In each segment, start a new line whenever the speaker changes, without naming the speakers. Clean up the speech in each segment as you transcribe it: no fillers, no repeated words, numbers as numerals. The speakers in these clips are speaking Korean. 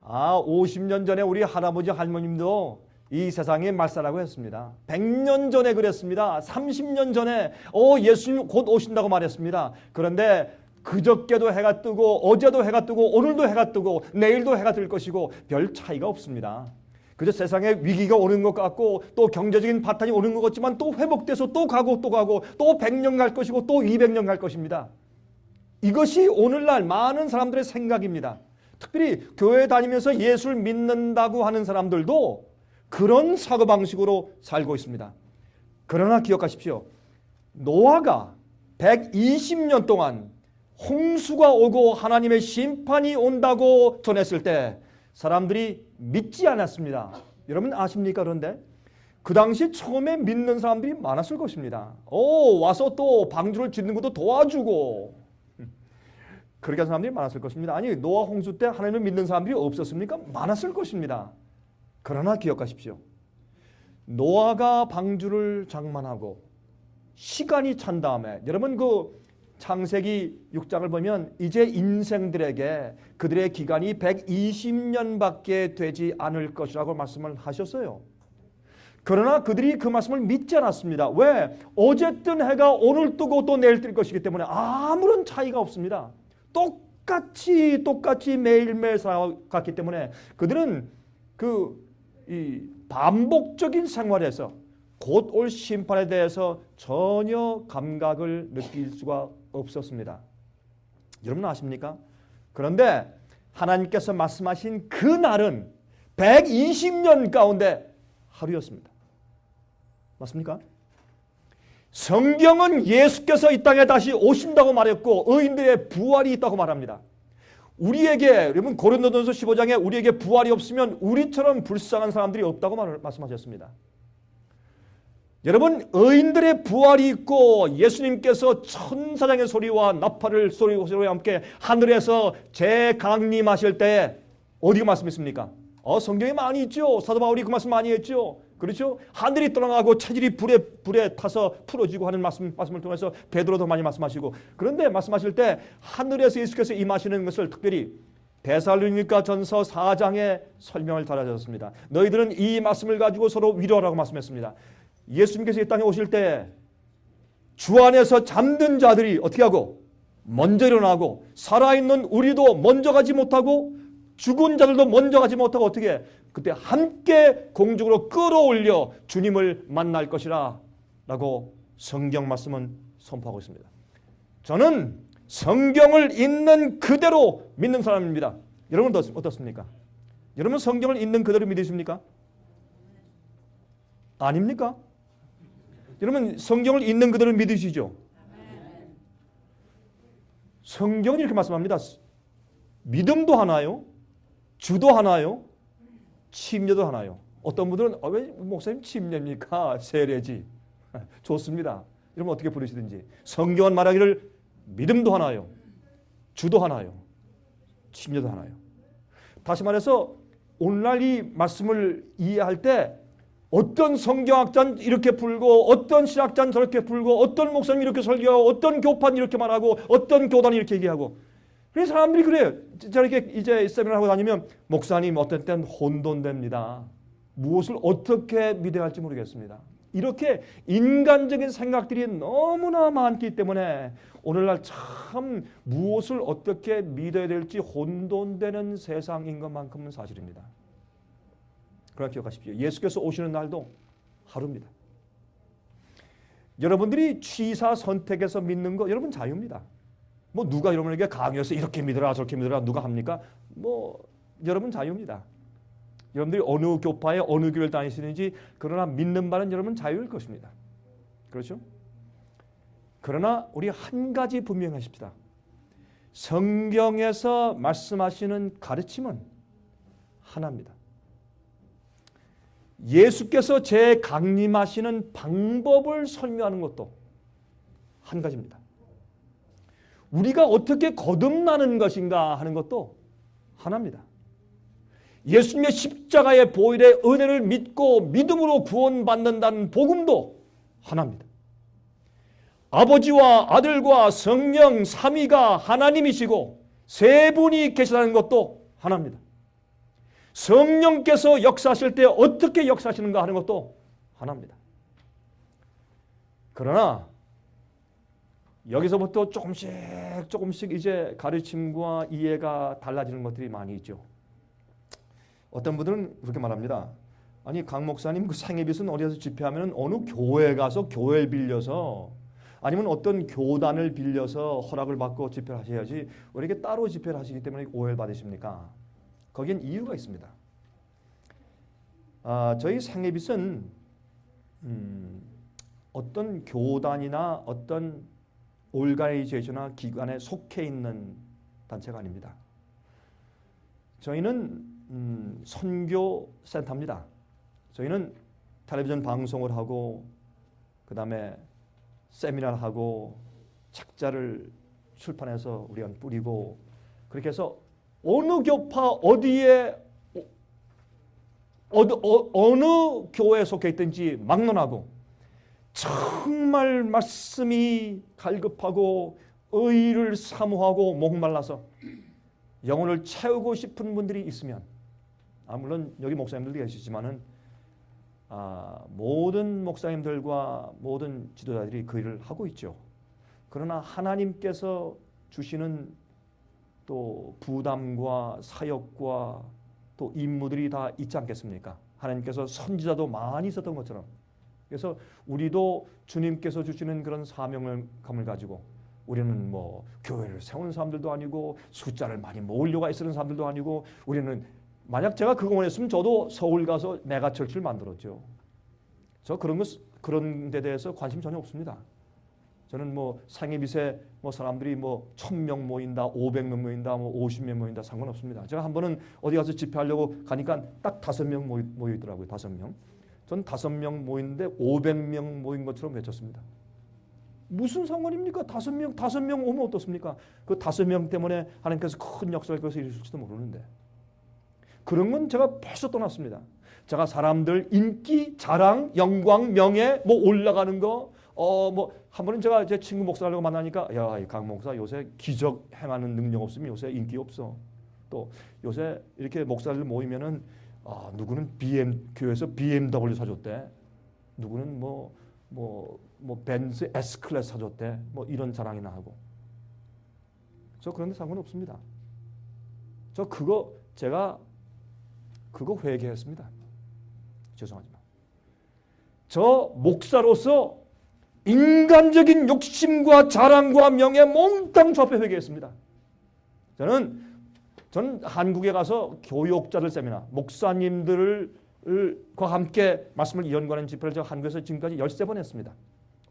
50년 전에 우리 할아버지 할머님도 이 세상에 말살하고 했습니다. 100년 전에 그랬습니다. 30년 전에 예수님 곧 오신다고 말했습니다. 그런데 그저께도 해가 뜨고 어제도 해가 뜨고 오늘도 해가 뜨고 내일도 해가 뜰 것이고 별 차이가 없습니다. 그저 세상에 위기가 오는 것 같고 또 경제적인 파탄이 오는 것 같지만 또 회복돼서 또 가고 또 100년 갈 것이고 또 200년 갈 것입니다. 이것이 오늘날 많은 사람들의 생각입니다. 특별히 교회 다니면서 예수를 믿는다고 하는 사람들도 그런 사고방식으로 살고 있습니다. 그러나 기억하십시오. 노아가 120년 동안 홍수가 오고 하나님의 심판이 온다고 전했을 때 사람들이 믿지 않았습니다. 여러분 아십니까? 그런데 그 당시 처음에 믿는 사람들이 많았을 것입니다. 와서 또 방주를 짓는 것도 도와주고 그렇게 한 사람들이 많았을 것입니다. 아니 노아 홍수 때 하나님을 믿는 사람들이 없었습니까? 많았을 것입니다. 그러나 기억하십시오. 노아가 방주를 장만하고 시간이 찬 다음에 여러분 그 창세기 6장을 보면 이제 인생들에게 그들의 기간이 120년밖에 되지 않을 것이라고 말씀을 하셨어요. 그러나 그들이 그 말씀을 믿지 않았습니다. 왜? 어제 뜬 해가 오늘 뜨고 또 내일 뜰 것이기 때문에 아무런 차이가 없습니다. 똑같이 매일매일 살아갔기 때문에 그들은 이 반복적인 생활에서 곧 올 심판에 대해서 전혀 감각을 느낄 수가 없었습니다. 여러분 아십니까? 그런데 하나님께서 말씀하신 그 날은 120년 가운데 하루였습니다. 맞습니까? 성경은 예수께서 이 땅에 다시 오신다고 말했고 의인들의 부활이 있다고 말합니다. 우리에게 여러분 고린도전서 15장에 우리에게 부활이 없으면 우리처럼 불쌍한 사람들이 없다고 말씀하셨습니다. 여러분 의인들의 부활이 있고 예수님께서 천사장의 소리와 나팔을 소리와 함께 하늘에서 재강림하실 때 어디가 말씀했습니까? 성경에 많이 있죠. 사도 바울이 그 말씀 많이 했죠. 그렇죠? 하늘이 떠나가고 체질이 불에 타서 풀어지고 하는 말씀을 통해서 베드로도 많이 말씀하시고 그런데 말씀하실 때 하늘에서 예수께서 임하시는 것을 특별히 데살로니가 전서 4장에 설명을 달아주셨습니다. 너희들은 이 말씀을 가지고 서로 위로하라고 말씀했습니다. 예수님께서 이 땅에 오실 때 주 안에서 잠든 자들이 어떻게 하고 먼저 일어나고 살아있는 우리도 먼저 가지 못하고 죽은 자들도 먼저 가지 못하고 어떻게 그때 함께 공중으로 끌어올려 주님을 만날 것이라 라고 성경 말씀은 선포하고 있습니다. 저는 성경을 있는 그대로 믿는 사람입니다. 여러분 어떻습니까? 여러분 성경을 있는 그대로 믿으십니까? 아닙니까? 여러분 성경을 있는 그대로 믿으시죠? 성경은 이렇게 말씀합니다. 믿음도 하나요? 주도 하나요? 침례도 하나요? 어떤 분들은 왜 목사님 침례입니까? 세례지. 좋습니다. 여러분 어떻게 부르시든지. 성경은 말하기를 믿음도 하나요? 주도 하나요? 침례도 하나요? 다시 말해서 오늘날 이 말씀을 이해할 때 어떤 성경학자는 이렇게 풀고 어떤 신학자는 저렇게 풀고 어떤 목사님 이렇게 설교하고 어떤 교파는 이렇게 말하고 어떤 교단이 이렇게 얘기하고 그래서 사람들이 그래요. 저렇게 이제 세미나를 하고 다니면 목사님 어떤 때는 혼돈됩니다. 무엇을 어떻게 믿어야 할지 모르겠습니다. 이렇게 인간적인 생각들이 너무나 많기 때문에 오늘날 참 무엇을 어떻게 믿어야 될지 혼돈되는 세상인 것만큼은 사실입니다. 그러나 기억하십시오. 예수께서 오시는 날도 하루입니다. 여러분들이 취사 선택해서 믿는 거 여러분 자유입니다. 뭐 누가 여러분에게 강요해서 이렇게 믿어라 저렇게 믿어라 누가 합니까? 여러분 자유입니다. 여러분들이 어느 교파에 어느 교회를 다니시는지 그러나 믿는 바는 여러분 자유일 것입니다. 그렇죠? 그러나 우리 한 가지 분명하십시다. 성경에서 말씀하시는 가르침은 하나입니다. 예수께서 재강림하시는 방법을 설명하는 것도 한 가지입니다. 우리가 어떻게 거듭나는 것인가 하는 것도 하나입니다. 예수님의 십자가의 보혈의 은혜를 믿고 믿음으로 구원받는다는 복음도 하나입니다. 아버지와 아들과 성령 삼위가 하나님이시고 세 분이 계시다는 것도 하나입니다. 성령께서 역사하실 때 어떻게 역사하시는가 하는 것도 하나입니다. 그러나 여기서부터 조금씩 이제 가르침과 이해가 달라지는 것들이 많이 있죠. 어떤 분들은 그렇게 말합니다. 아니 강 목사님 그 생애빚은 어디서 집회하면 어느 교회 가서 교회를 빌려서 아니면 어떤 교단을 빌려서 허락을 받고 집회를 하셔야지 왜 이렇게 따로 집회를 하시기 때문에 오해를 받으십니까? 거기엔 이유가 있습니다. 저희 생애빚은 어떤 교단이나 어떤 올가니제이션이나 기관에 속해 있는 단체가 아닙니다. 저희는 선교센터입니다. 저희는 텔레비전 방송을 하고 그 다음에 세미나를 하고 책자를 출판해서 우리가 뿌리고 그렇게 해서 어느 교파 어디에 어느 교회에 속해 있든지 막론하고 정말 말씀이 갈급하고 의를 사모하고 목말라서 영혼을 채우고 싶은 분들이 있으면 물론 여기 목사님들도 계시지만은 모든 목사님들과 모든 지도자들이 그 일을 하고 있죠. 그러나 하나님께서 주시는 또 부담과 사역과 또 임무들이 다 있지 않겠습니까? 하나님께서 선지자도 많이 있었던 것처럼. 그래서 우리도 주님께서 주시는 그런 사명감을 가지고 우리는 뭐 교회를 세우는 사람들도 아니고 숫자를 많이 모으려고 애쓰는 사람들도 아니고 우리는 만약 제가 그거 원했으면 저도 서울 가서 메가철치를 만들었죠. 저 그런 데 대해서 관심 전혀 없습니다. 저는 뭐 생애빚에 뭐 사람들이 뭐 1000명 모인다, 500명 모인다, 뭐 50명 모인다 상관없습니다. 제가 한 번은 어디 가서 집회하려고 가니까 딱 5명 모여 있더라고요. 5명. 전 5명 모이는데 500명 모인 것처럼 외쳤습니다. 무슨 상관입니까? 5명 오면 어떻습니까? 그 5명 때문에 하나님께서 큰 역사를 그것을 이루실지도 모르는데. 그런 건 제가 벌써 떠났습니다. 제가 사람들 인기, 자랑, 영광, 명예 뭐 올라가는 거 뭐 한 번은 제가 제 친구 목사라고 만나니까 야, 이 강 목사 요새 기적 행하는 능력 없으면 요새 인기 없어. 또 요새 이렇게 목사들 모이면은 누구는 교회에서 BMW 사줬대. 누구는 뭐 벤츠 S 클래스 사줬대. 뭐 이런 자랑이나 하고. 저 그런 데 상관없습니다. 제가 그거 회개했습니다. 죄송하지만. 저 목사로서 인간적인 욕심과 자랑과 명예 몽땅 저 앞에 회개했습니다. 저는 한국에 가서 교육자들 세미나, 목사님들과 함께 말씀을 연구하는 집회를 제가 한국에서 지금까지 13번 했습니다.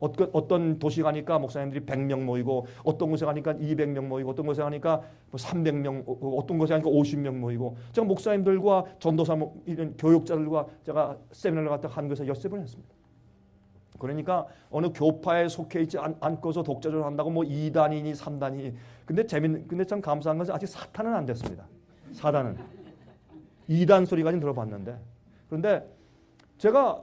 어떤 도시 가니까 목사님들이 100명 모이고 어떤 곳에 가니까 200명 모이고 어떤 곳에 가니까 300명 어떤 곳에 가니까 50명 모이고 제가 목사님들과 전도사 이런 교육자들과 제가 세미나를 갔다 한국에서 13번 했습니다. 그러니까 어느 교파에 속해 있지 않고서 독자적으로 한다고 뭐 2단이니 3단이니 근데 참 감사한 것은 아직 사탄은 안 됐습니다. 사단은 2단 소리까지는 들어봤는데 그런데 제가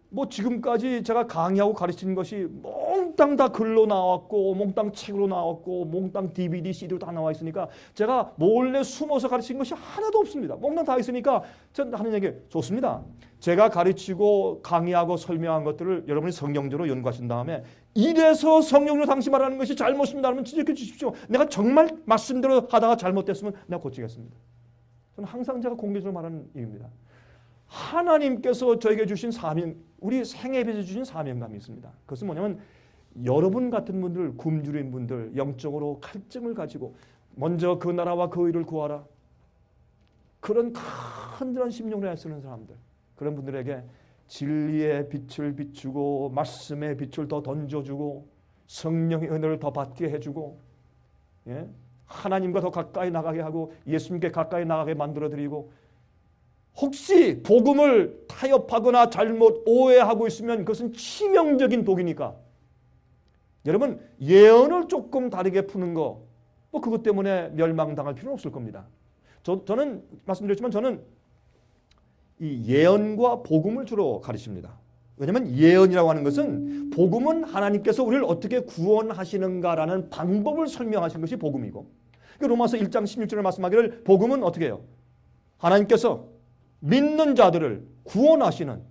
뭐 지금까지 제가 강의하고 가르치는 것이 몽땅 다 글로 나왔고 몽땅 책으로 나왔고 몽땅 DVD, CD로 다 나와 있으니까 제가 몰래 숨어서 가르친 것이 하나도 없습니다. 몽땅 다 있으니까 전 하는 얘기 좋습니다. 제가 가르치고 강의하고 설명한 것들을 여러분이 성경적으로 연구하신 다음에 이래서 성경으로 당시 말하는 것이 잘못입니다 하면 지적해 주십시오. 내가 정말 말씀대로 하다가 잘못됐으면 내가 고치겠습니다. 저는 항상 제가 공개적으로 말하는 일입니다. 하나님께서 저에게 주신 사명, 우리 생애에서 주신 사명감이 있습니다. 그것은 뭐냐면 여러분 같은 분들, 굶주린 분들, 영적으로 갈증을 가지고 먼저 그 나라와 그 의를 구하라. 그런 간절한 심령을 애쓰는 사람들, 그런 분들에게 진리의 빛을 비추고 말씀의 빛을 더 던져주고 성령의 은혜를 더 받게 해주고 하나님과 더 가까이 나가게 하고 예수님께 가까이 나가게 만들어드리고 혹시 복음을 타협하거나 잘못 오해하고 있으면 그것은 치명적인 독이니까 여러분 예언을 조금 다르게 푸는 거 뭐 그것 때문에 멸망당할 필요는 없을 겁니다. 저는 말씀드렸지만 저는 이 예언과 복음을 주로 가르칩니다. 왜냐하면 예언이라고 하는 것은 복음은 하나님께서 우리를 어떻게 구원하시는가라는 방법을 설명하신 것이 복음이고 로마서 1장 16절에 말씀하기를 복음은 어떻게 해요? 하나님께서 믿는 자들을 구원하시는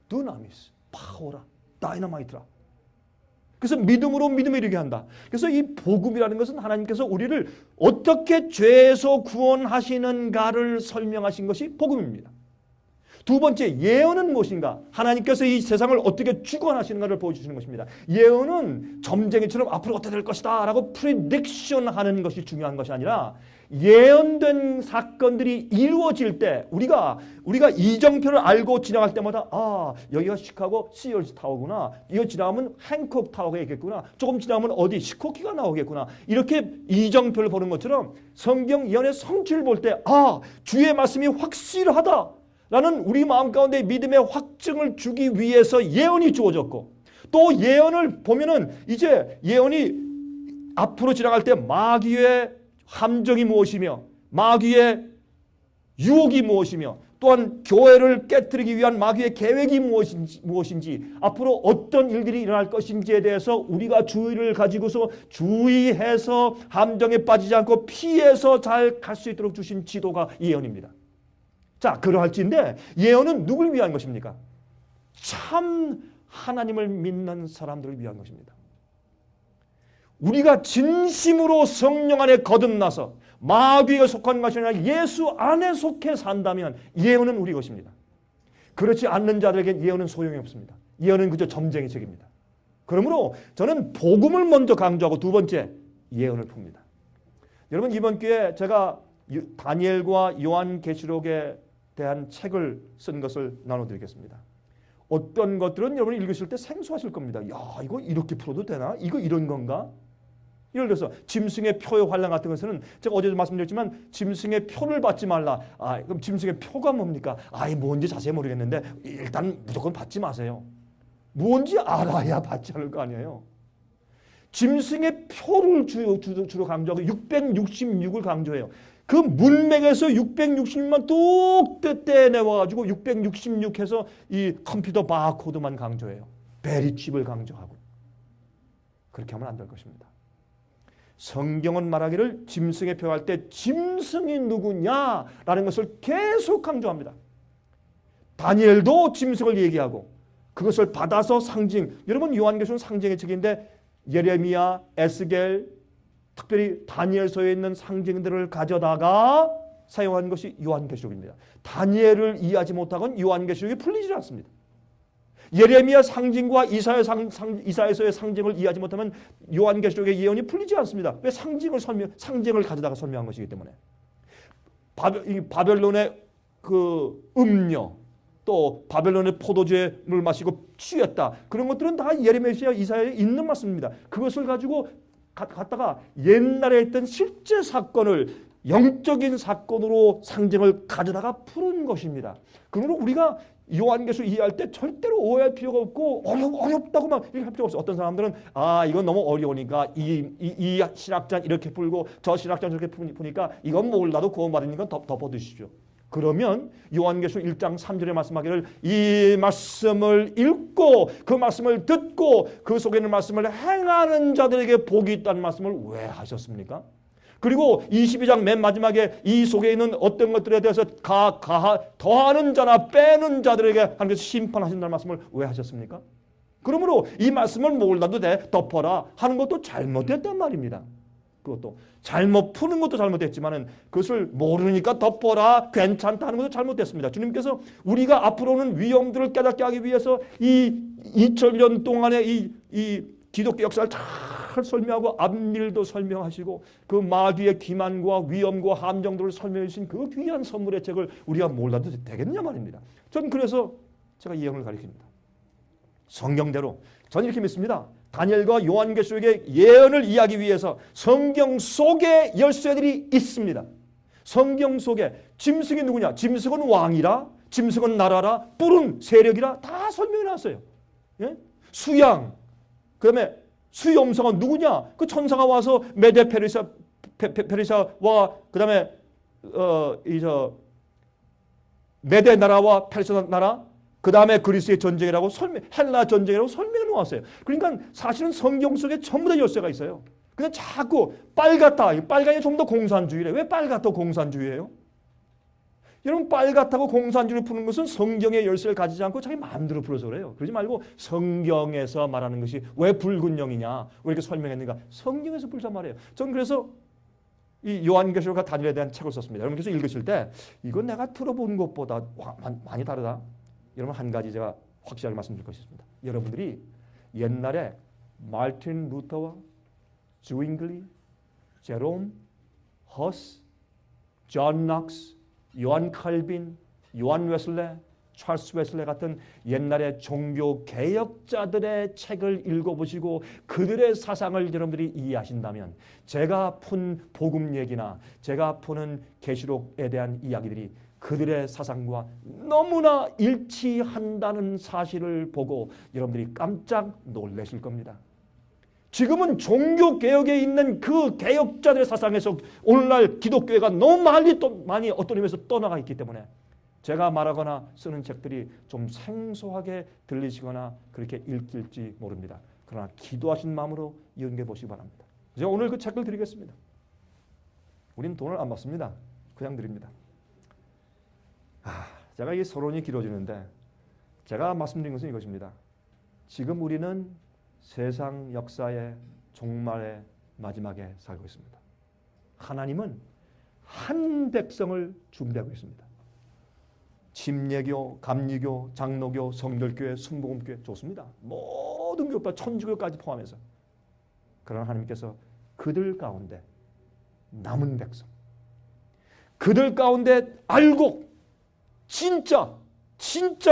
두나미스, 파워라, 다이너마이트라. 그래서 믿음으로 믿음에 이르게 한다. 그래서 이 복음이라는 것은 하나님께서 우리를 어떻게 죄에서 구원하시는가를 설명하신 것이 복음입니다. 두 번째, 예언은 무엇인가? 하나님께서 이 세상을 어떻게 주관하시는가를 보여주시는 것입니다. 예언은 점쟁이처럼 앞으로 어떻게 될 것이다 라고 프리딕션 하는 것이 중요한 것이 아니라 예언된 사건들이 이루어질 때 우리가 이정표를 알고 지나갈 때마다 여기가 시카고 시얼스 타워구나. 이거 지나가면 행콕 타워가 있겠구나. 조금 지나가면 어디 시코키가 나오겠구나. 이렇게 이정표를 보는 것처럼 성경 예언의 성취를 볼 때 주의 말씀이 확실하다 라는 우리 마음 가운데 믿음의 확증을 주기 위해서 예언이 주어졌고, 또 예언을 보면은 이제 예언이 앞으로 지나갈 때 마귀의 함정이 무엇이며 마귀의 유혹이 무엇이며 또한 교회를 깨뜨리기 위한 마귀의 계획이 무엇인지 앞으로 어떤 일들이 일어날 것인지에 대해서 우리가 주의를 가지고서 주의해서 함정에 빠지지 않고 피해서 잘 갈 수 있도록 주신 지도가 예언입니다. 자, 그러할지인데 예언은 누구를 위한 것입니까? 참 하나님을 믿는 사람들을 위한 것입니다. 우리가 진심으로 성령 안에 거듭나서 마귀에 속한 것이 아니라 예수 안에 속해 산다면 예언은 우리 것입니다. 그렇지 않는 자들에게 예언은 소용이 없습니다. 예언은 그저 점쟁이 책입니다. 그러므로 저는 복음을 먼저 강조하고 두 번째 예언을 풉니다. 여러분, 이번 기회에 제가 다니엘과 요한계시록에 대한 책을 쓴 것을 나눠드리겠습니다. 어떤 것들은 여러분이 읽으실 때 생소하실 겁니다. 야, 이거 이렇게 풀어도 되나? 이거 이런 건가? 예를 들어서 짐승의 표의 환란 같은 것은 제가 어제도 말씀드렸지만 짐승의 표를 받지 말라. 그럼 짐승의 표가 뭡니까? 뭔지 자세히 모르겠는데 일단 무조건 받지 마세요. 뭔지 알아야 받지 않을 거 아니에요. 짐승의 표를 주로 강조하고 666을 강조해요. 그 문맥에서 666만 뚝 떼내와가지고 666 해서 이 컴퓨터 바코드만 강조해요. 베리칩을 강조하고. 그렇게 하면 안 될 것입니다. 성경은 말하기를 짐승의 표 할 때 짐승이 누구냐라는 것을 계속 강조합니다. 다니엘도 짐승을 얘기하고 그것을 받아서 상징. 여러분, 요한계시록은 상징의 책인데 예레미야, 에스겔, 특별히 다니엘서에 있는 상징들을 가져다가 사용한 것이 요한계시록입니다. 다니엘을 이해하지 못하고는 요한계시록이 풀리지 않습니다. 예레미야 상징과 이사야서의 상징을 이해하지 못하면 요한계시록의 예언이 풀리지 않습니다. 왜? 상징을 가져다가 설명한 것이기 때문에. 바벨론의 그 음료, 또 바벨론의 포도주를 마시고 취했다. 그런 것들은 다 예레미야, 이사야에 있는 말씀입니다. 그것을 가지고 갖다가 옛날에 있던 실제 사건을 영적인 사건으로 상징을 가져다가 푸는 것입니다. 그러므로 우리가 요한계시록 이해할 때 절대로 오해할 필요가 없고 어렵다고 막 이렇게 할 필요가 없어요. 어떤 사람들은 이건 너무 어려우니까 이 신학자는 이렇게 풀고 저 신학자는 저렇게 푸니까 이건 몰라도 구원받으니까 덮어두십시오. 그러면 요한계시록 1장 3절에 말씀하기를 이 말씀을 읽고 그 말씀을 듣고 그 속에 있는 말씀을 행하는 자들에게 복이 있다는 말씀을 왜 하셨습니까? 그리고 22장 맨 마지막에 이 속에 있는 어떤 것들에 대해서 더하는 자나 빼는 자들에게 하나님께서 심판하신다는 말씀을 왜 하셨습니까? 그러므로 이 말씀을 몰라도 돼, 덮어라 하는 것도 잘못됐단 말입니다. 그것도 잘못 푸는 것도 잘못됐지만은 그것을 모르니까 덮어라, 괜찮다 하는 것도 잘못됐습니다. 주님께서 우리가 앞으로는 위험들을 깨닫게 하기 위해서 이 2000년 동안의 이 기독교 역사를 잘 설명하고 앞일도 설명하시고 그 마귀의 기만과 위험과 함정들을 설명해 주신 그 귀한 선물의 책을 우리가 몰라도 되겠냐 말입니다. 저는 그래서 제가 이 예언을 가리킵니다. 성경대로 저는 이렇게 믿습니다. 다니엘과 요한계시록의 예언을 이해하기 위해서 성경 속에 열쇠들이 있습니다. 성경 속에 짐승이 누구냐? 짐승은 왕이라, 짐승은 나라라, 뿔은 세력이라 다 설명해 놨어요. 예? 수양, 그 다음에 수염성은 누구냐? 그 천사가 와서 메데 페르시아와 그 다음에 메데 나라와 페르시아 나라, 그 다음에 그리스의 전쟁이라고 헬라 전쟁이라고 설명해 놓았어요. 그러니까 사실은 성경 속에 전부 다 열쇠가 있어요. 근데 자꾸 빨갛다. 빨간이 좀 더 공산주의래. 왜 빨갛다 공산주의예요? 여러분 빨갛다고 공산주를 푸는 것은 성경의 열쇠를 가지지 않고 자기 마음대로 풀어서 그래요. 그러지 말고 성경에서 말하는 것이 왜 붉은 영이냐, 왜 이렇게 설명했는가, 성경에서 풀자 말이에요. 저는 그래서 이 요한계시록과 다니엘에 대한 책을 썼습니다. 여러분께서 읽으실 때 이건 내가 들어본 것보다 많이 다르다. 여러분 한 가지 제가 확실하게 말씀드릴 것이 있습니다. 여러분들이 옛날에 마르틴 루터와 주잉글리, 제롬, 허스, 존 넉스, 요한 칼빈, 요한 웨슬레, 찰스 웨슬레 같은 옛날의 종교 개혁자들의 책을 읽어보시고 그들의 사상을 여러분들이 이해하신다면 제가 푼 복음 얘기나 제가 푸는 계시록에 대한 이야기들이 그들의 사상과 너무나 일치한다는 사실을 보고 여러분들이 깜짝 놀라실 겁니다. 지금은 종교개혁에 있는 그 개혁자들의 사상에서 오늘날 기독교회가 너무 많이 어떤 의미에서 떠나가 있기 때문에 제가 말하거나 쓰는 책들이 좀 생소하게 들리시거나 그렇게 읽힐지 모릅니다. 그러나 기도하신 마음으로 이응해 보시기 바랍니다. 제가 오늘 그 책을 드리겠습니다. 우린 돈을 안 받습니다. 그냥 드립니다. 제가 이 서론이 길어지는데 제가 말씀드린 것은 이것입니다. 지금 우리는 세상 역사의 종말의 마지막에 살고 있습니다. 하나님은 한 백성을 준비하고 있습니다. 침례교, 감리교, 장로교, 성결교회, 순복음교회 좋습니다. 모든 교파 천주교까지 포함해서. 그러나 하나님께서 그들 가운데 남은 백성, 그들 가운데 알고 진짜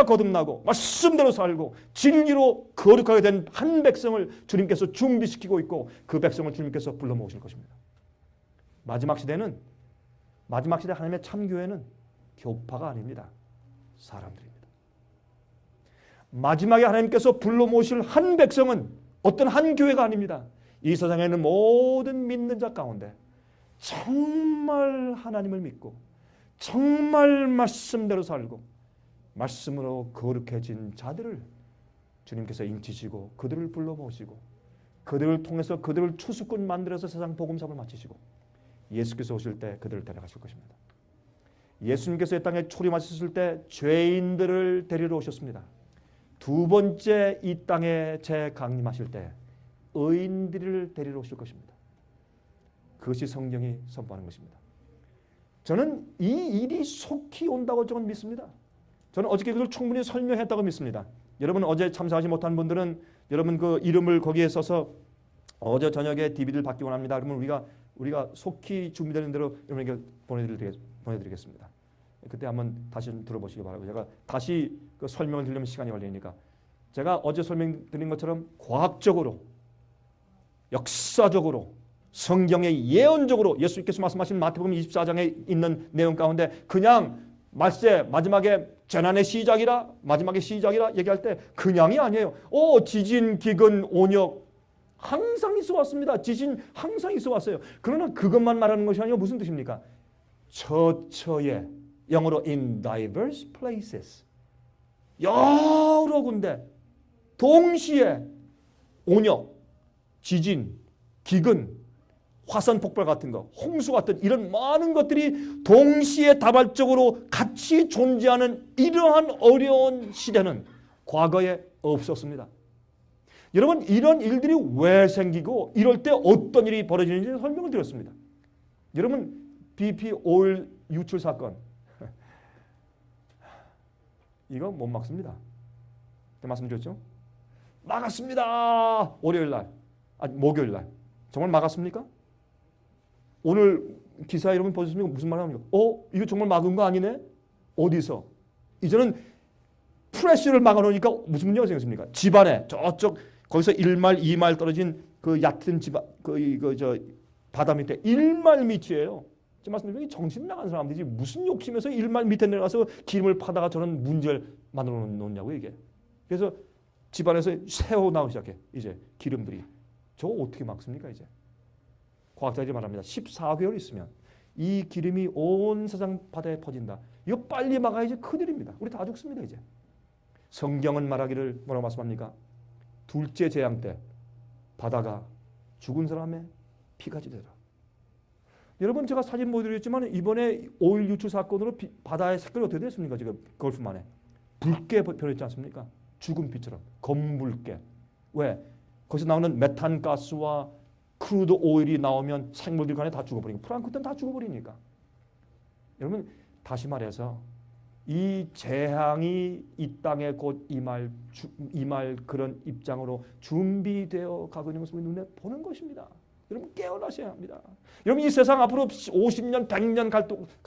거듭나고 말씀대로 살고 진리로 거룩하게 된 한 백성을 주님께서 준비시키고 있고 그 백성을 주님께서 불러 모으실 것입니다. 마지막 시대 하나님의 참교회는 교파가 아닙니다. 사람들입니다. 마지막에 하나님께서 불러 모으실 한 백성은 어떤 한 교회가 아닙니다. 이 세상에 있는 모든 믿는 자 가운데 정말 하나님을 믿고 정말 말씀대로 살고 말씀으로 거룩해진 자들을 주님께서 인치시고 그들을 불러 모으시고 그들을 통해서 그들을 추수꾼 만들어서 세상 복음사업을 마치시고 예수께서 오실 때 그들을 데려가실 것입니다. 예수님께서 이 땅에 초림하셨을 때 죄인들을 데리러 오셨습니다. 두 번째 이 땅에 재강림하실 때 의인들을 데리러 오실 것입니다. 그것이 성경이 선포하는 것입니다. 저는 이 일이 속히 온다고 저는 믿습니다. 저는 어저께 그걸 충분히 설명했다고 믿습니다. 여러분 어제 참석하지 못한 분들은 여러분 그 이름을 거기에 써서 어제 저녁에 DVD를 받기 원합니다. 그러면 우리가 속히 준비되는 대로 여러분에게 보내드리겠습니다. 그때 한번 다시 들어보시기 바라고 제가 다시 그 설명을 드리려면 시간이 걸리니까 제가 어제 설명드린 것처럼 과학적으로 역사적으로 성경의 예언적으로 예수님께서 말씀하신 마태복음 24장에 있는 내용 가운데 그냥 말세 마지막에 재난의 시작이라 마지막의 시작이라 얘기할 때 그냥이 아니에요. 지진, 기근, 온역 항상 있어 왔습니다. 지진 항상 있어 왔어요. 그러나 그것만 말하는 것이 아니고 무슨 뜻입니까? 처처에 영어로 in diverse places 여러 군데 동시에 온역, 지진, 기근, 화산 폭발 같은 거, 홍수 같은 이런 많은 것들이 동시에 다발적으로 같이 존재하는 이러한 어려운 시대는 과거에 없었습니다. 여러분 이런 일들이 왜 생기고 이럴 때 어떤 일이 벌어지는지 설명을 드렸습니다. 여러분 BP 오일 유출 사건 이거 못 막습니다. 그때 말씀드렸죠? 막았습니다. 월요일날 목요일날 정말 막았습니까? 오늘 기사 여러분 보셨습니까? 무슨 말 합니까? 이거 정말 막은 거 아니네? 어디서? 이제는 프레쉬를 막아놓으니까 무슨 문제가 생겼습니까? 집안에 저쪽 거기서 1마일 2마일 떨어진 그 얕은 집안 저 바다 밑에 1마일 밑이에요. 제 말씀드리면 정신 나간 사람들이 무슨 욕심에서 1마일 밑에 내려가서 기름을 파다가 저런 문제를 만들어 놓냐고 이게. 그래서 집안에서 새어 나오기 시작해. 이제 기름들이. 저거 어떻게 막습니까 이제? 과학자들이 말합니다. 14개월 있으면 이 기름이 온 세상 바다에 퍼진다. 이거 빨리 막아야지 큰일입니다. 우리 다 죽습니다 이제. 성경은 말하기를 뭐라고 말씀합니까? 둘째 재앙 때 바다가 죽은 사람의 피가 지되라. 여러분 제가 사진 보여드렸지만 이번에 오일 유출 사건으로 바다의 색깔이 어떻게 됐습니까? 지금 걸프만에 붉게 변했지 않습니까? 죽은 빛처럼 검붉게. 왜? 거기서 나오는 메탄 가스와 크루드 오일이 나오면 생물들 간에 다 죽어버리니까 플랑크톤 다 죽어버리니까. 여러분 다시 말해서 이 재앙이 이 땅에 곧 임할 그런 입장으로 준비되어 가고 있는 것을 눈에 보는 것입니다. 여러분 깨어나셔야 합니다. 여러분 이 세상 앞으로 50년, 100년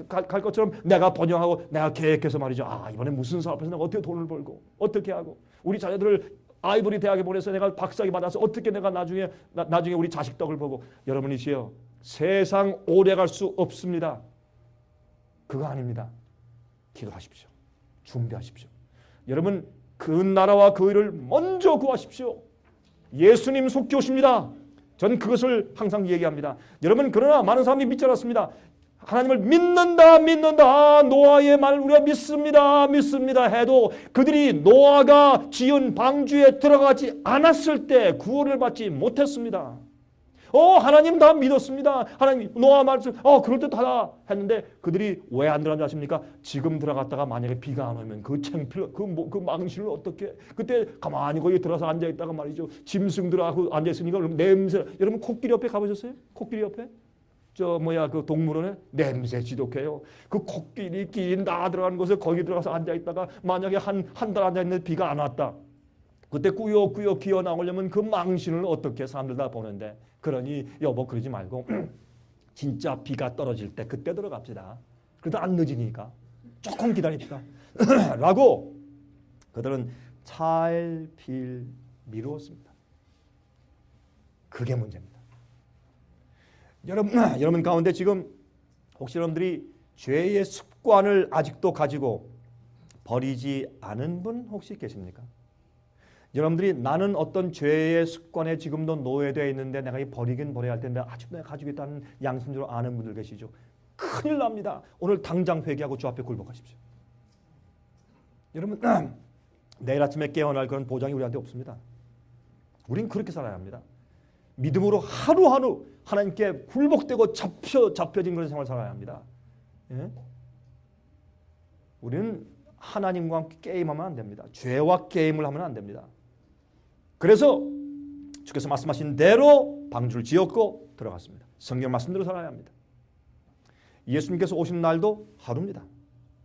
갈 것처럼 내가 번영하고 내가 계획해서 말이죠. 이번에 무슨 사업에서 내가 어떻게 돈을 벌고 어떻게 하고 우리 자녀들을 아이보리 대학에 보내서 내가 박사학위 받아서 어떻게 내가 나중에 우리 자식 덕을 보고. 여러분이시여 세상 오래 갈 수 없습니다. 그거 아닙니다. 기도하십시오. 준비하십시오. 여러분 그 나라와 그 의를 먼저 구하십시오. 예수님 속히 오십니다. 저는 그것을 항상 얘기합니다. 여러분 그러나 많은 사람이 믿지 않았습니다. 하나님을 믿는다. 노아의 말을 우리가 믿습니다 해도 그들이 노아가 지은 방주에 들어가지 않았을 때 구원을 받지 못했습니다. 하나님 다 믿었습니다. 하나님 노아 말씀 그럴듯하다 했는데 그들이 왜 안 들어간지 아십니까? 지금 들어갔다가 만약에 비가 안 오면 그 창필 그 망신을 어떻게 그때 가만히 거기 들어서 앉아 있다가 말이죠. 짐승들하고 앉아 있으니까 냄새. 여러분 코끼리 옆에 가보셨어요? 코끼리 옆에? 그 동물원에 냄새 지독해요. 그 코끼리 긴 다 들어가는 곳에 거기 들어가서 앉아 있다가 만약에 한 달 앉아 있는데 비가 안 왔다. 그때 꾸역꾸역 기어 나오려면 그 망신을 어떻게 사람들 다 보는데. 그러니 여보 그러지 말고 진짜 비가 떨어질 때 그때 들어갑시다. 그래도 안 늦으니까 조금 기다립시다. 라고 그들은 찰필 미루었습니다. 그게 문제입니다. 여러분 가운데 지금 혹시 여러분들이 죄의 습관을 아직도 가지고 버리지 않은 분 혹시 계십니까? 여러분들이 나는 어떤 죄의 습관에 지금도 노예되어 있는데 내가 버리긴 버려야 할 텐데 아직도 내가 가지고 있다는 양심적으로 아는 분들 계시죠? 큰일 납니다. 오늘 당장 회개하고 주 앞에 굴복하십시오. 여러분 내일 아침에 깨어날 그런 보장이 우리한테 없습니다. 우린 그렇게 살아야 합니다. 믿음으로 하루하루 하나님께 굴복되고 잡혀진 그런 생활을 살아야 합니다. 예? 우리는 하나님과 함께 게임하면 안 됩니다. 죄와 게임을 하면 안 됩니다. 그래서 주께서 말씀하신 대로 방주를 지었고 들어갔습니다. 성경 말씀대로 살아야 합니다. 예수님께서 오신 날도 하루입니다.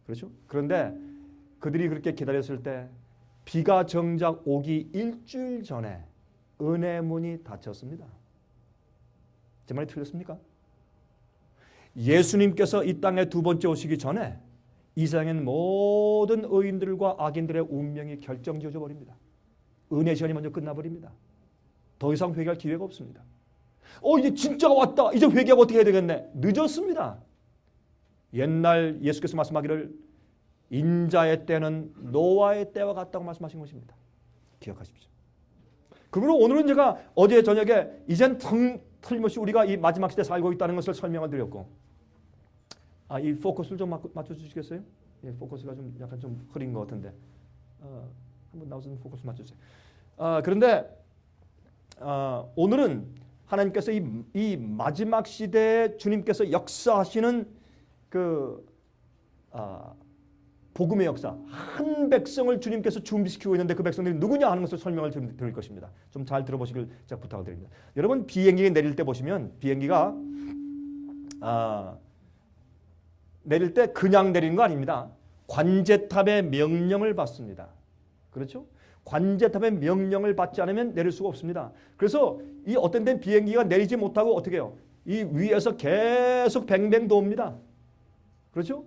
그렇죠? 그런데 그들이 그렇게 기다렸을 때 비가 정작 오기 일주일 전에 은혜 문이 닫혔습니다. 제 말이 틀렸습니까? 예수님께서 이 땅에 두 번째 오시기 전에 이 세상엔 모든 의인들과 악인들의 운명이 결정지어져 버립니다. 은혜 시간이 먼저 끝나버립니다. 더 이상 회개할 기회가 없습니다. 이제 진짜가 왔다. 이제 회개하고 어떻게 해야 되겠네. 늦었습니다. 옛날 예수께서 말씀하기를 인자의 때는 노아의 때와 같다고 말씀하신 것입니다. 기억하십시오. 그러므로 오늘은 제가 어제 저녁에 이젠 틀림없이 우리가 이 마지막 시대에 살고 있다는 것을 설명을 드렸고 이 포커스를 좀 맞춰주시겠어요? 예, 포커스가 좀 약간 좀 흐린 것 같은데 한번 나와서 포커스 맞춰주세요. 그런데 오늘은 하나님께서 이 마지막 시대에 주님께서 역사하시는 그 복음의 역사, 한 백성을 주님께서 준비시키고 있는데 그 백성들이 누구냐 하는 것을 설명을 드릴 것입니다. 좀 잘 들어보시길 제가 부탁을 드립니다. 여러분 비행기 내릴 때 보시면 비행기가 내릴 때 그냥 내리는 거 아닙니다. 관제탑의 명령을 받습니다. 그렇죠? 관제탑의 명령을 받지 않으면 내릴 수가 없습니다. 그래서 이 어떤 데는 비행기가 내리지 못하고 어떻게 해요? 이 위에서 계속 뱅뱅 돕니다. 그렇죠?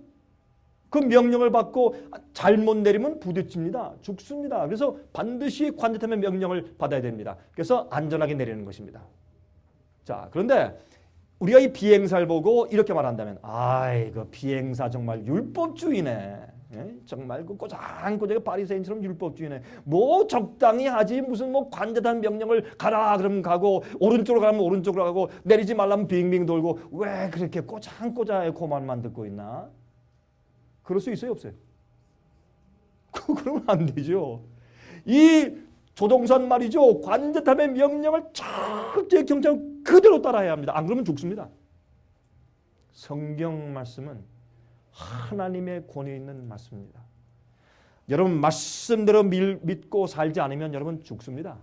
그 명령을 받고 잘못 내리면 부딪힙니다. 죽습니다. 그래서 반드시 관제탑의 명령을 받아야 됩니다. 그래서 안전하게 내리는 것입니다. 자, 그런데 우리가 이 비행사를 보고 이렇게 말한다면 그 비행사 정말 율법주의네. 예? 정말 그 꼬장꼬장 바리새인처럼 율법주의네. 뭐 적당히 하지 무슨 뭐 관제탑 명령을 가라 그러면 가고 오른쪽으로 가면 오른쪽으로 가고 내리지 말라면 빙빙 돌고 왜 그렇게 꼬장꼬장하게 고만만 듣고 있나? 그럴 수 있어요, 없어요? 그러면 안 되죠. 이 조동산 말이죠. 관제탑의 명령을 철저히 경찰 그대로 따라야 합니다. 안 그러면 죽습니다. 성경 말씀은 하나님의 권위 있는 말씀입니다. 여러분 말씀대로 믿고 살지 않으면 여러분 죽습니다.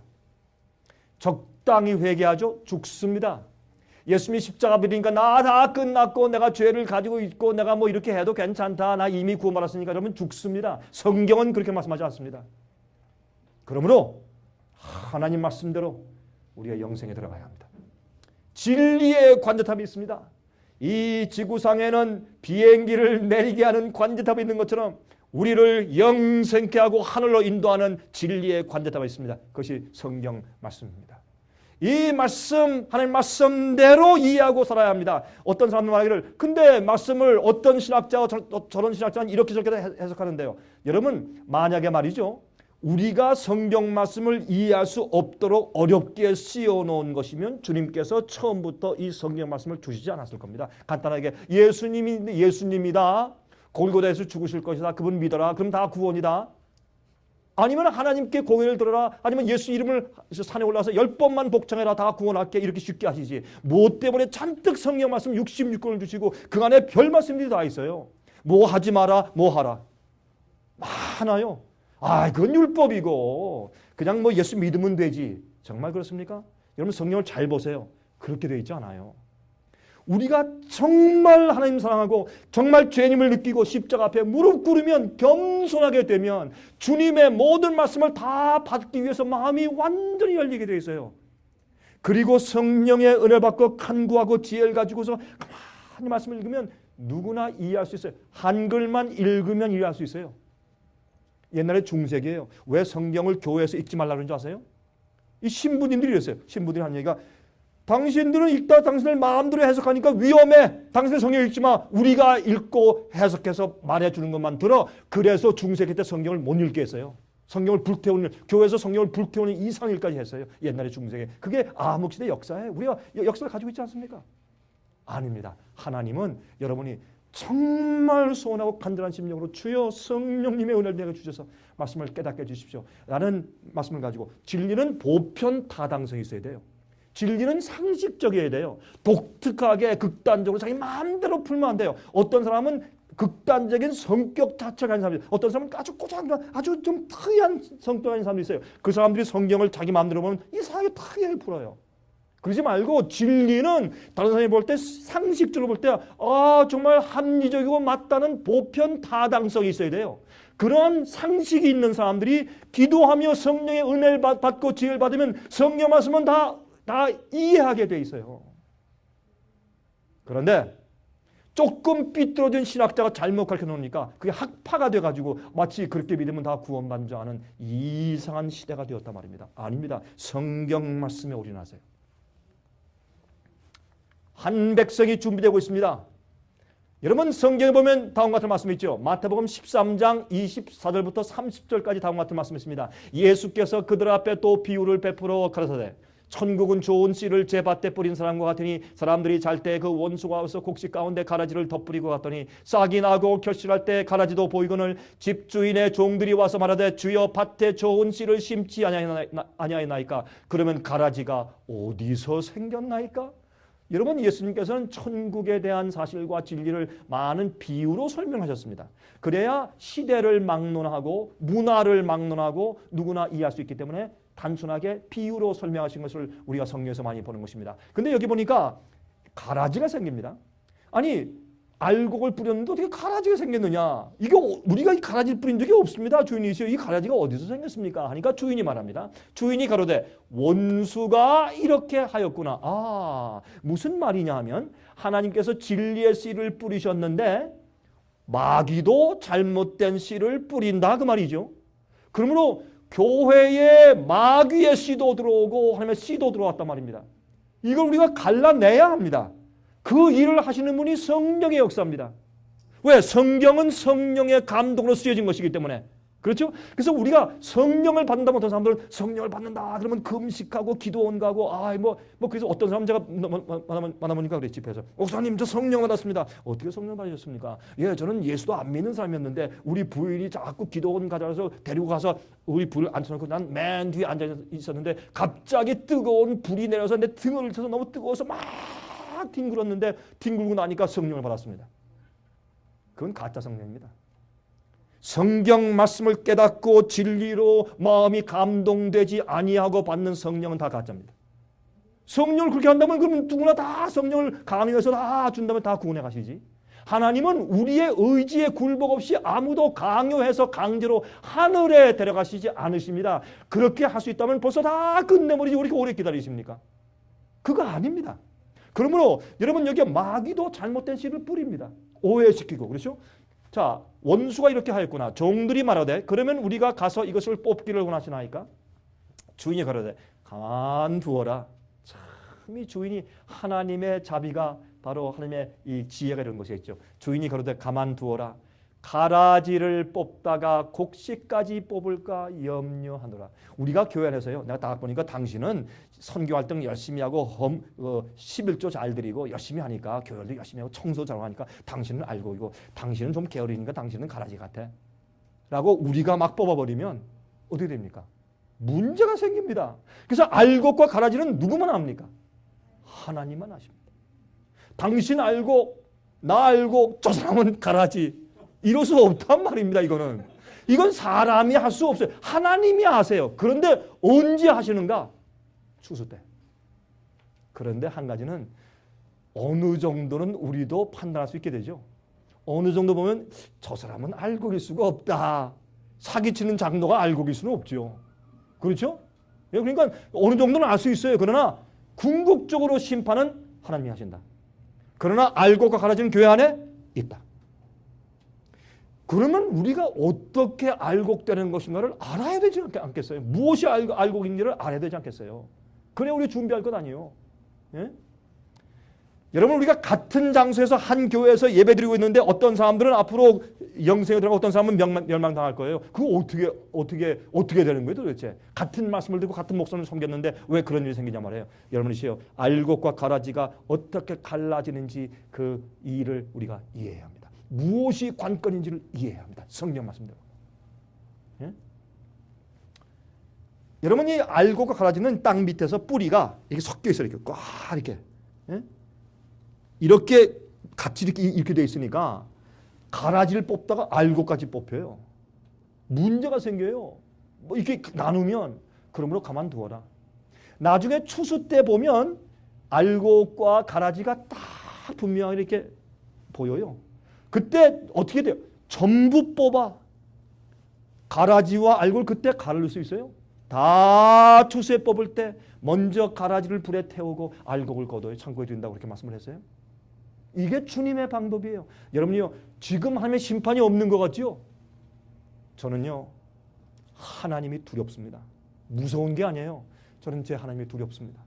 적당히 회개하죠? 죽습니다. 예수님이 십자가 비리니까 나 다 끝났고 내가 죄를 가지고 있고 내가 뭐 이렇게 해도 괜찮다. 나 이미 구원받았으니까 여러분 죽습니다. 성경은 그렇게 말씀하지 않습니다. 그러므로 하나님 말씀대로 우리가 영생에 들어가야 합니다. 진리의 관제탑이 있습니다. 이 지구상에는 비행기를 내리게 하는 관제탑이 있는 것처럼 우리를 영생케 하고 하늘로 인도하는 진리의 관제탑이 있습니다. 그것이 성경 말씀입니다. 이 말씀, 하나님 말씀대로 이해하고 살아야 합니다. 어떤 사람들 말하기를 근데 말씀을 어떤 신학자가 저런 신학자는 이렇게 저렇게 해석하는데요. 여러분 만약에 말이죠. 우리가 성경 말씀을 이해할 수 없도록 어렵게 씌워놓은 것이면 주님께서 처음부터 이 성경 말씀을 주시지 않았을 겁니다. 간단하게 예수님이다. 골고다에서 죽으실 것이다. 그분 믿어라. 그럼 다 구원이다. 아니면 하나님께 고개를 들어라. 아니면 예수 이름을 산에 올라서 10번만 복창해라. 다 구원할게. 이렇게 쉽게 하시지. 뭐 때문에 잔뜩 성경 말씀 66권을 주시고 그 안에 별 말씀들이 다 있어요. 뭐 하지 마라. 뭐 하라. 많아요. 그건 율법이고 그냥 뭐 예수 믿으면 되지. 정말 그렇습니까? 여러분 성경을 잘 보세요. 그렇게 되어 있지 않아요. 우리가 정말 하나님 사랑하고 정말 죄인임을 느끼고 십자가 앞에 무릎 꿇으면 겸손하게 되면 주님의 모든 말씀을 다 받기 위해서 마음이 완전히 열리게 되어 있어요. 그리고 성령의 은혜를 받고 간구하고 지혜를 가지고서 가만히 말씀을 읽으면 누구나 이해할 수 있어요. 한글만 읽으면 이해할 수 있어요. 옛날에 중세기예요. 왜 성경을 교회에서 읽지 말라고 그러는 줄 아세요? 이 신부님들이 이랬어요. 신부들이 한 얘기가 당신들은 읽다 당신들 마음대로 해석하니까 위험해. 당신들 성경 읽지 마. 우리가 읽고 해석해서 말해주는 것만 들어. 그래서 중세기 때 성경을 못 읽게 했어요. 성경을 불태우는 교회에서 성경을 불태우는 이상일까지 했어요. 옛날에 중세기. 그게 암흑시대 역사예요. 우리가 역사를 가지고 있지 않습니까? 아닙니다. 하나님은 여러분이 정말 소원하고 간절한 심령으로 주여 성령님의 은혜를 내게 주셔서 말씀을 깨닫게 해주십시오. 라는 말씀을 가지고 진리는 보편 타당성이 있어야 돼요. 진리는 상식적이어야 돼요. 독특하게 극단적으로 자기 마음대로 풀면 안 돼요. 어떤 사람은 극단적인 성격 자체가 있는 사람이 있어요. 어떤 사람은 아주 꼬장한 아주 좀 특이한 성격이 있는 사람도 있어요. 그 사람들이 성경을 자기 마음대로 보면 이상하게 특이하게 풀어요. 그러지 말고 진리는 다른 사람이 볼 때 상식적으로 볼 때 정말 합리적이고 맞다는 보편 타당성이 있어야 돼요. 그런 상식이 있는 사람들이 기도하며 성령의 은혜를 받고 지혜를 받으면 성령 말씀은 다 이해하게 돼 있어요. 그런데 조금 삐뚤어진 신학자가 잘못 가르쳐 놓으니까 그게 학파가 돼가지고 마치 그렇게 믿으면 다 구원받는 줄 아는 이상한 시대가 되었단 말입니다. 아닙니다. 성경 말씀에 올인하세요. 한 백성이 준비되고 있습니다. 여러분 성경에 보면 다음과 같은 말씀이 있죠. 마태복음 13장 24절부터 30절까지 다음과 같은 말씀이 있습니다. 예수께서 그들 앞에 또 비유를 베풀어 가라사대 천국은 좋은 씨를 제 밭에 뿌린 사람과 같으니 사람들이 잘 때 그 원수가 와서 곡식 가운데 가라지를 덧뿌리고 갔더니 싹이 나고 결실할 때 가라지도 보이거늘 집주인의 종들이 와서 말하되 주여 밭에 좋은 씨를 심지 아니하였나이까. 그러면 가라지가 어디서 생겼나이까? 여러분 예수님께서는 천국에 대한 사실과 진리를 많은 비유로 설명하셨습니다. 그래야 시대를 막론하고 문화를 막론하고 누구나 이해할 수 있기 때문에 단순하게 비유로 설명하신 것을 우리가 성경에서 많이 보는 것입니다. 근데 여기 보니까 가라지가 생깁니다. 아니 알곡을 뿌렸는데 어떻게 가라지가 생겼느냐? 이게 우리가 이 가라지를 뿌린 적이 없습니다. 주인이시여 이 가라지가 어디서 생겼습니까? 하니까 주인이 말합니다. 주인이 가로되 원수가 이렇게 하였구나. 무슨 말이냐 하면 하나님께서 진리의 씨를 뿌리셨는데 마귀도 잘못된 씨를 뿌린다 그 말이죠. 그러므로 교회에 마귀의 씨도 들어오고 하나님의 씨도 들어왔단 말입니다. 이걸 우리가 갈라내야 합니다. 그 일을 하시는 분이 성령의 역사입니다. 왜? 성경은 성령의 감동으로 쓰여진 것이기 때문에. 그렇죠? 그래서 우리가 성령을 받는다 못한 사람들은 성령을 받는다 그러면 금식하고 기도원 가고 그래서 어떤 사람 제가 만나보니까 그랬지. 집에서 목사님 저 성령 받았습니다. 어떻게 성령 받으셨습니까? 저는 예수도 안 믿는 사람이었는데 우리 부인이 자꾸 기도원 가져와서 데리고 가서 우리 불을 앉혀놓고 난 맨 뒤에 앉아 있었는데 갑자기 뜨거운 불이 내려서 내 등을 쳐서 너무 뜨거워서 막 막 뒹굴었는데 뒹굴고 나니까 성령을 받았습니다. 그건 가짜 성령입니다. 성경 말씀을 깨닫고 진리로 마음이 감동되지 아니하고 받는 성령은 다 가짜입니다. 성령을 그렇게 한다면 그러면 누구나 다 성령을 강요해서 다 준다면 다 구원해 가시지. 하나님은 우리의 의지에 굴복 없이 아무도 강요해서 강제로 하늘에 데려가시지 않으십니다. 그렇게 할 수 있다면 벌써 다 끝내버리지 왜 이렇게 오래 기다리십니까? 그거 아닙니다. 그러므로 여러분 여기에 마귀도 잘못된 씨를 뿌립니다. 오해시키고 그렇죠? 자, 원수가 이렇게 하였구나. 종들이 말하되 그러면 우리가 가서 이것을 뽑기를 원하시나이까? 주인이 가로되 가만두어라. 참 이 주인이 하나님의 자비가 바로 하나님의 이 지혜가 이런 것이겠죠. 주인이 가로되 가만두어라. 가라지를 뽑다가 곡식까지 뽑을까 염려하노라. 우리가 교회 안에서요. 내가 딱 보니까 당신은 선교활동 열심히 하고 11조 잘 드리고 열심히 하니까 교회도 열심히 하고 청소 잘 하니까 당신은 알고 있고 당신은 좀 게으르니까 당신은 가라지 같아. 라고 우리가 막 뽑아버리면 어떻게 됩니까? 문제가 생깁니다. 그래서 알곡과 가라지는 누구만 합니까? 하나님만 하십니다. 당신 알고 나 알고 저 사람은 가라지 이럴 수 없단 말입니다. 이건 사람이 할 수 없어요. 하나님이 하세요. 그런데 언제 하시는가? 추수 때. 그런데 한 가지는 어느 정도는 우리도 판단할 수 있게 되죠. 어느 정도 보면 저 사람은 알곡일 수가 없다. 사기치는 장로가 알곡일 수는 없죠. 그렇죠? 그러니까 어느 정도는 알 수 있어요. 그러나 궁극적으로 심판은 하나님이 하신다. 그러나 알곡과 가라지는 교회 안에 있다. 그러면 우리가 어떻게 알곡되는 것인가를 알아야 되지 않겠어요? 무엇이 알곡인지를 알아야 되지 않겠어요? 그래 우리 준비할 것 아니에요. 예? 여러분 우리가 같은 장소에서 한 교회에서 예배드리고 있는데 어떤 사람들은 앞으로 영생에 들어가고 어떤 사람은 멸망당할 거예요. 그거 어떻게 되는 거예요 도대체? 같은 말씀을 듣고 같은 목사님을 섬겼는데 왜 그런 일이 생기냐 말이에요. 여러분이시여 알곡과 가라지가 어떻게 갈라지는지 그 일을 우리가 이해해야 합니다. 무엇이 관건인지를 이해해야 합니다. 성경 말씀대로. 예? 여러분이 알곡과 가라지는 땅 밑에서 뿌리가 이렇게 섞여 있어요. 이렇게 꽉 이렇게. 예? 이렇게 같이 이렇게 돼 있으니까 가라지를 뽑다가 알곡까지 뽑혀요. 문제가 생겨요. 뭐 이렇게 나누면 그러므로 가만두어라. 나중에 추수 때 보면 알곡과 가라지가 딱 분명히 이렇게 보여요. 그때 어떻게 돼요? 전부 뽑아. 가라지와 알곡을 그때 가르를 수 있어요? 다 추수에 뽑을 때 먼저 가라지를 불에 태우고 알곡을 거둬요. 창고에 둔다고 그렇게 말씀을 했어요. 이게 주님의 방법이에요. 여러분이요, 지금 하나님의 심판이 없는 것 같지요? 저는요, 하나님이 두렵습니다. 무서운 게 아니에요. 저는 제 하나님이 두렵습니다.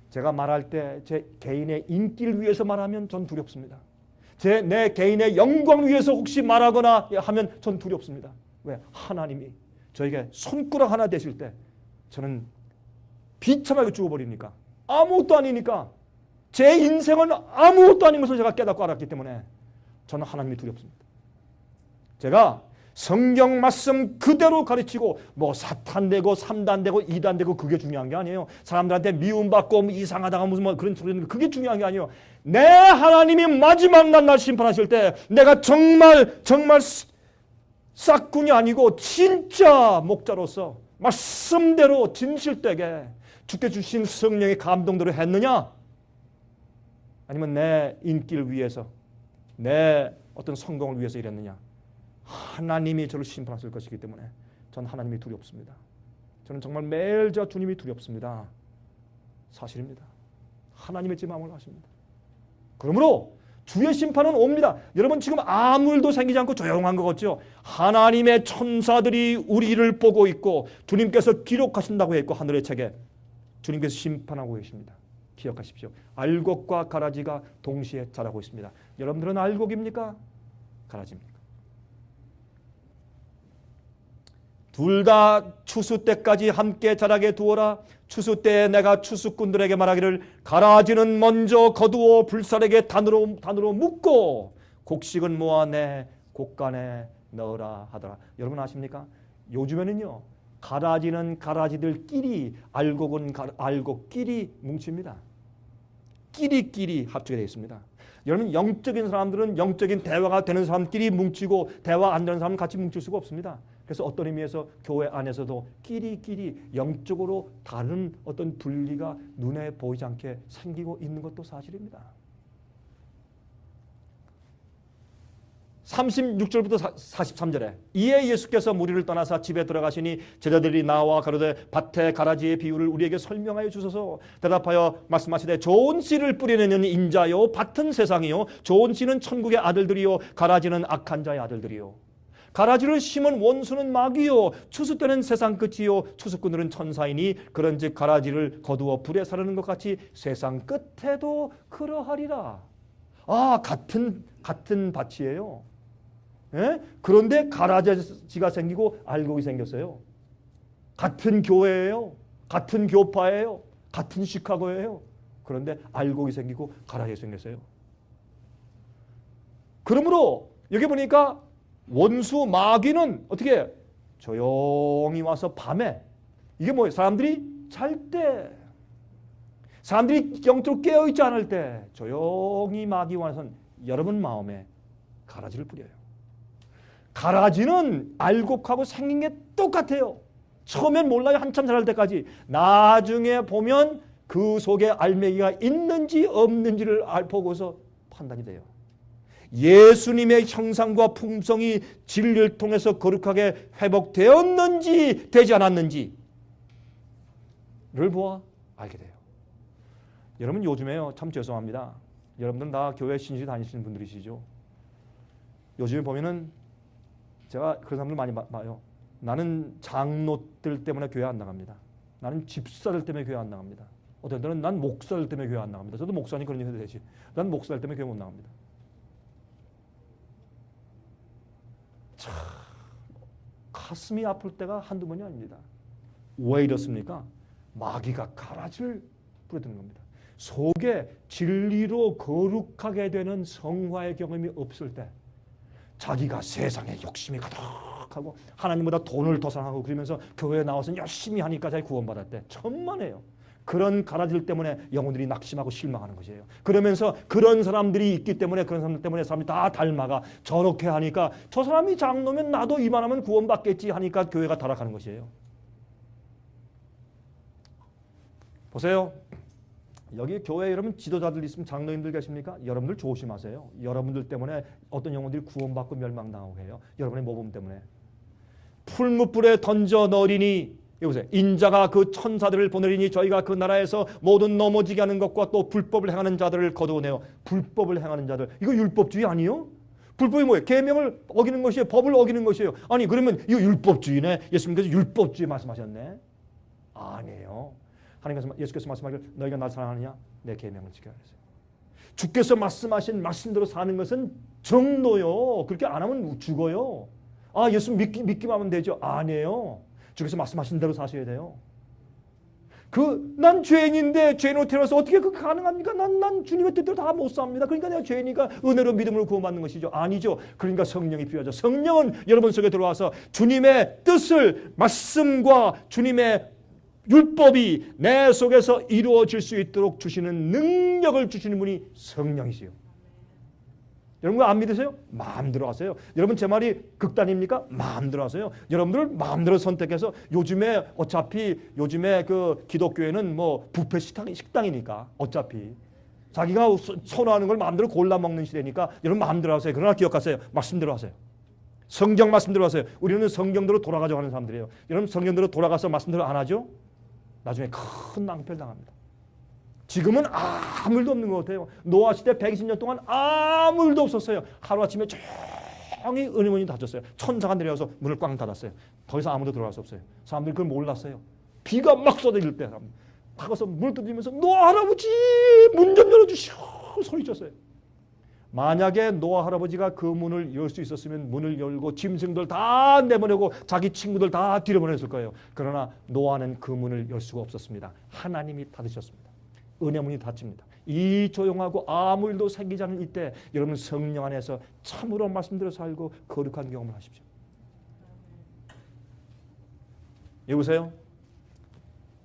제가 말할 때 제 개인의 인기를 위해서 말하면 전 두렵습니다. 내 개인의 영광 위해서 혹시 말하거나 하면 전 두렵습니다. 왜? 하나님이 저에게 손가락 하나 대실 때 저는 비참하게 죽어버리니까 아무것도 아니니까 제 인생은 아무것도 아닌 것을 제가 깨닫고 알았기 때문에 저는 하나님이 두렵습니다. 제가 성경 말씀 그대로 가르치고 뭐 사탄 되고 3단 되고 2단 되고 그게 중요한 게 아니에요. 사람들한테 미움받고 뭐 이상하다가 무슨 뭐 그런 소리는 그게 중요한 게 아니에요. 내 하나님이 마지막 날 심판하실 때 내가 정말 싹군이 아니고 진짜 목자로서 말씀대로 진실되게 주께 주신 성령의 감동대로 했느냐? 아니면 내 인기를 위해서 내 어떤 성공을 위해서 일했느냐? 하나님이 저를 심판하실 것이기 때문에 저는 하나님이 두렵습니다. 저는 정말 매일 저 주님이 두렵습니다. 사실입니다. 하나님의 제 마음을 아십니다. 그러므로 주의 심판은 옵니다. 여러분 지금 아무 일도 생기지 않고 조용한 것 같죠? 하나님의 천사들이 우리를 보고 있고 주님께서 기록하신다고 했고 하늘의 책에 주님께서 심판하고 계십니다. 기억하십시오. 알곡과 가라지가 동시에 자라고 있습니다. 여러분들은 알곡입니까? 가라지입니까? 둘 다 추수 때까지 함께 자라게 두어라. 추수 때에 내가 추수꾼들에게 말하기를 가라지는 먼저 거두어 불살에게 단으로 묶고 곡식은 모아 내 곡간에 넣으라 하더라. 여러분 아십니까? 요즘에는요. 가라지는 가라지들끼리 알곡은 알곡끼리 뭉칩니다. 끼리끼리 합치게 되어 있습니다. 여러분 영적인 사람들은 영적인 대화가 되는 사람끼리 뭉치고 대화 안 되는 사람은 같이 뭉칠 수가 없습니다. 그래서 어떤 의미에서 교회 안에서도 끼리끼리 영적으로 다른 어떤 분리가 눈에 보이지 않게 생기고 있는 것도 사실입니다. 36절부터 43절에 이에 예수께서 무리를 떠나사 집에 들어가시니 제자들이 나와 가로되 밭의 가라지의 비유를 우리에게 설명하여 주소서. 대답하여 말씀하시되 좋은 씨를 뿌리는 인자요 밭은 세상이요 좋은 씨는 천국의 아들들이요 가라지는 악한 자의 아들들이요. 가라지를 심은 원수는 마귀요 추수 때는 세상 끝이요 추수꾼들은 천사이니 그런즉 가라지를 거두어 불에 사르는 것 같이 세상 끝에도 그러하리라. 아, 같은 밭이에요. 예? 그런데 가라지가 생기고 알곡이 생겼어요. 같은 교회예요. 같은 교파예요. 같은 시카고예요. 그런데 알곡이 생기고 가라지가 생겼어요. 그러므로 여기 보니까 원수 마귀는 어떻게 조용히 와서 밤에 이게 뭐예요? 사람들이 잘 때, 사람들이 영적으로 깨어있지 않을 때 조용히 마귀 와서 여러분 마음에 가라지를 뿌려요. 가라지는 알곡하고 생긴 게 똑같아요. 처음엔 몰라요. 한참 자랄 때까지. 나중에 보면 그 속에 알맹이가 있는지 없는지를 보고서 판단이 돼요. 예수님의 형상과 품성이 진리를 통해서 거룩하게 회복되었는지 되지 않았는지를 보아 알게 돼요. 여러분 요즘에요. 참 죄송합니다. 여러분들은 다 교회 신실히 다니시는 분들이시죠. 요즘에 보면은 제가 그런 사람들 많이 봐요. 나는 장로들 때문에 교회 안 나갑니다. 나는 집사들 때문에 교회 안 나갑니다. 어떤 분들은 난 목사들 때문에 교회 안 나갑니다. 저도 목사니 그런 얘기 해도 되지. 난 목사들 때문에 교회 못 나갑니다. 참 가슴이 아플 때가 한두 번이 아닙니다. 왜 이렇습니까? 마귀가 가라지를 뿌려드는 겁니다. 속에 진리로 거룩하게 되는 성화의 경험이 없을 때 자기가 세상에 욕심이 가득하고 하나님보다 돈을 더 사랑하고 그러면서 교회에 나와서 열심히 하니까 자기 구원받을 때 천만에요. 그런 가라지들 때문에 영혼들이 낙심하고 실망하는 것이에요. 그러면서 그런 사람들이 있기 때문에 그런 사람들 때문에 사람들이 다 닮아가 저렇게 하니까 저 사람이 장로면 나도 이만하면 구원받겠지 하니까 교회가 타락하는 것이에요. 보세요. 여기 교회에 여러분 지도자들 있으면 장로님들 계십니까? 여러분들 조심하세요. 여러분들 때문에 어떤 영혼들이 구원받고 멸망당하고 해요. 여러분의 모범 때문에. 풀무불에 던져 넣으리니 여보세요. 인자가 그 천사들을 보내리니 저희가 그 나라에서 모든 넘어지게 하는 것과 또 불법을 행하는 자들을 거두어내요. 불법을 행하는 자들. 이거 율법주의 아니에요? 불법이 뭐예요? 계명을 어기는 것이에요. 법을 어기는 것이에요. 아니 그러면 이거 율법주의네. 예수님께서 율법주의 말씀하셨네. 아니에요. 하나님께서 예수께서 말씀하기를 너희가 나를 사랑하느냐? 내 계명을 지켜야 했어요. 주께서 말씀하신 말씀대로 사는 것은 정도요. 그렇게 안 하면 죽어요. 아 예수 믿기만 하면 되죠. 아니에요. 주께서 말씀하신 대로 사셔야 돼요. 난 죄인인데 죄인으로 태어나서 어떻게 그게 가능합니까? 난 주님의 뜻대로 다 못 삽니다. 그러니까 내가 죄인이니까 은혜로 믿음으로 구원받는 것이죠. 아니죠. 그러니까 성령이 필요하죠. 성령은 여러분 속에 들어와서 주님의 뜻을 말씀과 주님의 율법이 내 속에서 이루어질 수 있도록 주시는 능력을 주시는 분이 성령이시요. 여러분 안 믿으세요? 마음대로 하세요. 여러분 제 말이 극단입니까? 마음대로 하세요. 여러분들 마음대로 선택해서 어차피 요즘에 그 기독교회는 뭐 뷔페 식당이니까 어차피 자기가 선호하는 걸 마음대로 골라 먹는 시대니까 여러분 마음대로 하세요. 그러나 기억하세요. 말씀대로 하세요. 성경 말씀대로 하세요. 우리는 성경대로 돌아가자고 하는 사람들이에요. 여러분 성경대로 돌아가서 말씀대로 안 하죠? 나중에 큰 낭패를 당합니다. 지금은 아무 일도 없는 것 같아요. 노아 시대 120년 동안 아무 일도 없었어요. 하루아침에 조용히 은혜문이 닫혔어요. 천사가 내려와서 문을 꽝 닫았어요. 더 이상 아무도 들어갈 수 없어요. 사람들이 그걸 몰랐어요. 비가 막 쏟아질 때 가서 문을 두드리면서 노아 할아버지 문 좀 열어주시오 소리쳤어요. 만약에 노아 할아버지가 그 문을 열 수 있었으면 문을 열고 짐승들 다 내보내고 자기 친구들 다 뒤려보냈을 거예요. 그러나 노아는 그 문을 열 수가 없었습니다. 하나님이 닫으셨습니다. 은혜문이 닫힙니다. 이 조용하고 아무 일도 생기지 않은 이때 여러분 성령 안에서 참으로 말씀대로 살고 거룩한 경험을 하십시오. 여보세요?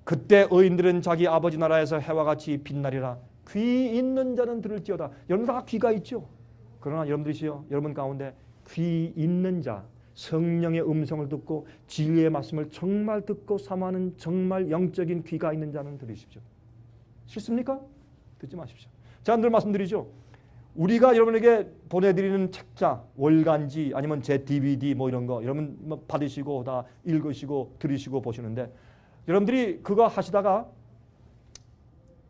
그때 의인들은 자기 아버지 나라에서 해와 같이 빛나리라. 귀 있는 자는 들을지어다. 여러분 다 귀가 있죠. 그러나 여러분들이시요, 여러분 가운데 귀 있는 자, 성령의 음성을 듣고 진리의 말씀을 정말 듣고 삼하는 정말 영적인 귀가 있는 자는 들으십시오. 싫습니까? 듣지 마십시오. 제가 늘 말씀드리죠. 우리가 여러분에게 보내드리는 책자, 월간지 아니면 제 DVD 뭐 이런 거 여러분 뭐 받으시고 다 읽으시고 들으시고 보시는데 여러분들이 그거 하시다가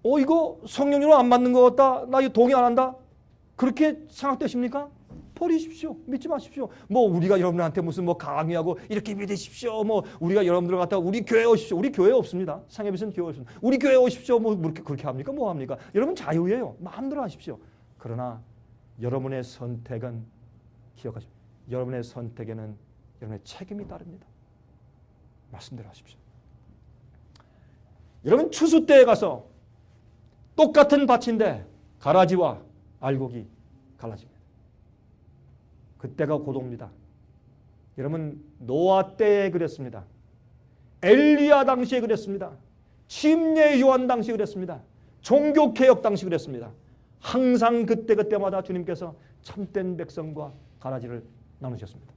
이거 성령으로 안 맞는 것 같다. 나 이거 동의 안 한다. 그렇게 생각되십니까? 버리십시오. 믿지 마십시오. 뭐 우리가 여러분한테 무슨 뭐 강요하고 이렇게 믿으십시오. 뭐 우리가 여러분들 갖다 우리 교회 오십시오. 우리 교회 없습니다. 상해비선 교회 없습니다. 우리 교회 오십시오. 뭐 그렇게 합니까? 뭐 합니까? 여러분 자유예요. 마음대로 하십시오. 그러나 여러분의 선택은 기억하십시오. 여러분의 선택에는 여러분의 책임이 따릅니다. 말씀대로 하십시오. 여러분 추수 때에 가서 똑같은 밭인데 가라지와 알곡이 갈라집니다. 그때가 고도입니다. 여러분 노아 때에 그랬습니다. 엘리야 당시에 그랬습니다. 침례 요한 당시에 그랬습니다. 종교개혁 당시 그랬습니다. 항상 그때마다 주님께서 참된 백성과 가라지를 나누셨습니다.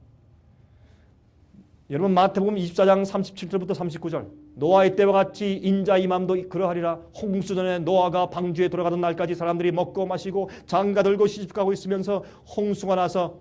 여러분 마태복음 24장 37절부터 39절 노아의 때와 같이 인자의 맘도 그러하리라. 홍수전에 노아가 방주에 들어가던 날까지 사람들이 먹고 마시고 장가들고 시집가고 있으면서 홍수가 나서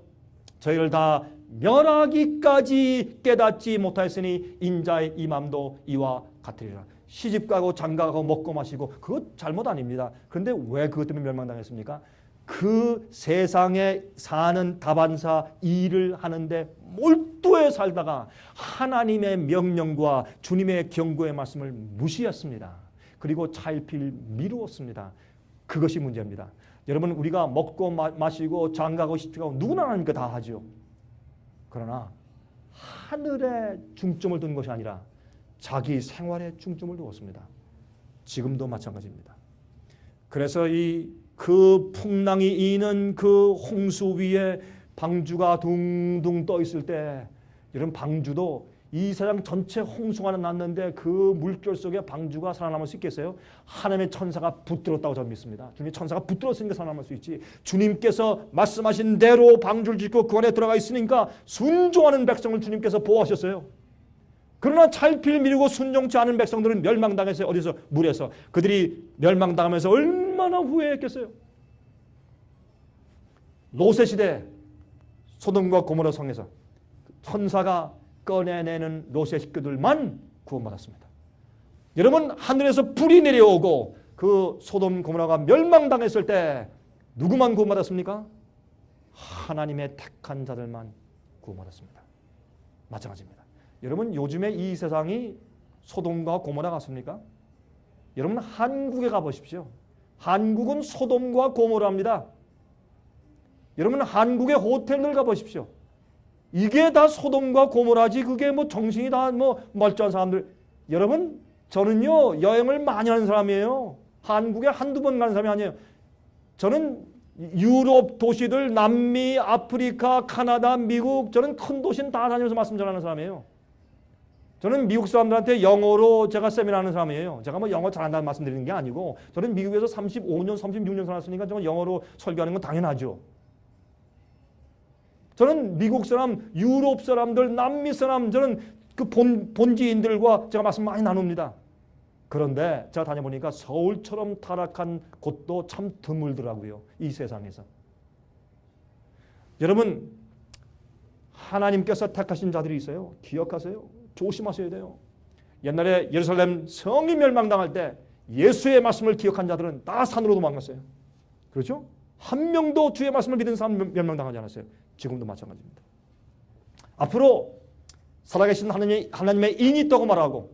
저희를 다 멸하기까지 깨닫지 못하였으니 인자의 이 맘도 이와 같으리라. 시집가고 장가가고 먹고 마시고 그거 잘못 아닙니다. 그런데 왜 그것 때문에 멸망당했습니까? 그 세상에 사는 다반사 일을 하는데 몰두해 살다가 하나님의 명령과 주님의 경고의 말씀을 무시했습니다. 그리고 차일피일 미루었습니다. 그것이 문제입니다. 여러분 우리가 먹고 마시고 장가고 시집가고 누구나 하니까 다 하죠. 그러나 하늘에 중점을 둔 것이 아니라 자기 생활에 중점을 두었습니다. 지금도 마찬가지입니다. 그래서 그 풍랑이 이는 그 홍수 위에 방주가 둥둥 떠 있을 때 여러분 방주도 이 세상 전체 홍수가 났는데 그 물결 속에 방주가 살아남을 수 있겠어요? 하나님의 천사가 붙들었다고 저는 믿습니다. 주님의 천사가 붙들었으니까 살아남을 수 있지. 주님께서 말씀하신 대로 방주를 짓고 그 안에 들어가 있으니까 순종하는 백성을 주님께서 보호하셨어요. 그러나 찰필 미루고 순종치 않은 백성들은 멸망당했어요. 어디서? 물에서. 그들이 멸망당하면서 얼마나 후회했겠어요. 롯의 시대 소돔과 고모라 성에서 천사가 꺼내내는 롯의 식구들만 구원받았습니다. 여러분 하늘에서 불이 내려오고 그 소돔 고모라가 멸망당했을 때 누구만 구원받았습니까? 하나님의 택한 자들만 구원받았습니다. 마찬가지입니다. 여러분 요즘에 이 세상이 소돔과 고모라 같습니까? 여러분 한국에 가보십시오. 한국은 소돔과 고모라입니다. 여러분 한국의 호텔들 가보십시오. 이게 다 소돔과 고모라지 그게 뭐 정신이 다 뭐 멀쩡한 사람들. 여러분 저는요 여행을 많이 하는 사람이에요. 한국에 한두 번 가는 사람이 아니에요. 저는 유럽 도시들 남미, 아프리카, 카나다, 미국 저는 큰 도시는 다 다니면서 말씀 전하는 사람이에요. 저는 미국 사람들한테 영어로 제가 세미나 하는 사람이에요. 제가 뭐 영어 잘한다는 말씀 드리는 게 아니고 저는 미국에서 35년, 36년 살았으니까 저는 영어로 설교하는 건 당연하죠. 저는 미국 사람, 유럽 사람들, 남미 사람, 저는 그 본지인들과 제가 말씀 많이 나눕니다. 그런데 제가 다녀보니까 서울처럼 타락한 곳도 참 드물더라고요. 이 세상에서. 여러분 하나님께서 택하신 자들이 있어요. 기억하세요. 조심하셔야 돼요. 옛날에 예루살렘 성이 멸망당할 때 예수의 말씀을 기억한 자들은 다 산으로 도망갔어요. 그렇죠? 한 명도 주의 말씀을 믿은 사람 멸망당하지 않았어요. 지금도 마찬가지입니다. 앞으로 살아계신 하나님의 인이 있다고 말하고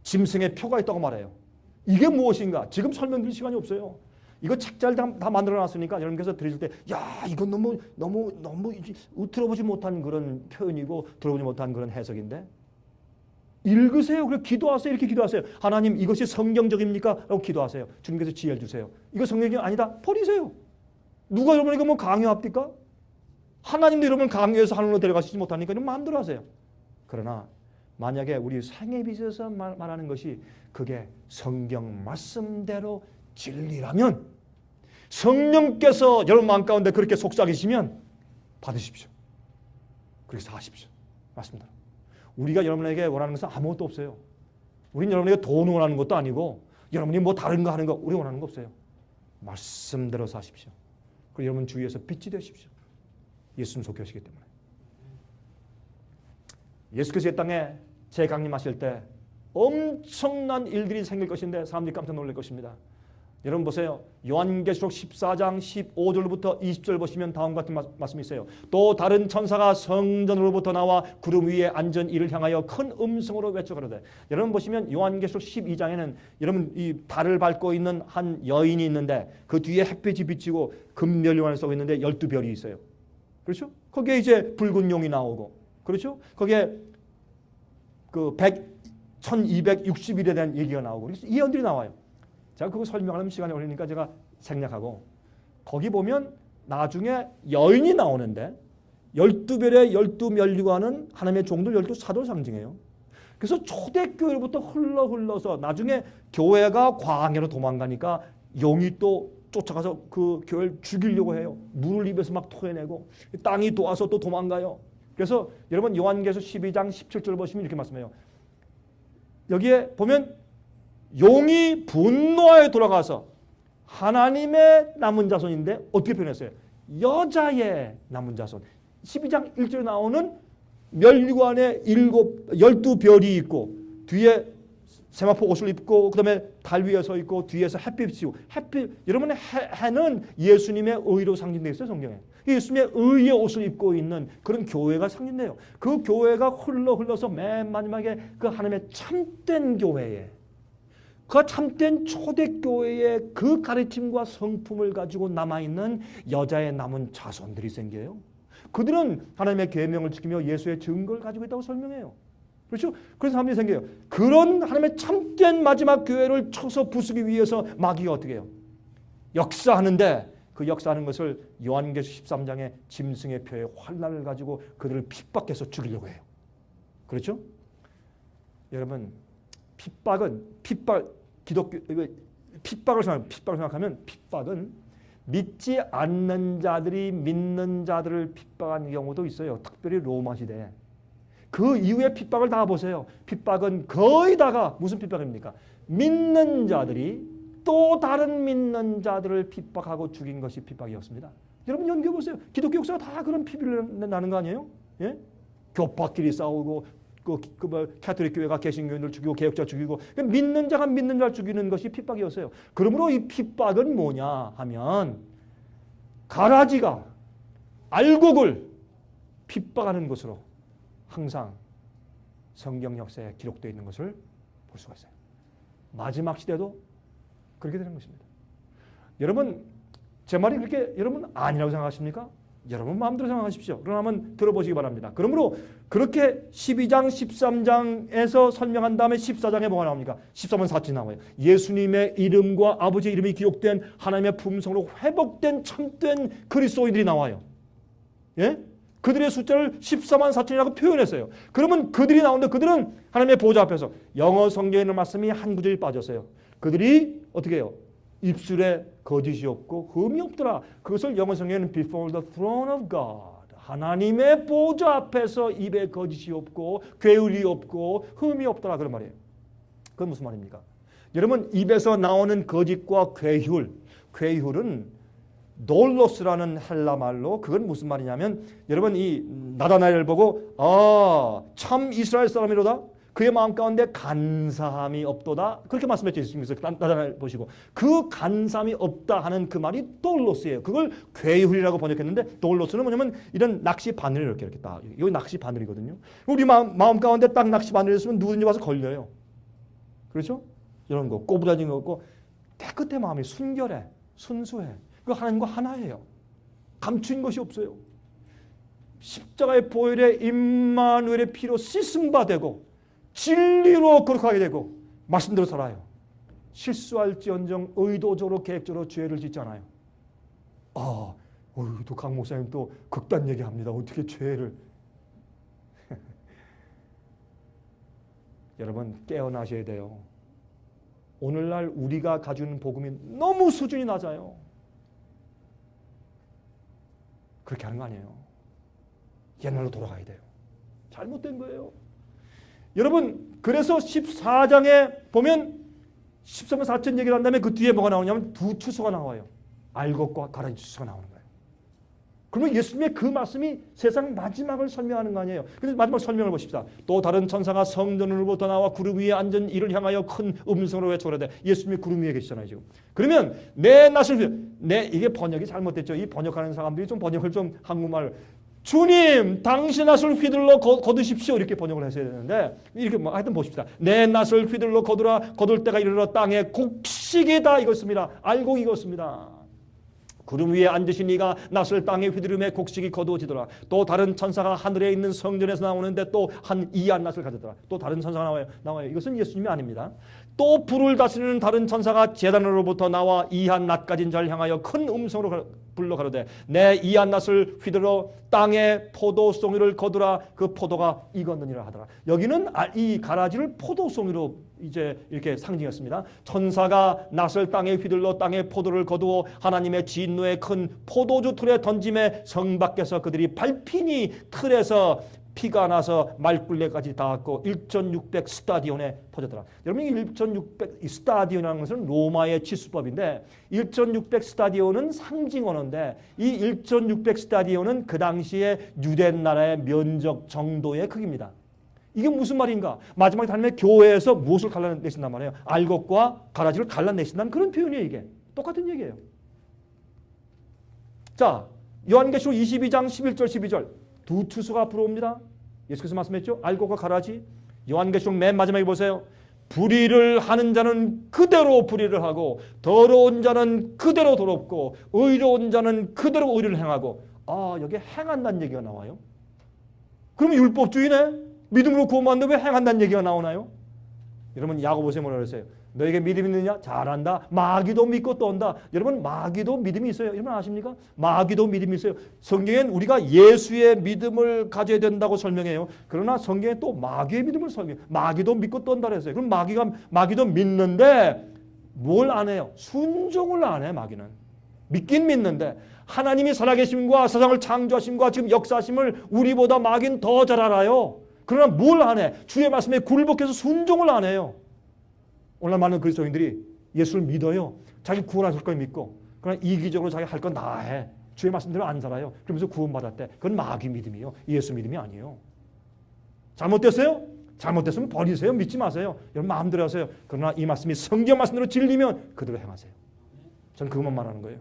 짐승의 표가 있다고 말해요. 이게 무엇인가? 지금 설명드릴 시간이 없어요. 이거 책자를 다 만들어놨으니까 여러분께서 들으실 때 야 이건 너무 들어보지 못한 그런 표현이고 들어보지 못한 그런 해석인데 읽으세요. 그리고 기도하세요. 이렇게 기도하세요. 하나님 이것이 성경적입니까? 라고 기도하세요. 주님께서 지혜를 주세요. 이거 성경이 아니다? 버리세요. 누가 여러분에게 뭐 강요합니까? 하나님도 여러분 강요해서 하늘로 데려가시지 못하니까 여러분 마음대로 하세요. 그러나 만약에 우리 생애 빚에서 말하는 것이 그게 성경 말씀대로 진리라면 성령께서 여러분 마음 가운데 그렇게 속삭이시면 받으십시오. 그렇게 사십시오. 맞습니다. 우리가 여러분에게 원하는 것은 아무것도 없어요. 우리는 여러분에게 돈을 원하는 것도 아니고 여러분이 뭐 다른 거 하는 거 우리 원하는 거 없어요. 말씀대로 사십시오. 그리고 여러분 주위에서 빛이 되십시오. 예수님 속해 오시기 때문에. 예수께서 이 땅에 재강림하실 때 엄청난 일들이 생길 것인데 사람들이 깜짝 놀랄 것입니다. 여러분 보세요. 요한계시록 14장 15절부터 20절 보시면 다음 같은 말씀이 있어요. 또 다른 천사가 성전으로부터 나와 구름 위에 앉은 이를 향하여 큰 음성으로 외쳐 가로되. 여러분 보시면 요한계시록 12장에는 여러분 이 달을 밟고 있는 한 여인이 있는데 그 뒤에 햇빛이 비치고 금면류관을 쓰고 있는데 12별이 있어요. 그렇죠? 거기에 이제 붉은 용이 나오고 그렇죠? 거기에 그 1260일에 대한 얘기가 나오고 예언들이 나와요. 제가 그거 설명하면 시간이 걸리니까 제가 생략하고 거기 보면 나중에 여인이 나오는데 12별의 12면류관은 하나님의 종들 12사도를 상징해요. 그래서 초대교회로부터 흘러서 나중에 교회가 광야로 도망가니까 용이 또 쫓아가서 그 교회를 죽이려고 해요. 물을 입에서 막 토해내고 땅이 도와서 또 도망가요. 그래서 여러분 요한계시록 12장 17절 보시면 이렇게 말씀해요. 여기에 보면 용이 분노하여 돌아가서 하나님의 남은 자손인데 어떻게 표현했어요? 여자의 남은 자손. 12장 1절에 나오는 면류관에 12별이 있고 뒤에 세마포 옷을 입고 그 다음에 달 위에 서 있고 뒤에서 햇빛이 지고 햇빛 여러분의 해는 예수님의 의로 상징되어 있어요. 성경에. 예수님의 의의 옷을 입고 있는 그런 교회가 상징돼요. 그 교회가 흘러서 맨 마지막에 그 하나님의 참된 교회에 그 참된 초대교회의 그 가르침과 성품을 가지고 남아있는 여자의 남은 자손들이 생겨요. 그들은 하나님의 계명을 지키며 예수의 증거를 가지고 있다고 설명해요. 그렇죠? 그래서 사람들이 생겨요. 그런 하나님의 참된 마지막 교회를 쳐서 부수기 위해서 마귀가 어떻게 해요? 역사하는데 그 역사하는 것을 요한계시록 13장의 짐승의 표의 환난을 가지고 그들을 핍박해서 죽이려고 해요. 그렇죠? 여러분 핍박을 생각하면 핍박은 믿지 않는 자들이 믿는 자들을 핍박한 경우도 있어요. 특별히 로마 시대에. 그 이후에 핍박을 다 보세요. 핍박은 거의 다가 무슨 핍박입니까? 믿는 자들이 또 다른 믿는 자들을 핍박하고 죽인 것이 핍박이었습니다. 여러분 연구해보세요. 기독교 역사가 다 그런 피비를 나는 거 아니에요? 예? 교파끼리 싸우고 카톨릭 교회가 개신교인들 죽이고 개혁자 죽이고 믿는 자가 믿는 자를 죽이는 것이 핍박이었어요. 그러므로 이 핍박은 뭐냐 하면 가라지가 알곡을 핍박하는 것으로 항상 성경 역사에 기록되어 있는 것을 볼 수가 있어요. 마지막 시대도 그렇게 되는 것입니다. 여러분 제 말이 그렇게 여러분 아니라고 생각하십니까? 여러분 마음대로 생각하십시오. 그러나 한번 들어보시기 바랍니다. 그러므로 그렇게 12장 13장에서 설명한 다음에 14장에 뭐가 나옵니까? 13은 사건이 나와요. 예수님의 이름과 아버지의 이름이 기록된 하나님의 품성으로 회복된 참된 그리스도인들이 나와요. 예? 그들의 숫자를 14만 4천이라고 표현했어요. 그러면 그들이 나오는데 그들은 하나님의 보좌 앞에서 영어 성경에 있는 말씀이 한 구절이 빠졌어요. 그들이 어떻게 해요? 입술에 거짓이 없고 흠이 없더라. 그것을 영어 성경에는 before the throne of God. 하나님의 보좌 앞에서 입에 거짓이 없고 괴울이 없고 흠이 없더라. 그런 말이에요. 그건 무슨 말입니까? 여러분 입에서 나오는 거짓과 괴hul은 놀로스라는 헬라 말로 그건 무슨 말이냐면 여러분 이 나다나엘을 보고 참 이스라엘 사람이로다. 그의 마음 가운데 간사함이 없도다. 그렇게 말씀했죠. 예수님께서 나다나엘 보시고 그 간사함이 없다 하는 그 말이 돌로스예요. 그걸 괴hul이라고 번역했는데 돌로스는 뭐냐면 이런 낚시 바늘이 이렇게 딱 여기 낚시 바늘이거든요. 우리 마음 가운데 딱 낚시 바늘이 있으면 누구든지 와서 걸려요. 그렇죠? 이런 거 꼬부라진 거 없고 깨끗해 마음이 순결해 순수해. 그 하나님과 하나예요. 감추인 것이 없어요. 십자가의 보혈에 임마누엘의 피로 씻음 받고 진리로 거룩하게 되고 말씀대로 살아요. 실수할지언정 의도적으로 계획적으로 죄를 짓지 않아요. 또 강 목사님 또 극단 얘기합니다. 어떻게 죄를 여러분 깨어나셔야 돼요. 오늘날 우리가 가지고 있는 복음이 너무 수준이 낮아요. 그렇게 하는 거 아니에요. 옛날로 돌아가야 돼요. 잘못된 거예요. 여러분, 그래서 14장에 보면 13만 4천 얘기를 한 다음에 그 뒤에 뭐가 나오냐면 두 추수가 나와요. 알곡과 가라지 추수가 나오는 거예요. 그러면 예수님의 그 말씀이 세상 마지막을 설명하는 거 아니에요. 그런데 마지막 설명을 보십시다. 또 다른 천사가 성전으로부터 나와 구름 위에 앉은 이를 향하여 큰 음성으로 외쳐오되, 예수님이 구름 위에 계시잖아요 지금. 그러면 내 낯을 이게 번역이 잘못됐죠. 이 번역하는 사람들이 좀 번역을 좀 한국말, 주님 당신 낯을 휘둘러 거두십시오 이렇게 번역을 했어야 되는데, 이렇게 뭐 하여튼 보십시다. 내 낯을 휘둘러 거둘 때가 이르러 땅에 곡식이다 이것입니다. 알곡 이것입니다. 구름 위에 앉으신 이가 낯을 땅에 휘두르매 곡식이 거두어지더라. 또 다른 천사가 하늘에 있는 성전에서 나오는데 또 한 이한 낯을 가졌더라. 또 다른 천사가 나와요. 이것은 예수님이 아닙니다. 또 불을 다스리는 다른 천사가 제단으로부터 나와 이한 낯 가진 자를 향하여 큰 음성으로 불러 가로되, 내 이한 낯을 휘둘러 땅에 포도송이를 거두라. 그 포도가 익었느니라 하더라. 여기는 이 가라지를 포도송이로 이제 이렇게 상징했습니다. 천사가 낯을 땅에 휘둘러 땅에 포도를 거두어 하나님의 진노의 큰 포도주 틀에 던짐에 성 밖에서 그들이 밟히니 틀에서 피가 나서 말굴레까지 닿았고 1,600 스타디온에 퍼졌더라. 여러분, 1,600 스타디온이라는 것은 로마의 치수법인데, 1,600 스타디온은 상징 언어인데, 이 1,600 스타디온은 그 당시에 유대 나라의 면적 정도의 크기입니다. 이게 무슨 말인가? 마지막에 하나님의 교회에서 무엇을 갈라내신단 말이에요? 알곡과 가라지를 갈라내신다는 그런 표현이에요. 이게 똑같은 얘기예요. 자, 요한계시록 22장 11절 12절 두 투수가 앞으로 옵니다. 예수께서 말씀했죠. 알곡과 가라지. 요한계시록 맨 마지막에 보세요. 불의를 하는 자는 그대로 불의를 하고 더러운 자는 그대로 더럽고 의로운 자는 그대로 의를 행하고. 여기 행한다는 얘기가 나와요. 그러면 율법주의네. 믿음으로 구원받는데 왜 행한다는 얘기가 나오나요? 여러분, 야고보서에 뭐라 그랬어요? 너에게 믿음이 있느냐? 잘한다. 마귀도 믿고 또 온다. 여러분, 마귀도 믿음이 있어요. 여러분 아십니까? 마귀도 믿음이 있어요. 성경엔 우리가 예수의 믿음을 가져야 된다고 설명해요. 그러나 성경에 또 마귀의 믿음을 설명해요. 마귀도 믿고 또 온다 그랬어요. 그럼 마귀도 믿는데 뭘 안 해요? 순종을 안 해. 마귀는 믿긴 믿는데 하나님이 살아계심과 세상을 창조하심과 지금 역사하심을 우리보다 마귀는 더 잘 알아요. 그러나 뭘 안 해? 주의 말씀에 굴복해서 순종을 안 해요. 오늘 많은 그리스도인들이 예수를 믿어요. 자기 구원하실 걸 믿고. 그러나 이기적으로 자기 할 건 다 해. 주의 말씀대로 안 살아요. 그러면서 구원받았대. 그건 마귀 믿음이에요. 예수 믿음이 아니에요. 잘못됐어요? 잘못됐으면 버리세요. 믿지 마세요. 여러분 마음대로 하세요. 그러나 이 말씀이 성경 말씀대로 진리면 그대로 행하세요. 저는 그것만 말하는 거예요.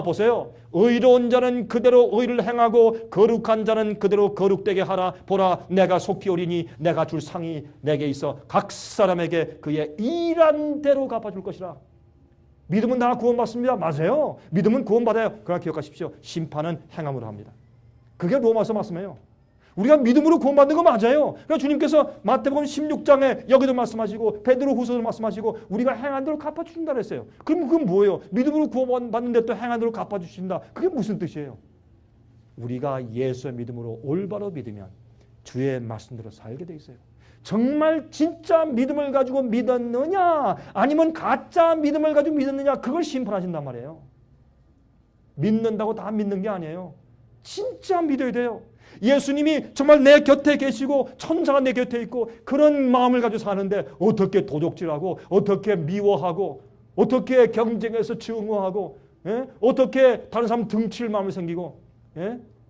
보세요. 의로운 자는 그대로 의를 행하고 거룩한 자는 그대로 거룩되게 하라. 보라, 내가 속히 오리니 내가 줄 상이 내게 있어 각 사람에게 그의 일한 대로 갚아줄 것이라. 믿음은 다 구원받습니다. 맞아요. 믿음은 구원받아요. 그러나 기억하십시오. 심판은 행함으로 합니다. 그게 로마서 말씀이에요. 우리가 믿음으로 구원받는 거 맞아요. 그러니까 주님께서 마태복음 16장에 여기도 말씀하시고 베드로후서도 말씀하시고 우리가 행한 대로 갚아주신다 그랬어요. 그럼 그건 뭐예요? 믿음으로 구원받는데 또 행한 대로 갚아주신다. 그게 무슨 뜻이에요? 우리가 예수의 믿음으로 올바로 믿으면 주의 말씀대로 살게 돼 있어요. 정말 진짜 믿음을 가지고 믿었느냐 아니면 가짜 믿음을 가지고 믿었느냐, 그걸 심판하신단 말이에요. 믿는다고 다 믿는 게 아니에요. 진짜 믿어야 돼요. 예수님이 정말 내 곁에 계시고 천사가 내 곁에 있고 그런 마음을 가지고 사는데 어떻게 도적질하고 어떻게 미워하고 어떻게 경쟁해서 증오하고 어떻게 다른 사람 등칠 마음이 생기고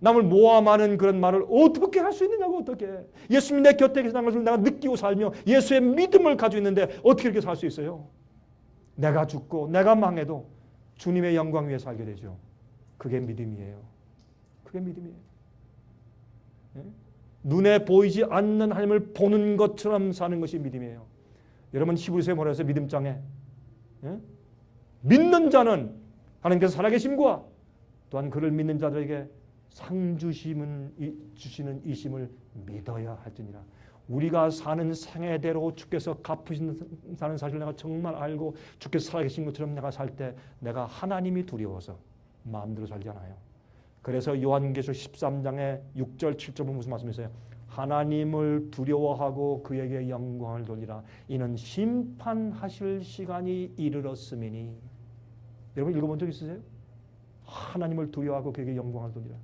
남을 모함하는 그런 말을 어떻게 할 수 있느냐고. 어떻게 예수님이 내 곁에 계시다는 것을 내가 느끼고 살며 예수의 믿음을 가지고 있는데 어떻게 이렇게 살 수 있어요? 내가 죽고 내가 망해도 주님의 영광 위에 살게 되죠. 그게 믿음이에요. 그게 믿음이에요. 눈에 보이지 않는 하나님을 보는 것처럼 사는 것이 믿음이에요. 여러분 히브리서에 뭐라 해서 믿음장에 믿는 자는 하나님께서 살아계심과 또한 그를 믿는 자들에게 상 주시는 이심을 믿어야 할지니라. 우리가 사는 생애대로 주께서 갚으신다는 사실을 내가 정말 알고 주께서 살아계신 것처럼 내가 살 때 내가 하나님이 두려워서 마음대로 살지 않아요. 그래서 요한계시록 13장의 6절 7절은 무슨 말씀이세요? 하나님을 두려워하고 그에게 영광을 돌리라. 이는 심판하실 시간이 이르렀음이니. 여러분 읽어본 적 있으세요? 하나님을 두려워하고 그에게 영광을 돌리라.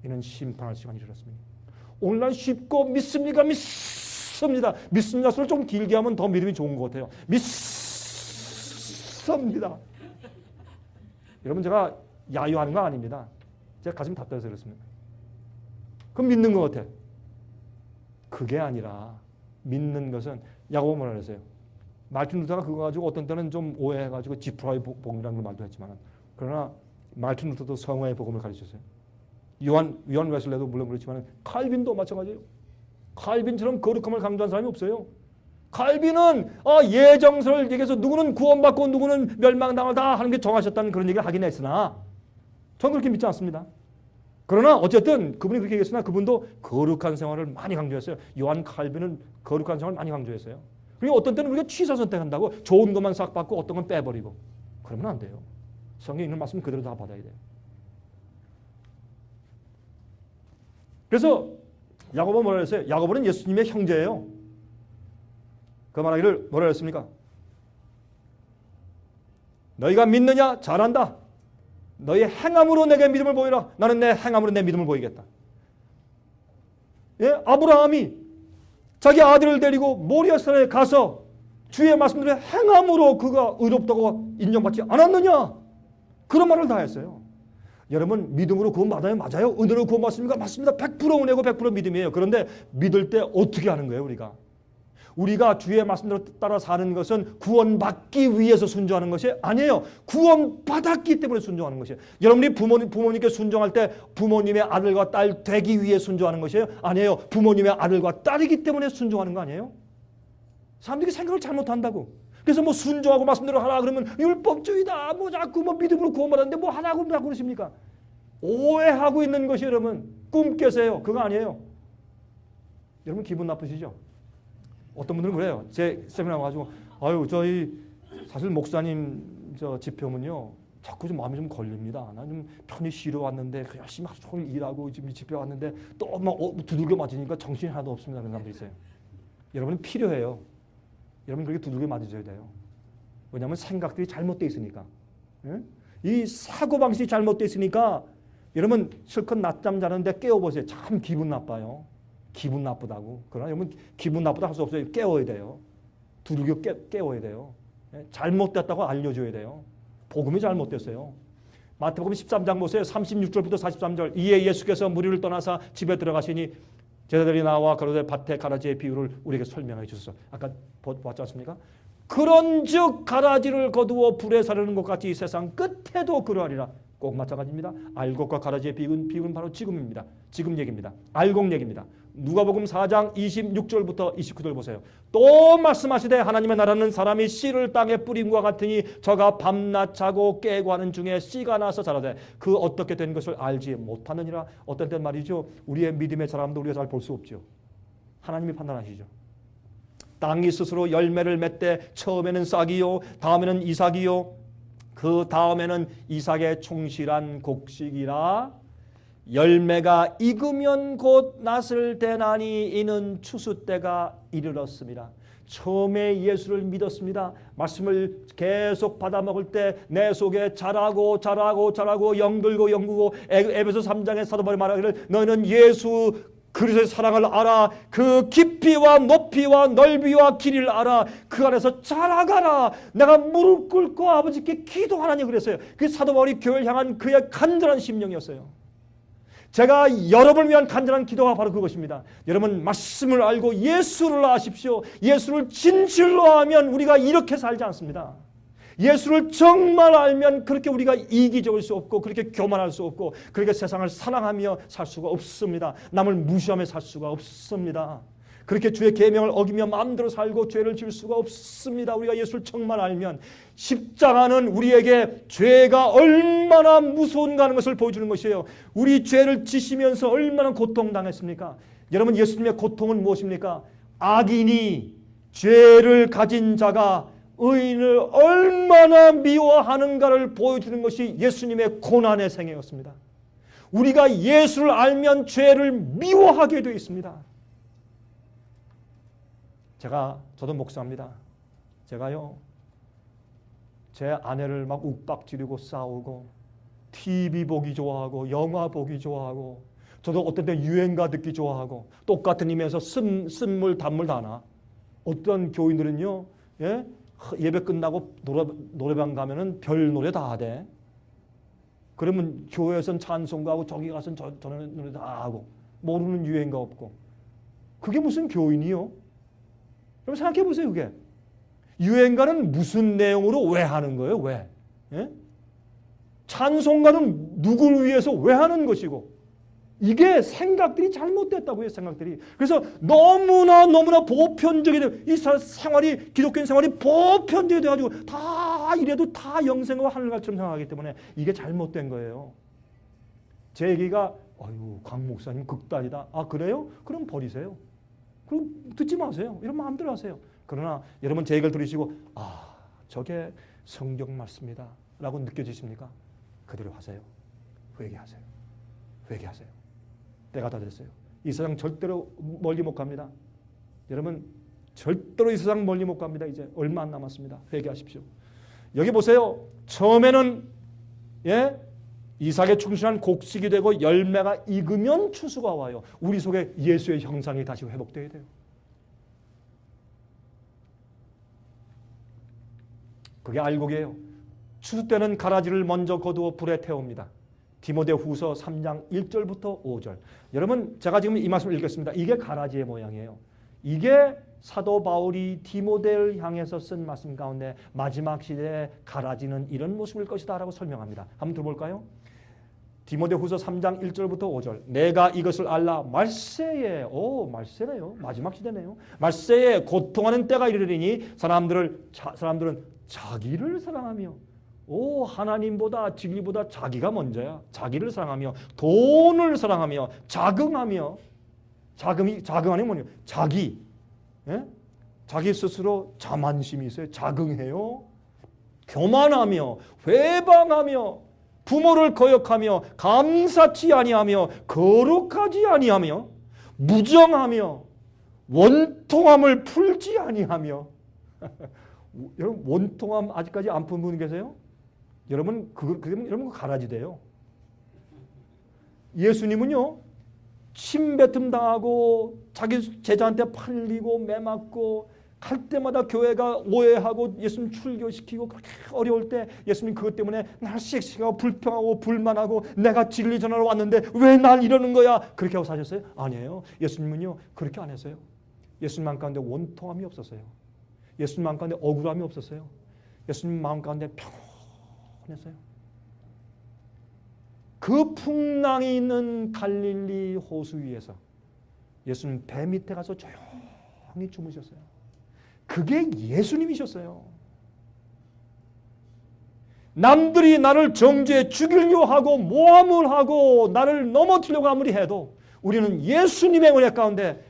이는 심판할 시간이 이르렀음이니. 오늘날 쉽고 믿습니까? 믿습니다. 믿습니다 소리를 좀 길게 하면 더 믿음이 좋은 것 같아요. 믿습니다. 여러분 제가 야유하는 거 아닙니다. 제가 가슴이 답답해서 그렇습니다. 그럼 믿는 것 같아. 그게 아니라 믿는 것은 야고보 뭐라 그랬어요? 마틴 루터가 그거 가지고 어떤 때는 좀 오해해가지고 지프라의 복음이라는 걸 말도 했지만, 그러나 마틴 루터도 성화의 복음을 가르쳤어요. 요한 웨슬레도 물론 그렇지만 칼빈도 마찬가지예요. 칼빈처럼 거룩함을 강조한 사람이 없어요. 칼빈은 예정설을 얘기해서 누구는 구원받고 누구는 멸망당하다 하는 게 정하셨다는 그런 얘기를 하긴 했으나 저는 그렇게 믿지 않습니다. 그러나 어쨌든 그분이 그렇게 얘기했으나 그분도 거룩한 생활을 많이 강조했어요. 요한 칼빈은 거룩한 생활을 많이 강조했어요. 그리고 어떤 때는 우리가 취사 선택한다고 좋은 것만 싹 받고 어떤 건 빼버리고 그러면 안 돼요. 성경에 있는 말씀 그대로 다 받아야 돼요. 그래서 야고보 뭐라 그랬어요? 야고보는 예수님의 형제예요. 그 말하기를 뭐라 그랬습니까? 너희가 믿느냐? 잘한다. 너희 행함으로 내게 믿음을 보이라. 나는 내 행함으로 내 믿음을 보이겠다. 예? 아브라함이 자기 아들을 데리고 모리아산에 가서 주의 말씀대로 행함으로 그가 의롭다고 인정받지 않았느냐? 그런 말을 다 했어요. 여러분 믿음으로 구원 받아요? 맞아요. 은혜로 구원 받습니까? 맞습니다. 100% 은혜고 100% 믿음이에요. 그런데 믿을 때 어떻게 하는 거예요? 우리가 주의 말씀대로 따라 사는 것은 구원받기 위해서 순종하는 것이 아니에요. 구원받았기 때문에 순종하는 것이에요. 여러분이 부모님께 순종할 때 부모님의 아들과 딸 되기 위해 순종하는 것이에요? 아니에요. 부모님의 아들과 딸이기 때문에 순종하는 거 아니에요? 사람들이 생각을 잘못한다고. 그래서 뭐 순종하고 말씀대로 하라 그러면 율법주의다. 뭐 자꾸 뭐 믿음으로 구원받았는데 뭐 하라고 자꾸 그러십니까? 오해하고 있는 것이 여러분 꿈 깨세요. 그거 아니에요. 여러분 기분 나쁘시죠? 어떤 분들은 그래요. 제 세미나 와가지고 저희 사실 목사님 저 집회면요 자꾸 좀 마음이 좀 걸립니다. 나 좀 편히 쉬러 왔는데 열심히 하루 종일 일하고 지금 집회 왔는데 또 막 두들겨 맞으니까 정신이 하나도 없습니다. 그런 사람들이 있어요. 여러분은 필요해요. 여러분 그렇게 두들겨 맞으셔야 돼요. 왜냐하면 생각들이 잘못되어 있으니까. 이 사고방식이 잘못되어 있으니까 여러분 실컷 낮잠 자는데 깨워보세요. 참 기분 나빠요. 기분 나쁘다고. 그러나 여러분 기분 나쁘다 할 수 없어요. 깨워야 돼요. 두들겨 깨워야 돼요. 잘못됐다고 알려줘야 돼요. 복음이 잘못됐어요. 마태복음 13장 보세요. 36절부터 43절. 이에 예수께서 무리를 떠나사 집에 들어가시니 제자들이 나와 가로되 밭에 가라지의 비유를 우리에게 설명해 주소서. 아까 봤지 않습니까? 그런즉 가라지를 거두어 불에 사르는 것 같이 이 세상 끝에도 그러하리라. 꼭 마찬가지입니다. 알곡과 가라지의 비유는 바로 지금입니다. 지금 얘기입니다. 알곡 얘기입니다. 누가복음 4장 26절부터 29절 보세요. 또 말씀하시되 하나님의 나라는 사람이 씨를 땅에 뿌림과 같으니 저가 밤낮 자고 깨고 하는 중에 씨가 나서 자라되 그 어떻게 된 것을 알지 못하느니라. 어떤 때는 말이죠. 우리의 믿음의 자람도 우리가 잘 볼 수 없죠. 하나님이 판단하시죠. 땅이 스스로 열매를 맺되 처음에는 싹이요 다음에는 이삭이요 그 다음에는 이삭의 충실한 곡식이라. 열매가 익으면 곧 낫을 대나니 이는 추수 때가 이르렀습니다. 처음에 예수를 믿었습니다. 말씀을 계속 받아 먹을 때 내 속에 자라고 영들고 영구고. 에베소 3장의 사도 바울이 말하기를 너희는 예수 그리스도의 사랑을 알아. 그 깊이와 높이와 넓이와 길이를 알아. 그 안에서 자라가라. 내가 무릎 꿇고 아버지께 기도하라니 그랬어요. 그 사도 바울이 교회를 향한 그의 간절한 심령이었어요. 제가 여러분을 위한 간절한 기도가 바로 그것입니다. 여러분 말씀을 알고 예수를 아십시오. 예수를 진실로 하면 우리가 이렇게 살지 않습니다. 예수를 정말 알면 그렇게 우리가 이기적일 수 없고 그렇게 교만할 수 없고 그렇게 세상을 사랑하며 살 수가 없습니다. 남을 무시하며 살 수가 없습니다. 그렇게 주의 계명을 어기며 마음대로 살고 죄를 지을 수가 없습니다. 우리가 예수를 정말 알면 십자가는 우리에게 죄가 얼마나 무서운가 하는 것을 보여주는 것이에요. 우리 죄를 지시면서 얼마나 고통당했습니까? 여러분 고통의 고통은 무엇입니까? 악인이 죄를 가진 자가 의인을 얼마나 미워하는가를 보여주는 것이 예수님의 고난의 생애였습니다. 우리가 예수를 알면 죄를 미워하게 되어 있습니다. 저도 목사입니다. 제가요, 제 아내를 막 욱박지르고 싸우고, TV 보기 좋아하고, 영화 보기 좋아하고, 저도 어떤 때 유행가 듣기 좋아하고, 똑같은 의미에서 쓴물 단물 다 나. 어떤 교인들은요, 예? 예배 끝나고 노래방 가면은 별 노래 다 하대. 그러면 교회에선 찬송가 하고 저기 가서는 저런 노래 다 하고, 모르는 유행가 없고. 그게 무슨 교인이요? 그럼 생각해 보세요, 그게. 유행가는 무슨 내용으로 왜 하는 거예요? 왜? 예? 찬송가는 누굴 위해서 왜 하는 것이고, 이게 생각들이 잘못됐다고요, 생각들이. 그래서 너무나 보편적이 돼요. 이 생활이, 기독교인 생활이 보편적이 돼가지고 다 이래도 다 영생과 하늘같이처럼 생각하기 때문에 이게 잘못된 거예요. 제 얘기가 아유, 강 목사님 극단이다. 아, 그래요? 그럼 버리세요. 그럼 듣지 마세요. 이런 마음대로 하세요. 그러나 여러분 제 얘기를 들으시고 아, 저게 성경 말씀이다 라고 느껴지십니까? 그대로 하세요. 회개하세요. 회개하세요. 때가 다 됐어요. 이 세상 절대로 멀리 못 갑니다. 여러분 절대로 이 세상 멀리 못 갑니다. 이제 얼마 안 남았습니다. 회개하십시오. 여기 보세요. 처음에는 이삭에 충실한 곡식이 되고 열매가 익으면 추수가 와요. 우리 속에 예수의 형상이 다시 회복돼야 돼요. 그게 알곡이에요. 추수 때는 가라지를 먼저 거두어 불에 태웁니다. 디모데후서 3장 1절부터 5절. 여러분 제가 지금 이 말씀을 읽겠습니다. 이게 가라지의 모양이에요. 이게 사도 바울이 디모데를 향해서 쓴 말씀 가운데 마지막 시대에 가라지는 이런 모습일 것이다 라고 설명합니다. 한번 들어볼까요? 디모데후서 3장 1절부터 5절. 내가 이것을 알라 말세에 말세네요. 마지막 시대네요. 말세에 고통하는 때가 이르리니 사람들은 자기를 사랑하며 하나님보다 진리보다 자기가 먼저야. 자기를 사랑하며 돈을 사랑하며 자긍하며 자긍하는 뭐냐? 자기 스스로 자만심이 있어요. 자긍해요. 교만하며 회방하며 부모를 거역하며 감사치 아니하며 거룩하지 아니하며 무정하며 원통함을 풀지 아니하며 여러분 원통함 아직까지 안 푼 분 계세요? 여러분 여러분 가라지 돼요. 예수님은요 침뱉음 당하고 자기 제자한테 팔리고 매맞고 갈 때마다 교회가 오해하고 예수님 출교시키고 그렇게 어려울 때 예수님 그것 때문에 날 씩씩하고 불평하고 불만하고 내가 진리 전하러 왔는데 왜 날 이러는 거야? 그렇게 하고 사셨어요? 아니에요. 예수님은요 그렇게 안 했어요. 예수님 마음 가운데 원통함이 없었어요. 예수님 마음 가운데 억울함이 없었어요. 예수님 마음 가운데 평온했어요. 그 풍랑이 있는 갈릴리 호수 위에서 예수님 배 밑에 가서 조용히 주무셨어요. 그게 예수님이셨어요. 남들이 나를 정죄해 죽이려 하고 모함을 하고 나를 넘어뜨리려고 아무리 해도 우리는 예수님의 은혜 가운데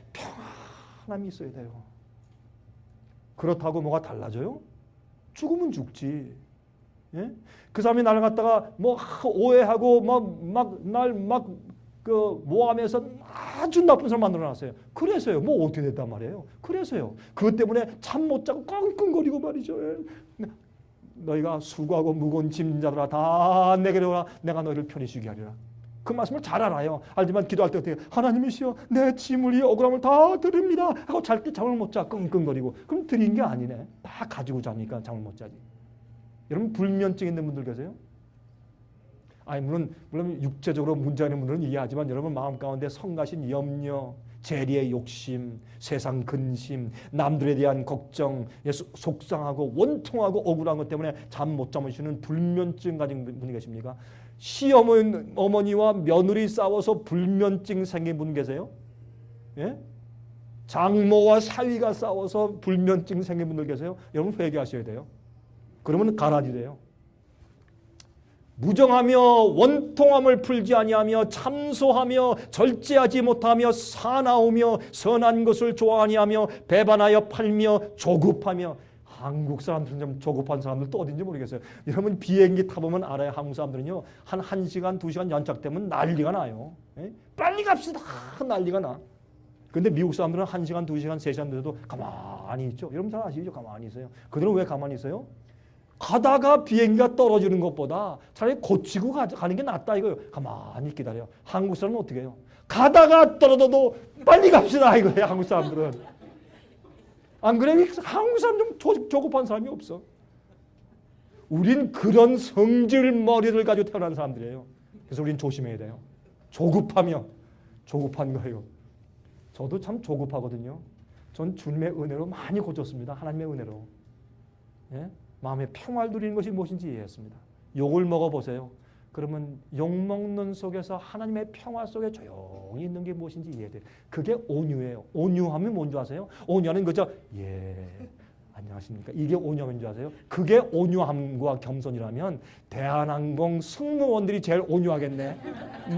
평안함이 있어야 돼요. 그렇다고 뭐가 달라져요? 죽으면 죽지. 예? 그 사람이 나를 갖다가 오해하고 모함해서 아주 나쁜 사람 만들어놨어요. 그래서요. 어떻게 됐단 말이에요. 그래서요. 그것 때문에 잠 못 자고 끙끙거리고 말이죠. 너희가 수고하고 무거운 짐자들아 다 내게로 오라. 내가 너희를 편히 쉬게 하리라. 그 말씀을 잘 알아요. 알지만 기도할 때 어떻게 하나님이시여 내 짐을 억울함을 다 드립니다 하고 잘 때 잠을 못 자 끙끙거리고 그럼 드린 게 아니네. 다 가지고 자니까 잠을 못 자지. 여러분 불면증 있는 분들 계세요? 아니 물론 육체적으로 문제 있는 분들은 이해하지만 여러분 마음 가운데 성가신 염려, 재리의 욕심, 세상 근심, 남들에 대한 걱정, 속상하고 원통하고 억울한 것 때문에 잠 못 자무시는 불면증 가진 분이 계십니까? 시어머니와 며느리 싸워서 불면증 생긴 분 계세요? 예? 장모와 사위가 싸워서 불면증 생긴 분들 계세요? 여러분 회개하셔야 돼요. 그러면 가라지 돼요. 무정하며 원통함을 풀지 아니하며 참소하며 절제하지 못하며 사나우며 선한 것을 좋아하니하며 배반하여 팔며 조급하며. 한국 사람들은 좀 조급한 사람들 또 어딘지 모르겠어요. 여러분 비행기 타보면 알아요. 한국 사람들은요 한 1시간 2시간 연착되면 난리가 나요. 빨리 갑시다 난리가 나. 근데 미국 사람들은 1시간, 2시간, 3시간 돼도 가만히 있죠. 여러분 잘 아시죠? 가만히 있어요. 그들은 왜 가만히 있어요? 가다가 비행기가 떨어지는 것보다 차라리 고치고 가는 게 낫다 이거예요. 가만히 기다려. 한국 사람은 어떻게 해요? 가다가 떨어져도 빨리 갑시다 이거예요. 한국 사람들은. 안 그래? 한국 사람 좀 조급한 사람이 없어. 우린 그런 성질 머리를 가지고 태어난 사람들이에요. 그래서 우린 조심해야 돼요. 조급한 거예요. 저도 참 조급하거든요. 전 주님의 은혜로 많이 고쳤습니다. 하나님의 은혜로. 예? 마음에 평화를 누리는 것이 무엇인지 이해했습니다. 욕을 먹어보세요. 그러면 욕먹는 속에서 하나님의 평화 속에 조용히 있는 게 무엇인지 이해돼요. 그게 온유예요. 온유하면 뭔지 아세요? 온유하는 거죠. 예, 안녕하십니까. 이게 온유함인 줄 아세요? 그게 온유함과 겸손이라면 대한항공 승무원들이 제일 온유하겠네.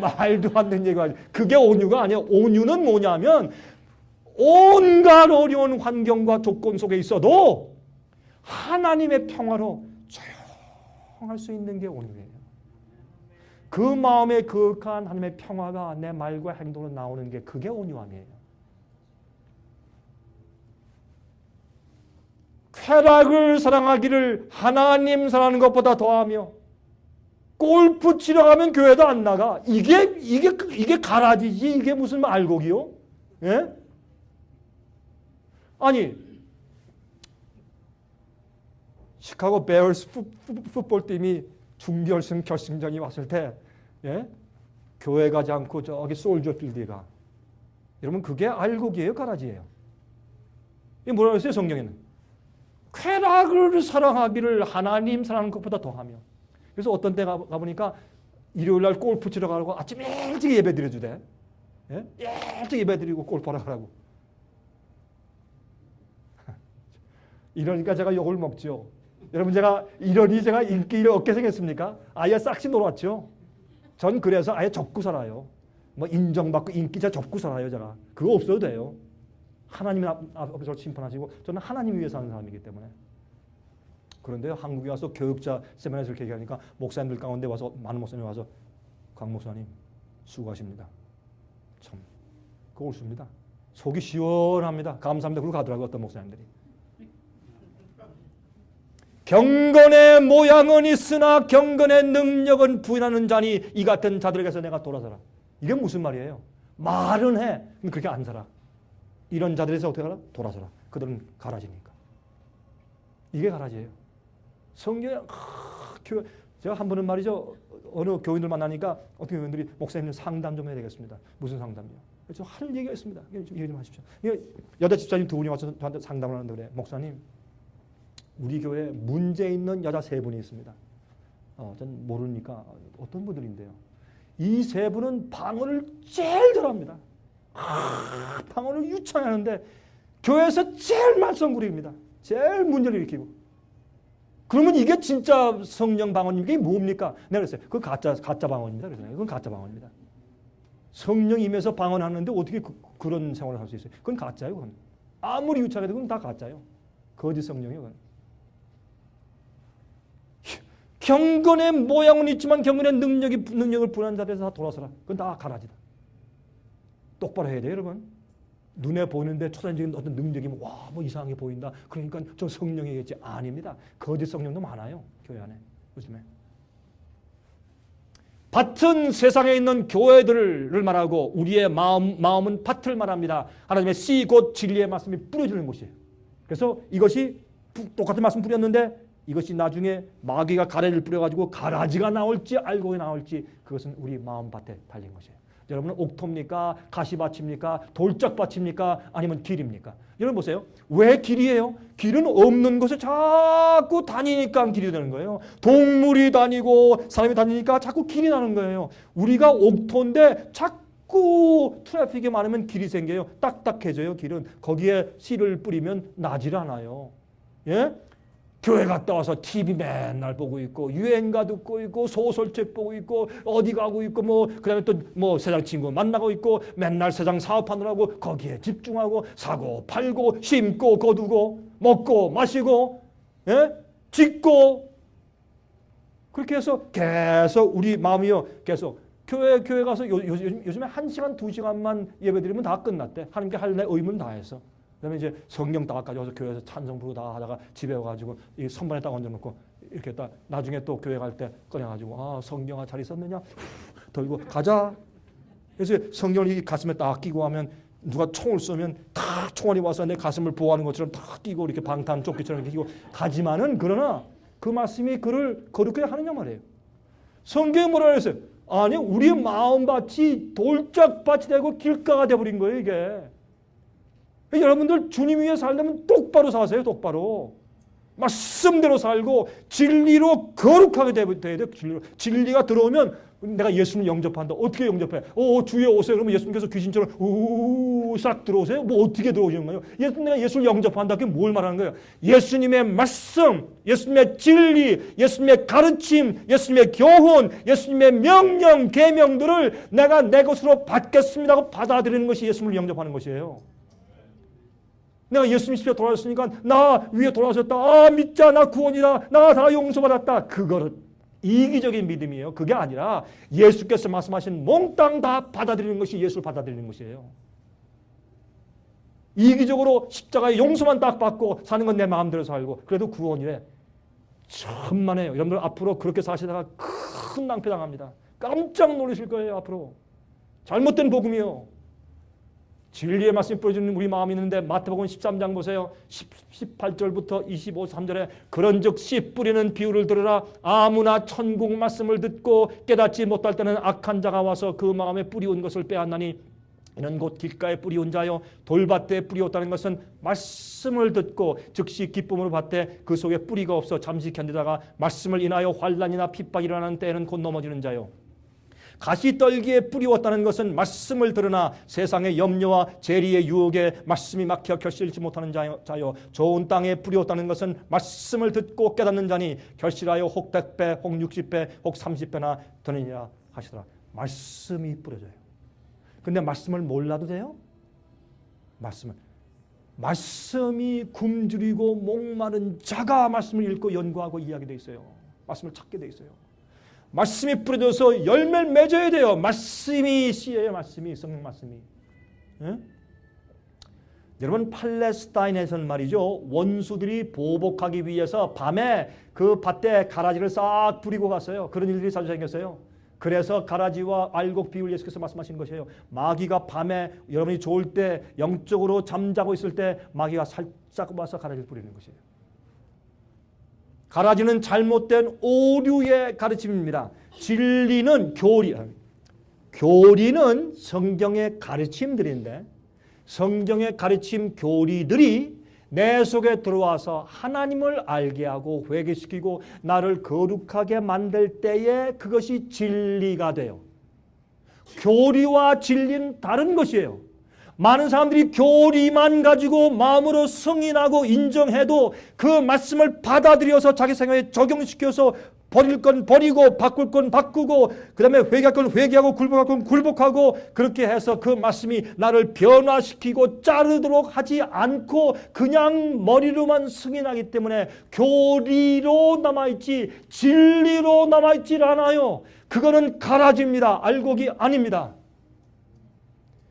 말도 안 되는 얘기가 아니에요. 그게 온유가 아니에요. 온유는 뭐냐면 온갖 어려운 환경과 조건 속에 있어도 하나님의 평화로 조용할 수 있는 게 온유예요. 그 마음에 거룩한 하나님의 평화가 내 말과 행동으로 나오는 게 그게 온유함이에요. 쾌락을 사랑하기를 하나님 사랑하는 것보다 더하며 골프 치러 가면 교회도 안 나가. 이게 가라지지. 이게 무슨 알곡이요? 예? 아니 시카고 베어스 풋볼팀이 준결승 결승전이 왔을 때 예? 교회 가지 않고 저기 솔저 필드에 가. 여러분 그게 알곡이에요? 가라지예요? 이게 뭐라고 했어요? 성경에는. 쾌락을 사랑하기를 하나님 사랑하는 것보다 더하며. 그래서 어떤 때 가보니까 일요일날 골프 치러 가라고 아침 일찍 예배 드려주대. 예? 일찍 예배 드리고 골프하러 가라고. 이러니까 제가 욕을 먹죠. 여러분 제가 인기를 얻게 생겼습니까? 아예 싹시 놀았죠. 전 그래서 아예 접고 살아요. 뭐 인정받고 인기 제가 접고 살아요. 제가 그거 없어도 돼요. 하나님 앞에서 심판하시고 저는 하나님 위해 사는 사람이기 때문에. 그런데 한국에 와서 교육자 세미나에서 이렇게 얘기하니까 목사님들 가운데 와서 많은 목사님이 와서 강 목사님 수고하십니다. 참 그거 옳습니다. 속이 시원합니다. 감사합니다. 그러고 가더라고요. 어떤 목사님들이. 경건의 모양은 있으나 경건의 능력은 부인하는 자니 이 같은 자들에게서 내가 돌아서라. 이게 무슨 말이에요? 말은 해. 근데 그렇게 안 살아. 이런 자들에서 어떻게 하라? 돌아서라. 그들은 가라지니까. 이게 가라지예요. 성경에 제가 한 번은 말이죠. 어느 교인들 만나니까 어떤 교인들이 목사님 상담 좀 해야 되겠습니다. 무슨 상담이요? 저 할 얘기가 있습니다. 얘기 좀 하십시오. 여자 집사님 2분이 와서 저한테 상담을 하는데 그래. 목사님 우리 교회에 문제 있는 여자 3분이 있습니다. 전 모르니까 어떤 분들인데요. 이 3분은 방언을 제일 잘합니다. 방언을 유창히 하는데 교회에서 제일 말썽꾸리입니다. 제일 문제를 일으키고. 그러면 이게 진짜 성령 방언입니까? 이게 뭡니까? 내가 그랬어요. 그건 가짜 방언입니다. 그랬어요. 그건 가짜 방언입니다. 성령 임해서 방언하는데 어떻게 그런 생활을 할 수 있어요? 그건 가짜예요. 그건. 아무리 유창해도 그건 다 가짜예요. 거짓 성령이에요. 그건. 경건의 모양은 있지만 경건의 능력을 부여한 자들에서 다 돌아서라. 그건 다 가라지다. 똑바로 해야 돼요, 여러분. 눈에 보이는데 초자연적인 어떤 능력이 와, 뭐 이상하게 보인다. 그러니까 저 성령이겠지. 아닙니다. 거짓 성령도 많아요. 교회 안에. 요즘에. 밭은 세상에 있는 교회들을 말하고 우리의 마음은 밭을 말합니다. 하나님의 씨 곧 진리의 말씀이 뿌려지는 곳이에요. 그래서 이것이 똑같은 말씀 뿌렸는데 이것이 나중에 마귀가 가래를 뿌려가지고 가라지가 나올지 알곡이 나올지 그것은 우리 마음밭에 달린 것이에요. 여러분은 옥토입니까? 가시밭입니까? 돌짝밭입니까? 아니면 길입니까? 여러분 보세요. 왜 길이에요? 길은 없는 곳에 자꾸 다니니까 길이 되는 거예요. 동물이 다니고 사람이 다니니까 자꾸 길이 나는 거예요. 우리가 옥토인데 자꾸 트래픽이 많으면 길이 생겨요. 딱딱해져요. 길은. 거기에 씨를 뿌리면 나질 않아요. 예? 교회 갔다 와서 TV 맨날 보고 있고 유행가 듣고 있고 소설책 보고 있고 어디 가고 있고 뭐 그다음에 또 뭐 세상 친구 만나고 있고 맨날 세상 사업하느라고 거기에 집중하고 사고 팔고 심고 거두고 먹고 마시고 예? 짓고 그렇게 해서 계속 우리 마음이요 계속 교회 가서 요즘에 1시간, 2시간만 예배드리면 다 끝났대. 하나님께 할 내 의무는 다 했어. 그다음에 이제 성경 딱 가져와서 교회에서 찬송 부르고 다 하다가 집에 와가지고 이 선반에 딱 얹어놓고 이렇게 딱 나중에 또 교회 갈 때 꺼내가지고 아 성경아 잘 있었느냐 들고 가자. 그래서 성경을 이 가슴에 딱 끼고 하면 누가 총을 쏘면 탁 총알이 와서 내 가슴을 보호하는 것처럼 탁 끼고 이렇게 방탄 조끼처럼 이렇게 끼고 가지만은 그러나 그 말씀이 그를 거룩하게 하느냐 말이에요. 성경이 뭐라 그랬어요? 아니 우리의 마음밭이 돌짝밭이 되고 길가가 되어버린 거예요 이게. 여러분들 주님 위에 살려면 똑바로 사세요. 똑바로. 말씀대로 살고 진리로 거룩하게 돼야 돼요. 진리가 들어오면 내가 예수님 영접한다. 어떻게 영접해? 주여 오세요. 그러면 예수님께서 귀신처럼 싹 들어오세요? 뭐 어떻게 들어오시는 거예요? 내가 예수를 영접한다. 그게 뭘 말하는 거예요? 예수님의 말씀, 예수님의 진리, 예수님의 가르침, 예수님의 교훈, 예수님의 명령, 계명들을 내가 내 것으로 받겠습니다 하고 받아들이는 것이 예수님을 영접하는 것이에요. 내가 예수님 집에 돌아왔으니까 나 위에 돌아오셨다. 아 믿자. 나 구원이다. 나 다 용서받았다. 그거를 이기적인 믿음이에요. 그게 아니라 예수께서 말씀하신 몽땅 다 받아들이는 것이 예수를 받아들이는 것이에요. 이기적으로 십자가의 용서만 딱 받고 사는 건 내 마음대로 살고 그래도 구원이래. 천만에요. 여러분들 앞으로 그렇게 사시다가 큰 낭패 당합니다. 깜짝 놀라실 거예요. 앞으로. 잘못된 복음이요. 진리의 말씀이 뿌려지는 우리 마음이 있는데 마태복음 13장 보세요. 18절부터 23절에 그런즉 씨 뿌리는 비유를 들으라. 아무나 천국 말씀을 듣고 깨닫지 못할 때는 악한 자가 와서 그 마음에 뿌리온 것을 빼앗나니 이는 곧 길가에 뿌리온 자요 돌밭에 뿌리었다는 것은 말씀을 듣고 즉시 기쁨으로 받되 그 속에 뿌리가 없어 잠시 견디다가 말씀을 인하여 환난이나 핍박이 일어나는 때에는 곧 넘어지는 자요. 가시떨기에 뿌리웠다는 것은 말씀을 들으나 세상의 염려와 재리의 유혹에 말씀이 막혀 결실치 못하는 자요 좋은 땅에 뿌리웠다는 것은 말씀을 듣고 깨닫는 자니 결실하여 혹 100배 혹 60배 혹 30배나 되느니라 하시더라. 말씀이 뿌려져요. 근데 말씀을 몰라도 돼요? 말씀이 굶주리고 목마른 자가 말씀을 읽고 연구하고 이해하게 돼 있어요. 말씀을 찾게 돼 있어요. 말씀이 뿌려져서 열매를 맺어야 돼요. 말씀이 씨예요. 말씀이 성령 말씀이. 예? 여러분 팔레스타인에서는 말이죠. 원수들이 보복하기 위해서 밤에 그 밭에 가라지를 싹 뿌리고 갔어요. 그런 일들이 자주 생겼어요. 그래서 가라지와 알곡 비유를 예수께서 말씀하신 것이에요. 마귀가 밤에 여러분이 좋을 때 영적으로 잠자고 있을 때 마귀가 살짝 와서 가라지를 뿌리는 것이에요. 가라지는 잘못된 오류의 가르침입니다. 진리는 교리는 성경의 가르침들인데 성경의 가르침 교리들이 내 속에 들어와서 하나님을 알게 하고 회개시키고 나를 거룩하게 만들 때에 그것이 진리가 돼요. 교리와 진리는 다른 것이에요. 많은 사람들이 교리만 가지고 마음으로 승인하고 인정해도 그 말씀을 받아들여서 자기 생활에 적용시켜서 버릴 건 버리고 바꿀 건 바꾸고 그 다음에 회개할 건 회개하고 굴복할 건 굴복하고 그렇게 해서 그 말씀이 나를 변화시키고 자르도록 하지 않고 그냥 머리로만 승인하기 때문에 교리로 남아있지 진리로 남아있지 않아요. 그거는 가라지입니다. 알곡이 아닙니다.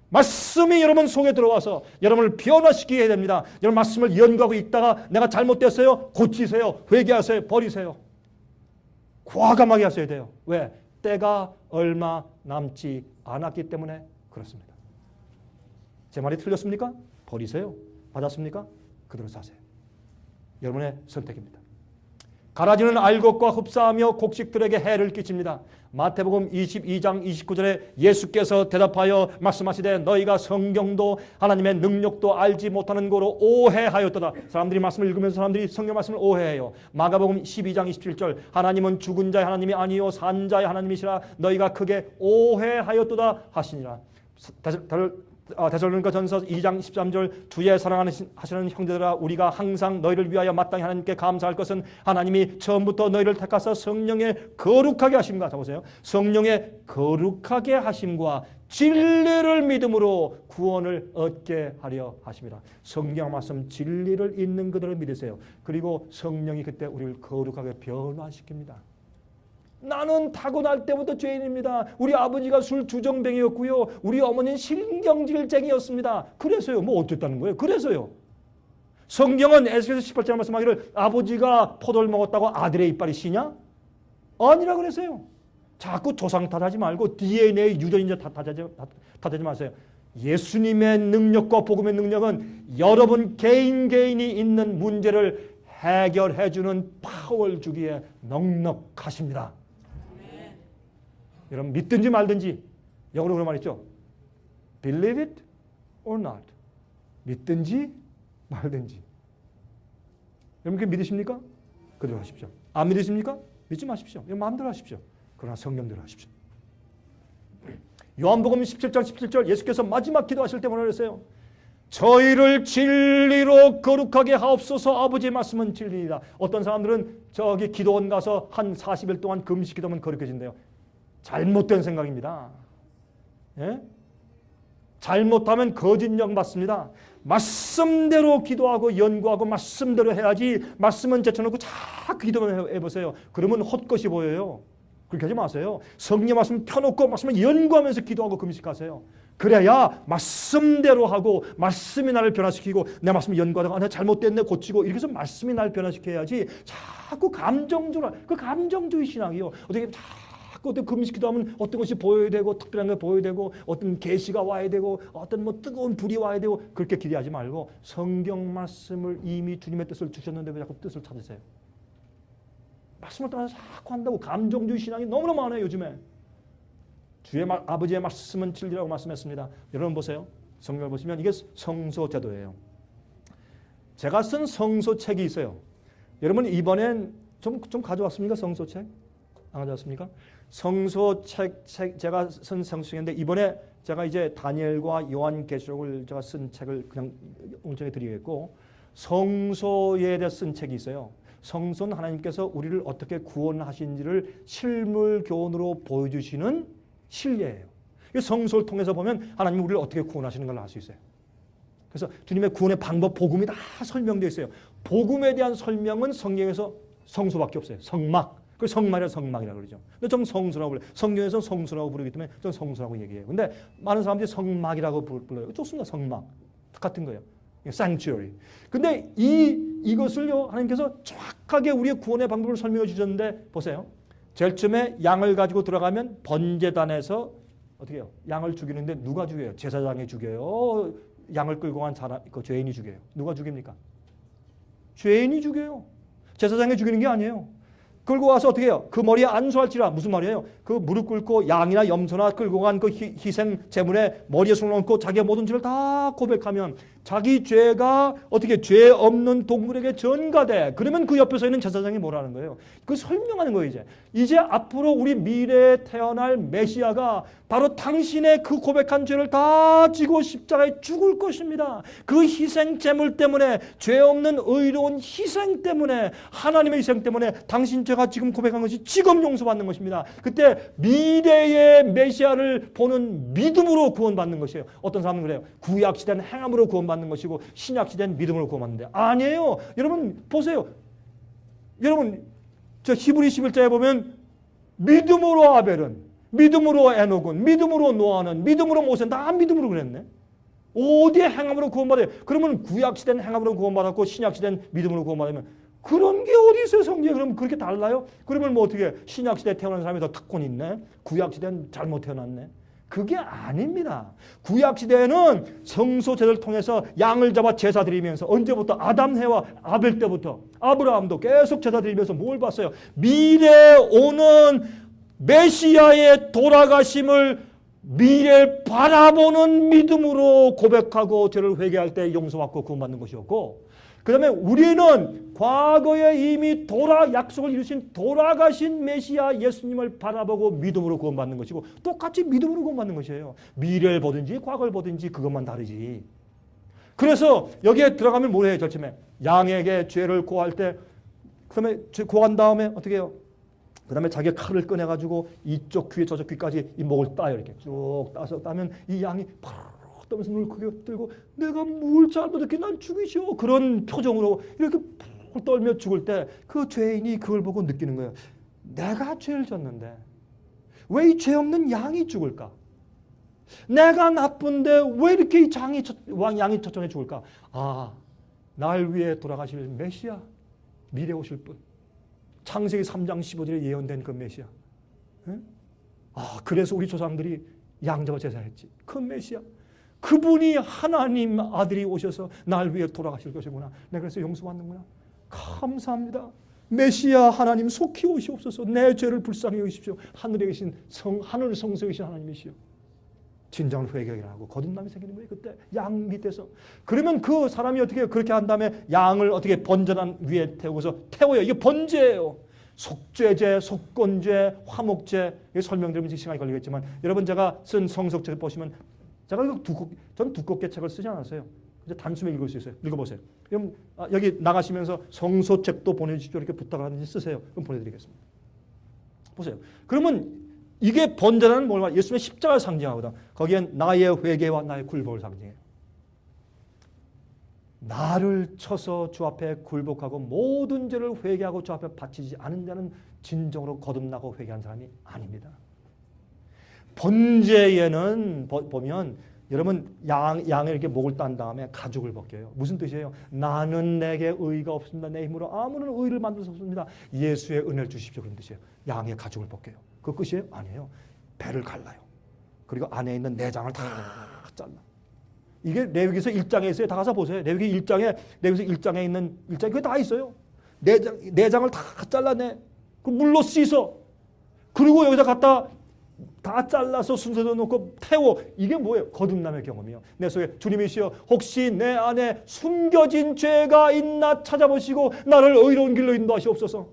말씀이 여러분 속에 들어와서 여러분을 변화시키게 해야 됩니다. 여러분 말씀을 연구하고 있다가 내가 잘못됐어요. 고치세요. 회개하세요. 버리세요. 과감하게 하셔야 돼요. 왜? 때가 얼마 남지 않았기 때문에 그렇습니다. 제 말이 틀렸습니까? 버리세요. 받았습니까? 그대로 사세요. 여러분의 선택입니다. 가라지는 알곡과 흡사하며 곡식들에게 해를 끼칩니다. 마태복음 22장 29절에 예수께서 대답하여 말씀하시되 너희가 성경도 하나님의 능력도 알지 못하는 거로 오해하였도다. 사람들이 말씀을 읽으면서 사람들이 성경 말씀을 오해해요. 마가복음 12장 27절 하나님은 죽은 자의 하나님이 아니요 산 자의 하나님이시라 너희가 크게 오해하였도다 하시니라. 데살로니가 전서 2장 13절 주의 사랑하시는 형제들아 우리가 항상 너희를 위하여 마땅히 하나님께 감사할 것은 하나님이 처음부터 너희를 택하사 성령의 거룩하게 하심과 보세요. 성령의 거룩하게 하심과 진리를 믿음으로 구원을 얻게 하려 하심이라. 성경 말씀 진리를 있는 그대로 믿으세요. 그리고 성령이 그때 우리를 거룩하게 변화시킵니다. 나는 타고날 때부터 죄인입니다. 우리 아버지가 술 주정뱅이였고요. 우리 어머니는 신경질쟁이였습니다. 그래서요. 뭐 어쨌다는 거예요? 그래서요. 성경은 에스겔서 18장 말씀하기를 아버지가 포도를 먹었다고 아들의 이빨이 시냐? 아니라 그랬어요. 자꾸 조상 탓하지 말고 DNA 유전자 탓하지 마세요. 예수님의 능력과 복음의 능력은 여러분 개인이 있는 문제를 해결해주는 파워를 주기에 넉넉하십니다. 네. 여러분 믿든지 말든지 영어로 그런 말 있죠. Believe it or not. 믿든지 말든지. 여러분 그 믿으십니까? 그대로 하십시오. 안 믿으십니까? 믿지 마십시오. 마음대로 하십시오. 그러나 성령대로 하십시오. 요한복음 17장 17절 예수께서 마지막 기도하실 때 뭐라 그랬어요? 저희를 진리로 거룩하게 하옵소서. 아버지의 말씀은 진리이다. 어떤 사람들은 저기 기도원 가서 한 40일 동안 금식 기도하면 거룩해진대요. 잘못된 생각입니다. 예? 잘못하면 거짓령 받습니다. 말씀대로 기도하고 연구하고 말씀대로 해야지. 말씀은 제쳐놓고 자꾸 기도만 해보세요. 그러면 헛것이 보여요. 그렇게 하지 마세요. 성령 말씀 펴놓고 말씀을 연구하면서 기도하고 금식하세요. 그래야 말씀대로 하고 말씀이 나를 변화시키고 내 말씀을 연구하다가 내가 잘못됐네 고치고 이렇게 해서 말씀이 나를 변화시켜야지. 자꾸 감정주라. 그 감정주의 신앙이요. 어떻게 자꾸 어떤 금식기도 하면 어떤 것이 보여야 되고 특별한 게 보여야 되고 어떤 계시가 와야 되고 어떤 뭐 뜨거운 불이 와야 되고 그렇게 기대하지 말고 성경 말씀을 이미 주님의 뜻을 주셨는데 왜 자꾸 뜻을 찾으세요? 말씀을 따라서 자꾸 한다고. 감정주의 신앙이 너무나 많아요 요즘에. 아버지의 말씀은 진리라고 말씀했습니다. 여러분 보세요. 성경을 보시면 이게 성소제도예요. 제가 쓴 성소책이 있어요. 여러분 이번엔 좀 가져왔습니까? 성소책? 안 가져왔습니까? 성소책 제가 쓴 성소책인데 이번에 제가 이제 다니엘과 요한계시록을 제가 쓴 책을 그냥 공정해 드리겠고 성소에 대해 쓴 책이 있어요. 성소는 하나님께서 우리를 어떻게 구원하신지를 실물 교훈으로 보여주시는 실례예요. 성소를 통해서 보면 하나님이 우리를 어떻게 구원하시는 걸 알 수 있어요. 그래서 주님의 구원의 방법, 복음이 다 설명되어 있어요. 복음에 대한 설명은 성경에서 성소밖에 없어요. 성막. 그 성막이라 성막이라고 그러죠. 근데 전 성소라고 불러요. 성경에서 성소라고 부르기 때문에 전 성소라고 얘기해요. 근데 많은 사람들이 성막이라고 불러요. 좋습니다. 성막. 같은 거예요. sanctuary. 근데 이것을요 하나님께서 정확하게 우리의 구원의 방법을 설명해 주셨는데 보세요. 제일 처음에 양을 가지고 들어가면 번제단에서 어떻게 해요? 양을 죽이는데 누가 죽여요? 제사장이 죽여요? 양을 끌고 간 사람, 그 죄인이 죽여요? 누가 죽입니까? 죄인이 죽여요. 제사장이 죽이는 게 아니에요. 끌고 와서 어떻게 해요? 그 머리에 안수할지라. 무슨 말이에요? 그 무릎 꿇고 양이나 염소나 끌고 간 그 희생 제물에 머리에 손을 얹고 자기의 모든 죄를 다 고백하면 자기 죄가 어떻게 죄 없는 동물에게 전가돼. 그러면 그 옆에 서 있는 제사장이 뭐라는 거예요? 그 설명하는 거예요. 이제 앞으로 우리 미래에 태어날 메시아가 바로 당신의 그 고백한 죄를 다 지고 십자가에 죽을 것입니다. 그 희생 제물 때문에 죄 없는 의로운 희생 때문에 하나님의 희생 때문에 당신 죄가 지금 고백한 것이 지금 용서받는 것입니다. 그때 미래의 메시아를 보는 믿음으로 구원받는 것이에요. 어떤 사람은 그래요. 구약시대는 행함으로 구원받는 것이고 신약시대는 믿음으로 구원받는데 아니에요. 여러분 보세요. 여러분 저 히브리 11장에 보면 믿음으로 아벨은, 믿음으로 에녹은, 믿음으로 노아는, 믿음으로 모세는 다 믿음으로 그랬네. 어디에 행함으로 구원받아요? 그러면 구약시대는 행함으로 구원받았고 신약시대는 믿음으로 구원받으면 그런 게 어디 있어요 성경에? 그럼 그렇게 달라요? 그러면 뭐 어떻게 신약시대에 태어난 사람이 더 특권이 있네? 구약시대는 잘못 태어났네? 그게 아닙니다. 구약시대에는 성소제를 통해서 양을 잡아 제사 드리면서 언제부터? 아담, 해와, 아벨 때부터 아브라함도 계속 제사 드리면서 뭘 봤어요? 미래에 오는 메시아의 돌아가심을 미래를 바라보는 믿음으로 고백하고 죄를 회개할 때 용서받고 구원받는 것이었고 그 다음에 우리는 과거에 이미 약속을 이루신 돌아가신 메시아 예수님을 바라보고 믿음으로 구원받는 것이고 똑같이 믿음으로 구원받는 것이에요. 미래를 보든지 과거를 보든지 그것만 다르지. 그래서 여기에 들어가면 뭘 해요? 절침에 양에게 죄를 고할 때 그 다음에 고한 다음에 어떻게 해요? 그 다음에 자기 칼을 꺼내가지고 이쪽 귀에 저쪽 귀까지 이 목을 따요. 이렇게 쭉 따서 따면 이 양이 떠면서 눈을 크게 뜨고 내가 뭘 잘못했게 난 죽이시오. 그런 표정으로 이렇게 푹 떨며 죽을 때 그 죄인이 그걸 보고 느끼는 거예요. 내가 죄를 졌는데 왜 이 죄 없는 양이 죽을까? 내가 나쁜데 왜 이렇게 이 양이 처참해 죽을까? 아, 날 위해 돌아가실 메시아, 미래 오실 분, 창세기 3장 15절에 예언된 그 메시아. 응? 아, 그래서 우리 조상들이 양자와 제사했지. 그 메시아, 그분이 하나님 아들이 오셔서 날 위해 돌아가실 것이구나. 내가 그래서 용서받는구나. 감사합니다. 메시아 하나님 속히 오시옵소서. 내 죄를 불쌍히 여기십시오. 하늘에 계신 하늘 성소에 계신 하나님이시여. 진정한 회개를 하고 거듭남이 생기는 거예요. 그때 양 밑에서. 그러면 그 사람이 어떻게 그렇게 한 다음에 양을 어떻게 번제단 위에 태워요. 이게 번제예요. 속죄제, 속건죄, 화목제. 이게 설명드리면 시간이 걸리겠지만 여러분 제가 쓴 성석책을 보시면 제가 전 두껍게 책을 쓰지 않았어요. 이제 단숨에 읽을 수 있어요. 읽어보세요. 그럼 여기 나가시면서 성서책도 보내주십시오. 이렇게 부탁을 하는지 쓰세요. 그럼 보내드리겠습니다. 보세요. 그러면 이게 번제라는 뭘 예수님의 십자가를 상징하거든. 거기엔 나의 회개와 나의 굴복을 상징해요. 나를 쳐서 주 앞에 굴복하고 모든 죄를 회개하고 주 앞에 바치지 않은 자는 진정으로 거듭나고 회개한 사람이 아닙니다. 번제에는 보면 여러분 양을 이렇게 목을 딴 다음에 가죽을 벗겨요. 무슨 뜻이에요? 나는 내게 의가 없습니다. 내 힘으로 아무런 의를 만들 수 없습니다. 예수의 은혜를 주십시오. 그런 뜻이에요. 양의 가죽을 벗겨요. 그 끝이에요? 아니에요. 배를 갈라요. 그리고 안에 있는 내장을 다 잘라. 이게 레위기서 1장에 있어요. 다 가서 보세요. 레위기서 1장에 있는 일장에 그게 다 있어요. 내장을 다 잘라내. 그 물로 씻어. 그리고 여기다 갖다 다 잘라서 순서대로 놓고 태워. 이게 뭐예요? 거듭남의 경험이요. 내 속에 주님이시여 혹시 내 안에 숨겨진 죄가 있나 찾아보시고 나를 의로운 길로 인도하시옵소서.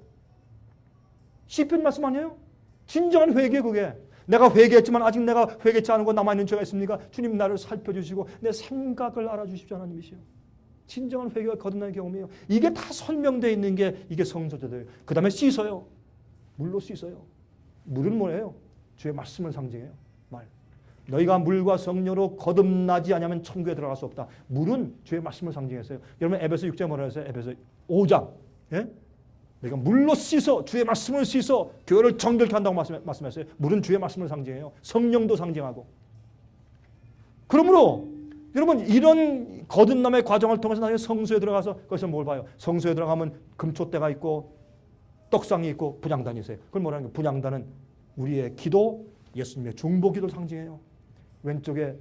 시편 말씀 아니에요? 진정한 회개 그게. 내가 회개했지만 아직 내가 회개치 않은 거 남아있는 죄가 있습니까? 주님 나를 살펴주시고 내 생각을 알아주십시오. 하나님이시여. 진정한 회개가 거듭나는 경험이에요. 이게 다 설명되어 있는 게 이게 성서대로예요. 그 다음에 씻어요. 물로 씻어요. 물은 뭐예요? 주의 말씀을 상징해요. 말. 너희가 물과 성령으로 거듭나지 않으면 천국에 들어갈 수 없다. 물은 주의 말씀을 상징했어요. 여러분 에베소 6장 뭐라고 했어요? 에베소 5장. 예? 너희가 물로 씻어 주의 말씀을 씻어 교회를 정결케 한다고 말씀했어요. 물은 주의 말씀을 상징해요. 성령도 상징하고. 그러므로 여러분 이런 거듭남의 과정을 통해서 나중에 성소에 들어가서 거기서 뭘 봐요? 성소에 들어가면 금촛대가 있고 떡상이 있고 분향단이 있어요. 그걸 뭐라는 거예요? 분향단은 우리의 기도, 예수님의 중보 기도를 상징해요. 왼쪽에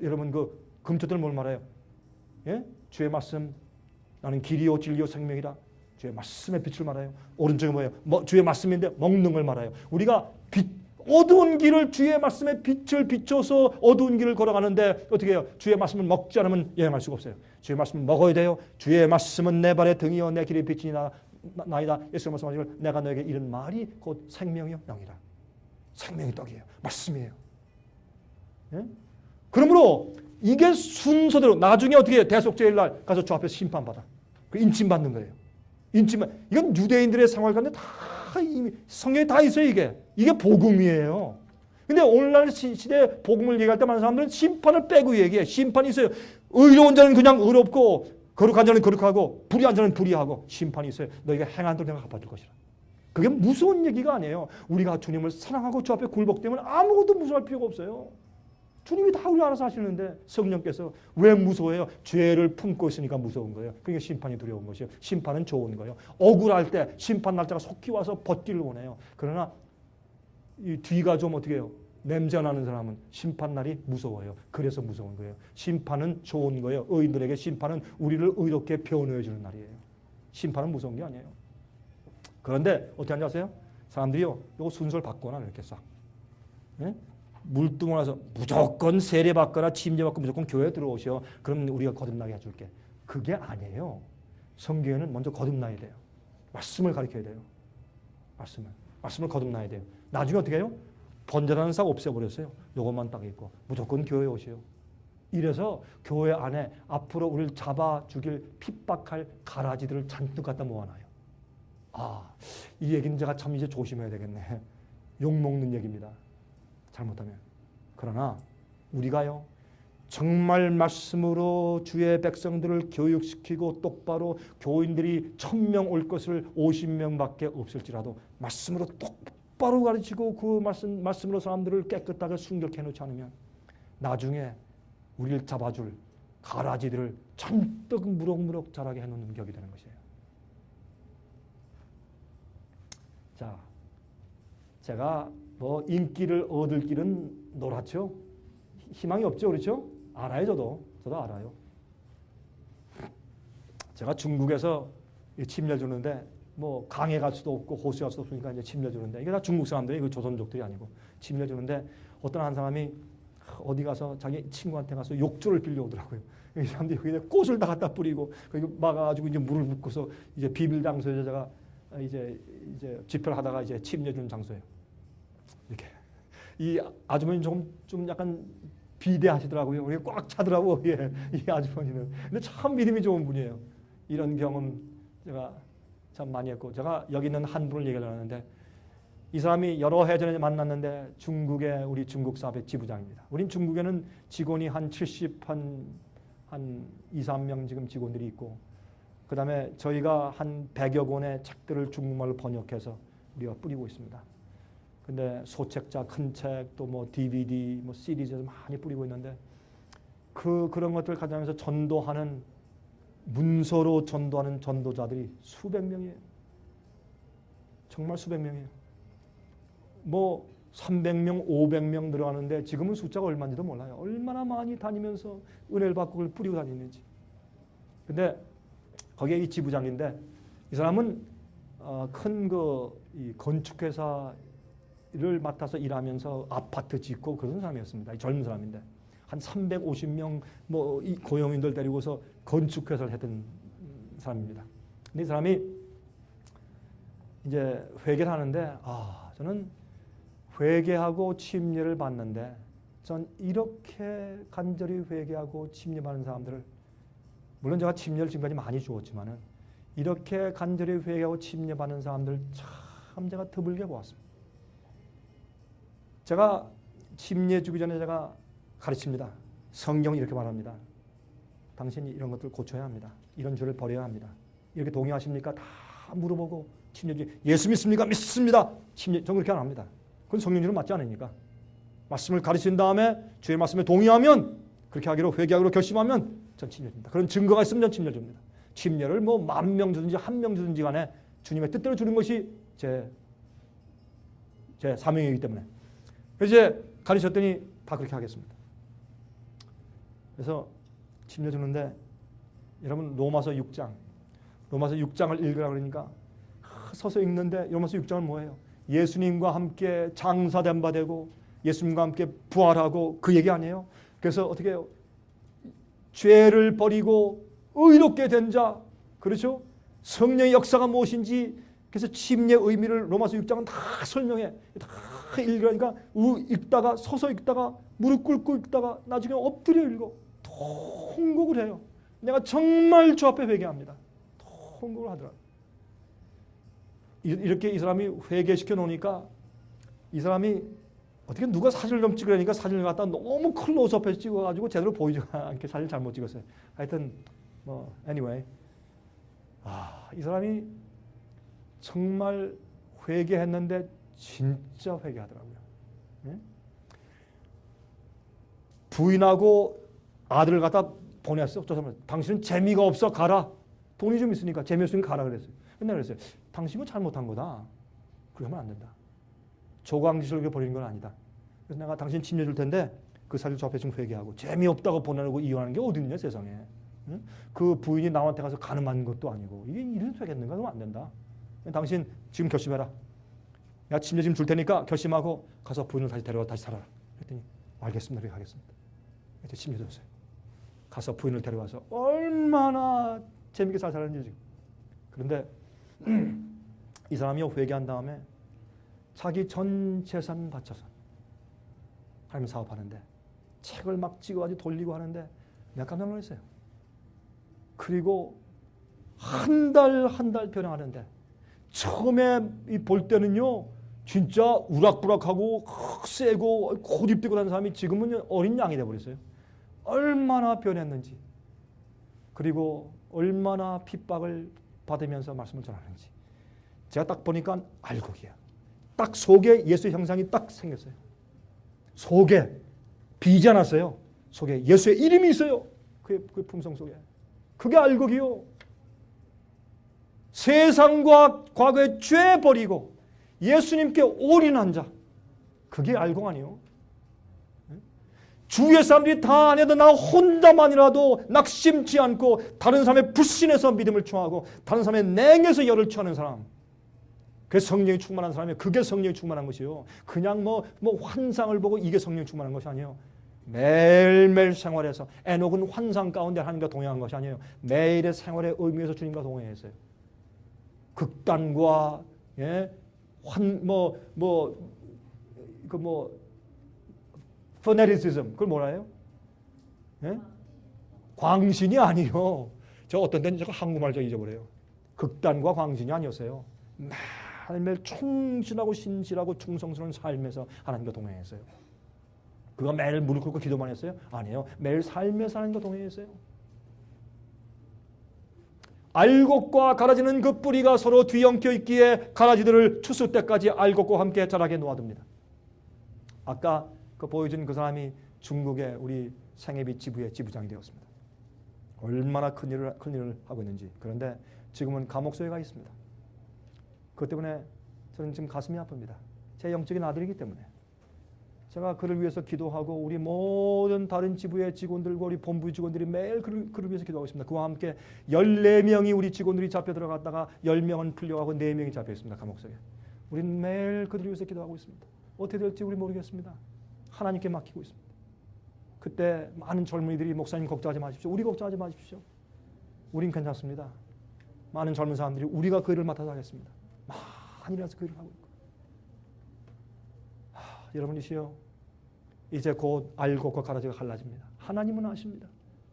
여러분 그 금촛대는 뭘 말해요? 예? 주의 말씀 나는 길이요 진리요 생명이다. 주의 말씀의 빛을 말해요. 오른쪽에 뭐예요? 주의 말씀인데 먹는 걸 말해요. 우리가 어두운 길을 주의 말씀의 빛을 비춰서 어두운 길을 걸어가는데 어떻게 해요? 주의 말씀을 먹지 않으면 여행할 수가 없어요. 주의 말씀을 먹어야 돼요. 주의 말씀은 내 발의 등이요 내 길의 빛이 나이다. 예수님 말씀하시길 내가 너에게 이른 말이 곧 생명이요 영이다. 생명이 떡이에요. 말씀이에요. 예? 그러므로 이게 순서대로 나중에 어떻게 해요? 대속죄일 날 가서 주 앞에서 심판받아. 그 인침받는 거예요. 이건 유대인들의 생활 가운데 다 이미 성경에 다 있어요. 이게 복음이에요. 근데 오늘날 시대에 복음을 얘기할 때 많은 사람들은 심판을 빼고 얘기해. 심판이 있어요. 의로운 자는 그냥 의롭고 거룩한 자는 거룩하고 불의한 자는 불의하고 심판이 있어요. 너희가 행한 대로 내가 갚아줄 것이라. 그게 무서운 얘기가 아니에요. 우리가 주님을 사랑하고 주 앞에 굴복되면 아무것도 무서워할 필요가 없어요. 주님이 다 우리 알아서 하시는데 성령께서 왜 무서워해요? 죄를 품고 있으니까 무서운 거예요. 그러니까 심판이 두려운 것이에요. 심판은 좋은 거예요. 억울할 때 심판 날짜가 속히 와서 벗기를 원해요. 그러나 이 뒤가 좀 어떻게 해요? 냄새 나는 사람은 심판 날이 무서워요. 그래서 무서운 거예요. 심판은 좋은 거예요. 의인들에게 심판은 우리를 의롭게 변호해 주는 날이에요. 심판은 무서운 게 아니에요. 그런데 어떻게 하는지 아세요? 사람들이요. 이거 순서를 바꾸거나 이렇게 싹. 네? 물뚱을 와서 무조건 세례받거나 침례받고 무조건 교회에 들어오셔. 그럼 우리가 거듭나게 해줄게. 그게 아니에요. 성경에는 먼저 거듭나야 돼요. 말씀을 가르쳐야 돼요. 말씀을 거듭나야 돼요. 나중에 어떻게 해요? 번제라는 싹 없애버렸어요. 요것만 딱 있고 무조건 교회에 오셔요. 이래서 교회 안에 앞으로 우리를 잡아 죽일 핍박할 가라지들을 잔뜩 갖다 모아놔요. 이 얘기는 제가 참 이제 조심해야 되겠네. 욕먹는 얘기입니다. 잘못하면. 그러나 우리가요 정말 말씀으로 주의 백성들을 교육시키고 똑바로 교인들이 1000명 올 것을 50명밖에 없을지라도 말씀으로 똑바로 가르치고 그 말씀으로 사람들을 깨끗하게 순결케 해놓지 않으면 나중에 우리를 잡아줄 가라지들을 잔뜩 무럭무럭 자라게 해놓는 격이 되는 것이에요. 자, 제가 뭐 인기를 얻을 길은 노랗죠. 희망이 없죠, 그렇죠? 알아요, 저도 알아요. 제가 중국에서 침례 주는데 뭐 강에 갈 수도 없고 호수 갈 수도 없으니까 이제 침례 주는데 이게 다 중국 사람들이 그 조선족들이 아니고 침례 주는데 어떤 한 사람이 어디 가서 자기 친구한테 가서 욕조를 빌려오더라고요. 이 사람들이 여기에 꽃을 다 갖다 뿌리고 거기 막아가지고 이제 물을 붓고서 이제 비빌 장소에서 제가 이제 집회를 하다가 이제 침례 준 장소예요. 이렇게 이 아주머니 좀 약간 비대하시더라고요. 우리 꽉 차더라고. 예, 이 아주머니는. 근데 참 믿음이 좋은 분이에요. 이런 경험 제가 참 많이 했고 제가 여기 있는 한 분을 얘기를 하는데 이 사람이 여러 해 전에 만났는데 중국의 우리 중국 사업의 지부장입니다. 우린 중국에는 직원이 한 70, 한 2, 3명 지금 직원들이 있고 그 다음에 저희가 한 100여 권의 책들을 중국말로 번역해서 우리가 뿌리고 있습니다. 근데 소책자, 큰 책, 또 뭐 DVD, 뭐 시리즈에서 많이 뿌리고 있는데 그런 것들을 가져가면서 전도하는 문서로 전도하는 전도자들이 수백 명이에요. 정말 수백 명이에요. 뭐 300명, 500명 들어가는데 지금은 숫자가 얼마인지도 몰라요. 얼마나 많이 다니면서 은혜를 받고 그걸 뿌리고 다니는지. 근데 거기에 이 지부장인데 이 사람은 큰 이 건축회사를 맡아서 일하면서 아파트 짓고 그런 사람이었습니다. 이 젊은 사람인데 한 350명 뭐 이 고용인들 데리고서 건축회사를 했던 사람입니다. 근데 이 사람이 이제 회개를 하는데 저는 회개하고 침례를 받는데 전 이렇게 간절히 회개하고 침례받는 사람들을 물론 제가 침례를 지금까지 많이 주었지만은 이렇게 간절히 회개하고 침례받는 사람들 참 제가 드물게 보았습니다. 제가 침례 주기 전에 제가 가르칩니다. 성경이 이렇게 말합니다. 당신이 이런 것들을 고쳐야 합니다. 이런 죄를 버려야 합니다. 이렇게 동의하십니까? 다 물어보고 침례 주기 예수 믿습니까? 믿습니다. 침례 저는 그렇게 안 합니다. 그건 성령님은 맞지 않으니까. 말씀을 가르친 다음에 주의 말씀에 동의하면 그렇게 하기로 회개하기로 결심하면 전 침례 줍니다. 그런 증거가 있으면 전 침례 줍니다. 침례를 뭐 10,000명 주든지 1명 주든지 간에 주님의 뜻대로 주는 것이 제 사명이기 때문에. 그래서 이제 가르쳤더니 다 그렇게 하겠습니다. 그래서 침례 주는데 여러분 로마서 6장을 읽으라 그러니까 서서 읽는데 로마서 6장은 뭐예요? 예수님과 함께 장사된 바 되고 예수님과 함께 부활하고 그 얘기 아니에요? 그래서 어떻게 해요? 죄를 버리고 의롭게 된 자, 그렇죠? 성령의 역사가 무엇인지 그래서 침례의 의미를 로마서 6장은 다 설명해. 다 읽으니까 읽다가 서서 읽다가 무릎 꿇고 읽다가 나중에 엎드려 읽어. 통곡을 해요. 내가 정말 주 앞에 회개합니다. 통곡을 하더라고요. 이렇게 이 사람이 회개시켜 놓으니까 이 사람이 어떻게 누가 사진을 좀 찍으려니까 사진을 갖다 너무 클로즈업해서 찍어가지고 제대로 보이지 않게 사진 잘못 찍었어요. 하여튼 뭐 anyway 이 사람이 정말 회개했는데 진짜 회개하더라고요. 네? 부인하고 아들을 갖다 보냈어. 저 사람은 당신은 재미가 없어 가라. 돈이 좀 있으니까 재미없으니까 가라 그랬어요. 근데 그랬어요. 당신은 잘못한 거다. 그렇게 하면 안 된다. 조광지를 버리는 건 아니다. 그래서 내가 당신 침례 줄 텐데 그 사실 저 앞에 좀 회개하고 재미없다고 보내고 이혼하는 게 어디 있냐 세상에. 응? 그 부인이 나한테 가서 가늠하는 것도 아니고 이게 이런 되겠는가? 그러면 안 된다. 당신 지금 결심해라. 내가 침례 좀 줄 테니까 결심하고 가서 부인을 다시 데려와 다시 살아라. 그랬더니 알겠습니다. 그렇게 하겠습니다. 그래서 침례 줬어요. 가서 부인을 데려와서 얼마나 재밌게 잘 살았는지 지금. 그런데 이 사람이 회개한 다음에 자기 전 재산 바쳐서 하나님 사업하는데 책을 막 찍어가지고 돌리고 하는데 내가 깜짝 놀랐어요. 그리고 한 달 변형하는데 처음에 볼 때는요 진짜 우락부락하고 세고 고집되고 하는 사람이 지금은 어린 양이 돼버렸어요. 얼마나 변했는지, 그리고 얼마나 핍박을 받으면서 말씀을 전하는지 제가 딱 보니까 알곡이야. 딱 속에 예수의 형상이 딱 생겼어요. 속에 비지 않았어요. 속에 예수의 이름이 있어요. 그 품성 속에. 그게 알곡이요. 세상과 과거의 죄 버리고 예수님께 올인한 자, 그게 알곡 아니요. 주위의 사람들이 다 안 해도 나 혼자만이라도 낙심치 않고 다른 사람의 불신에서 믿음을 충하고 다른 사람의 냉에서 열을 취하는 사람, 그게 성령이 충만한 사람이에요. 그게 성령이 충만한 것이요. 그냥 뭐 환상을 보고 이게 성령이 충만한 것이 아니에요. 매일매일 생활에서, 에녹은 환상 가운데 하나님과 동행한 것이 아니에요. 매일의 생활의 의미에서 주님과 동행했어요. 극단과 페네리시즘, 그걸 뭐라 해요? 광신이 아니요. 저 어떤 데는 제가 한국말 저 잊어버려요. 극단과 광신이 아니었어요. 매일매일 충실하고 신실하고 충성스러운 삶에서 하나님과 동행했어요. 그가 매일 무릎 꿇고 기도만 했어요? 아니에요. 매일 삶에서 하나님과 동행했어요. 알곡과 가라지는 그 뿌리가 서로 뒤엉켜 있기에 가라지들을 추수 때까지 알곡과 함께 자라게 놓아둡니다. 아까 그 보여준 그 사람이 중국의 우리 생애비 지부의 지부장이 되었습니다. 얼마나 큰 일을 하고 있는지. 그런데 지금은 감옥소에 가 있습니다. 그것 때문에 저는 지금 가슴이 아픕니다. 제 영적인 아들이기 때문에. 제가 그를 위해서 기도하고 우리 모든 다른 지부의 직원들과 우리 본부 직원들이 매일 그를 위해서 기도하고 있습니다. 그와 함께 14명이 우리 직원들이 잡혀 들어갔다가 10명은 풀려가고 4명이 잡혀 있습니다. 감옥소에. 우리는 매일 그들을 위해서 기도하고 있습니다. 어떻게 될지 우리 모르겠습니다. 하나님께 맡기고 있습니다. 그때 많은 젊은이들이 목사님 걱정하지 마십시오. 우리 걱정하지 마십시오. 우린 괜찮습니다. 많은 젊은 사람들이 우리가 그 일을 맡아서 하겠습니다. 많이 일어나서 그 일을 하고 있고. 여러분이시여, 이제 곧 알곡과 가라지가 갈라집니다. 하나님은 아십니다.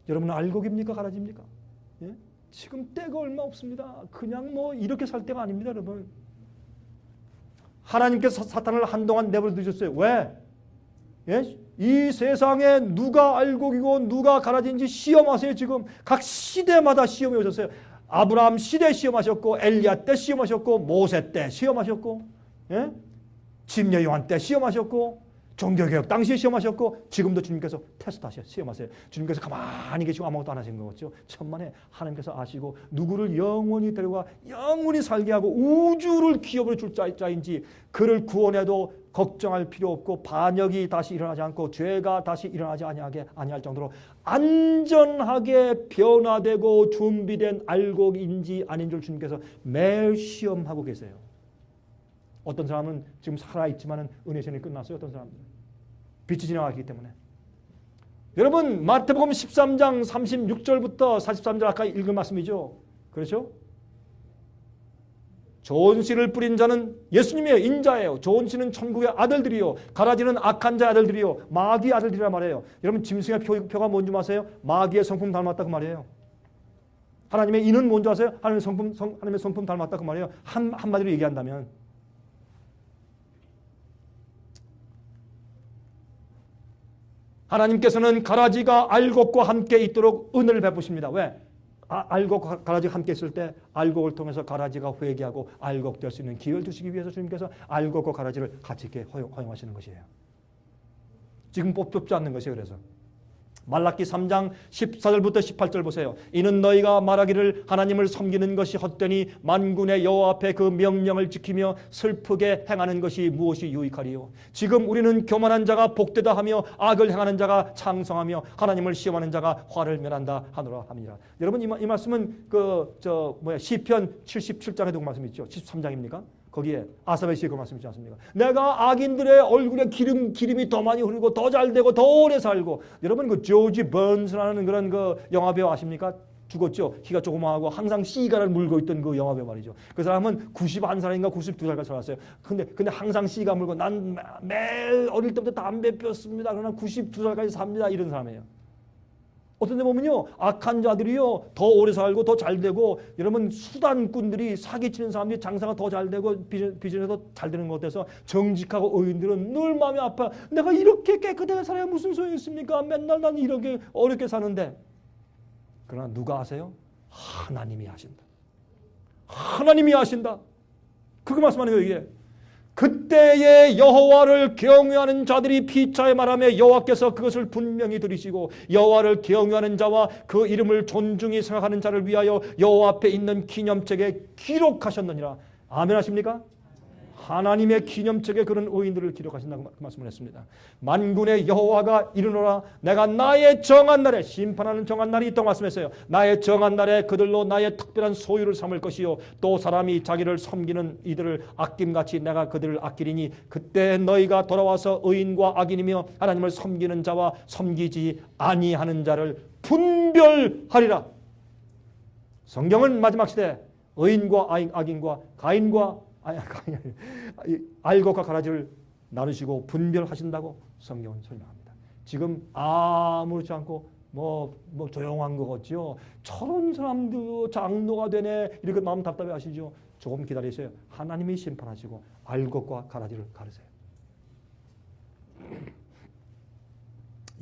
여러분은 알곡입니까? 가라지입니까? 예? 지금 때가 얼마 없습니다. 그냥 이렇게 살 때가 아닙니다, 여러분. 하나님께서 사탄을 한동안 내버려 두셨어요. 왜? 예? 이 세상에 누가 알곡이고 누가 가라지인지 시험하세요. 지금 각 시대마다 시험이 오셨어요. 아브라함 시대 시험하셨고, 엘리야 때 시험하셨고, 모세 때 시험하셨고, 예? 침례 요한 때 시험하셨고, 종교개혁 당시에 시험하셨고, 지금도 주님께서 테스트하셔 시험하세요. 주님께서 가만히 계시고 아무것도 안 하신 거겠죠. 천만에 하나님께서 아시고 누구를 영원히 데려가 영원히 살게 하고 우주를 기업으로 줄 자인지 그를 구원해도 걱정할 필요 없고 반역이 다시 일어나지 않고 죄가 다시 일어나지 아니할 정도로 안전하게 변화되고 준비된 알곡인지 아닌지를 주님께서 매일 시험하고 계세요. 어떤 사람은 지금 살아있지만 은혜 시간이 끝났어요. 어떤 사람들은 빛이 지나가기 때문에. 여러분 마태복음 13장 36절부터 43절 아까 읽은 말씀이죠. 그렇죠? 좋은 씨를 뿌린 자는 예수님이에요. 인자예요. 좋은 씨는 천국의 아들들이요, 가라지는 악한 자의 아들들이요, 마귀의 아들들이라 말해요. 여러분 짐승의 표가 뭔지 아세요? 마귀의 성품 닮았다 그 말이에요. 하나님의 이는 뭔지 아세요? 하나님의 성품 닮았다 그 말이에요. 한마디로 얘기한다면 하나님께서는 가라지가 알곡과 함께 있도록 은혜를 베푸십니다. 왜? 알곡과 가라지가 함께 있을 때 알곡을 통해서 가라지가 회개하고 알곡 될 수 있는 기회를 주시기 위해서 주님께서 알곡과 가라지를 같이 있게 허용하시는 것이에요. 지금 뽑지 않는 것이에요. 그래서 말라기 3장 14절부터 18절 보세요. 이는 너희가 말하기를 하나님을 섬기는 것이 헛되니 만군의 여호와 앞에 그 명령을 지키며 슬프게 행하는 것이 무엇이 유익하리요. 지금 우리는 교만한 자가 복되다 하며 악을 행하는 자가 창성하며 하나님을 시험하는 자가 화를 면한다 하노라 합니다. 여러분 이 말씀은 시편 77장에도 그 말씀 있죠. 73장입니까? 거기에 아사베 시의 그 말씀 있지 않습니까? 내가 악인들의 얼굴에 기름이 더 많이 흐르고 더 잘되고 더 오래 살고. 여러분 그 조지 번스라는 그런 그 영화배우 아십니까? 죽었죠. 키가 조그마하고 항상 시가를 물고 있던 그 영화배우 말이죠. 그 사람은 91살인가 92살까지 살았어요. 근데 항상 시가 물고 난 매일 어릴 때부터 담배 피웠습니다. 그러나 92살까지 삽니다. 이런 사람이에요. 어떤 데 보면요, 악한 자들이요 더 오래 살고 더 잘 되고, 여러분 수단꾼들이 사기치는 사람들이 장사가 더 잘 되고 비즈니스도 잘 되는 것 같아서 정직하고 의인들은 늘 마음이 아파요. 내가 이렇게 깨끗하게 살아야 무슨 소용이 있습니까? 맨날 난 이렇게 어렵게 사는데. 그러나 누가 아세요? 하나님이 하신다. 하나님이 하신다. 그거 말씀하는 거예요. 이게 그때에 여호와를 경외하는 자들이 피차에 말하며 여호와께서 그것을 분명히 들으시고 여호와를 경외하는 자와 그 이름을 존중히 생각하는 자를 위하여 여호와 앞에 있는 기념책에 기록하셨느니라. 아멘 하십니까? 하나님의 기념책에 그런 의인들을 기록하신다고 그 말씀을 했습니다. 만군의 여호와가 이르노라. 내가 나의 정한 날에, 심판하는 정한 날이 있다고 말씀했어요. 나의 정한 날에 그들로 나의 특별한 소유를 삼을 것이요 또 사람이 자기를 섬기는 이들을 아낌같이 내가 그들을 아끼리니 그때 너희가 돌아와서 의인과 악인이며 하나님을 섬기는 자와 섬기지 아니하는 자를 분별하리라. 성경은 마지막 시대 의인과 악인과 가인과 알곡과 가라지를 나누시고 분별하신다고 성경은 설명합니다. 지금 아무렇지 않고 뭐 조용한 거 같죠. 저런 사람도 장로가 되네 이렇게 마음 답답해 하시죠. 조금 기다리세요. 하나님이 심판하시고 알곡과 가라지를 가르세요.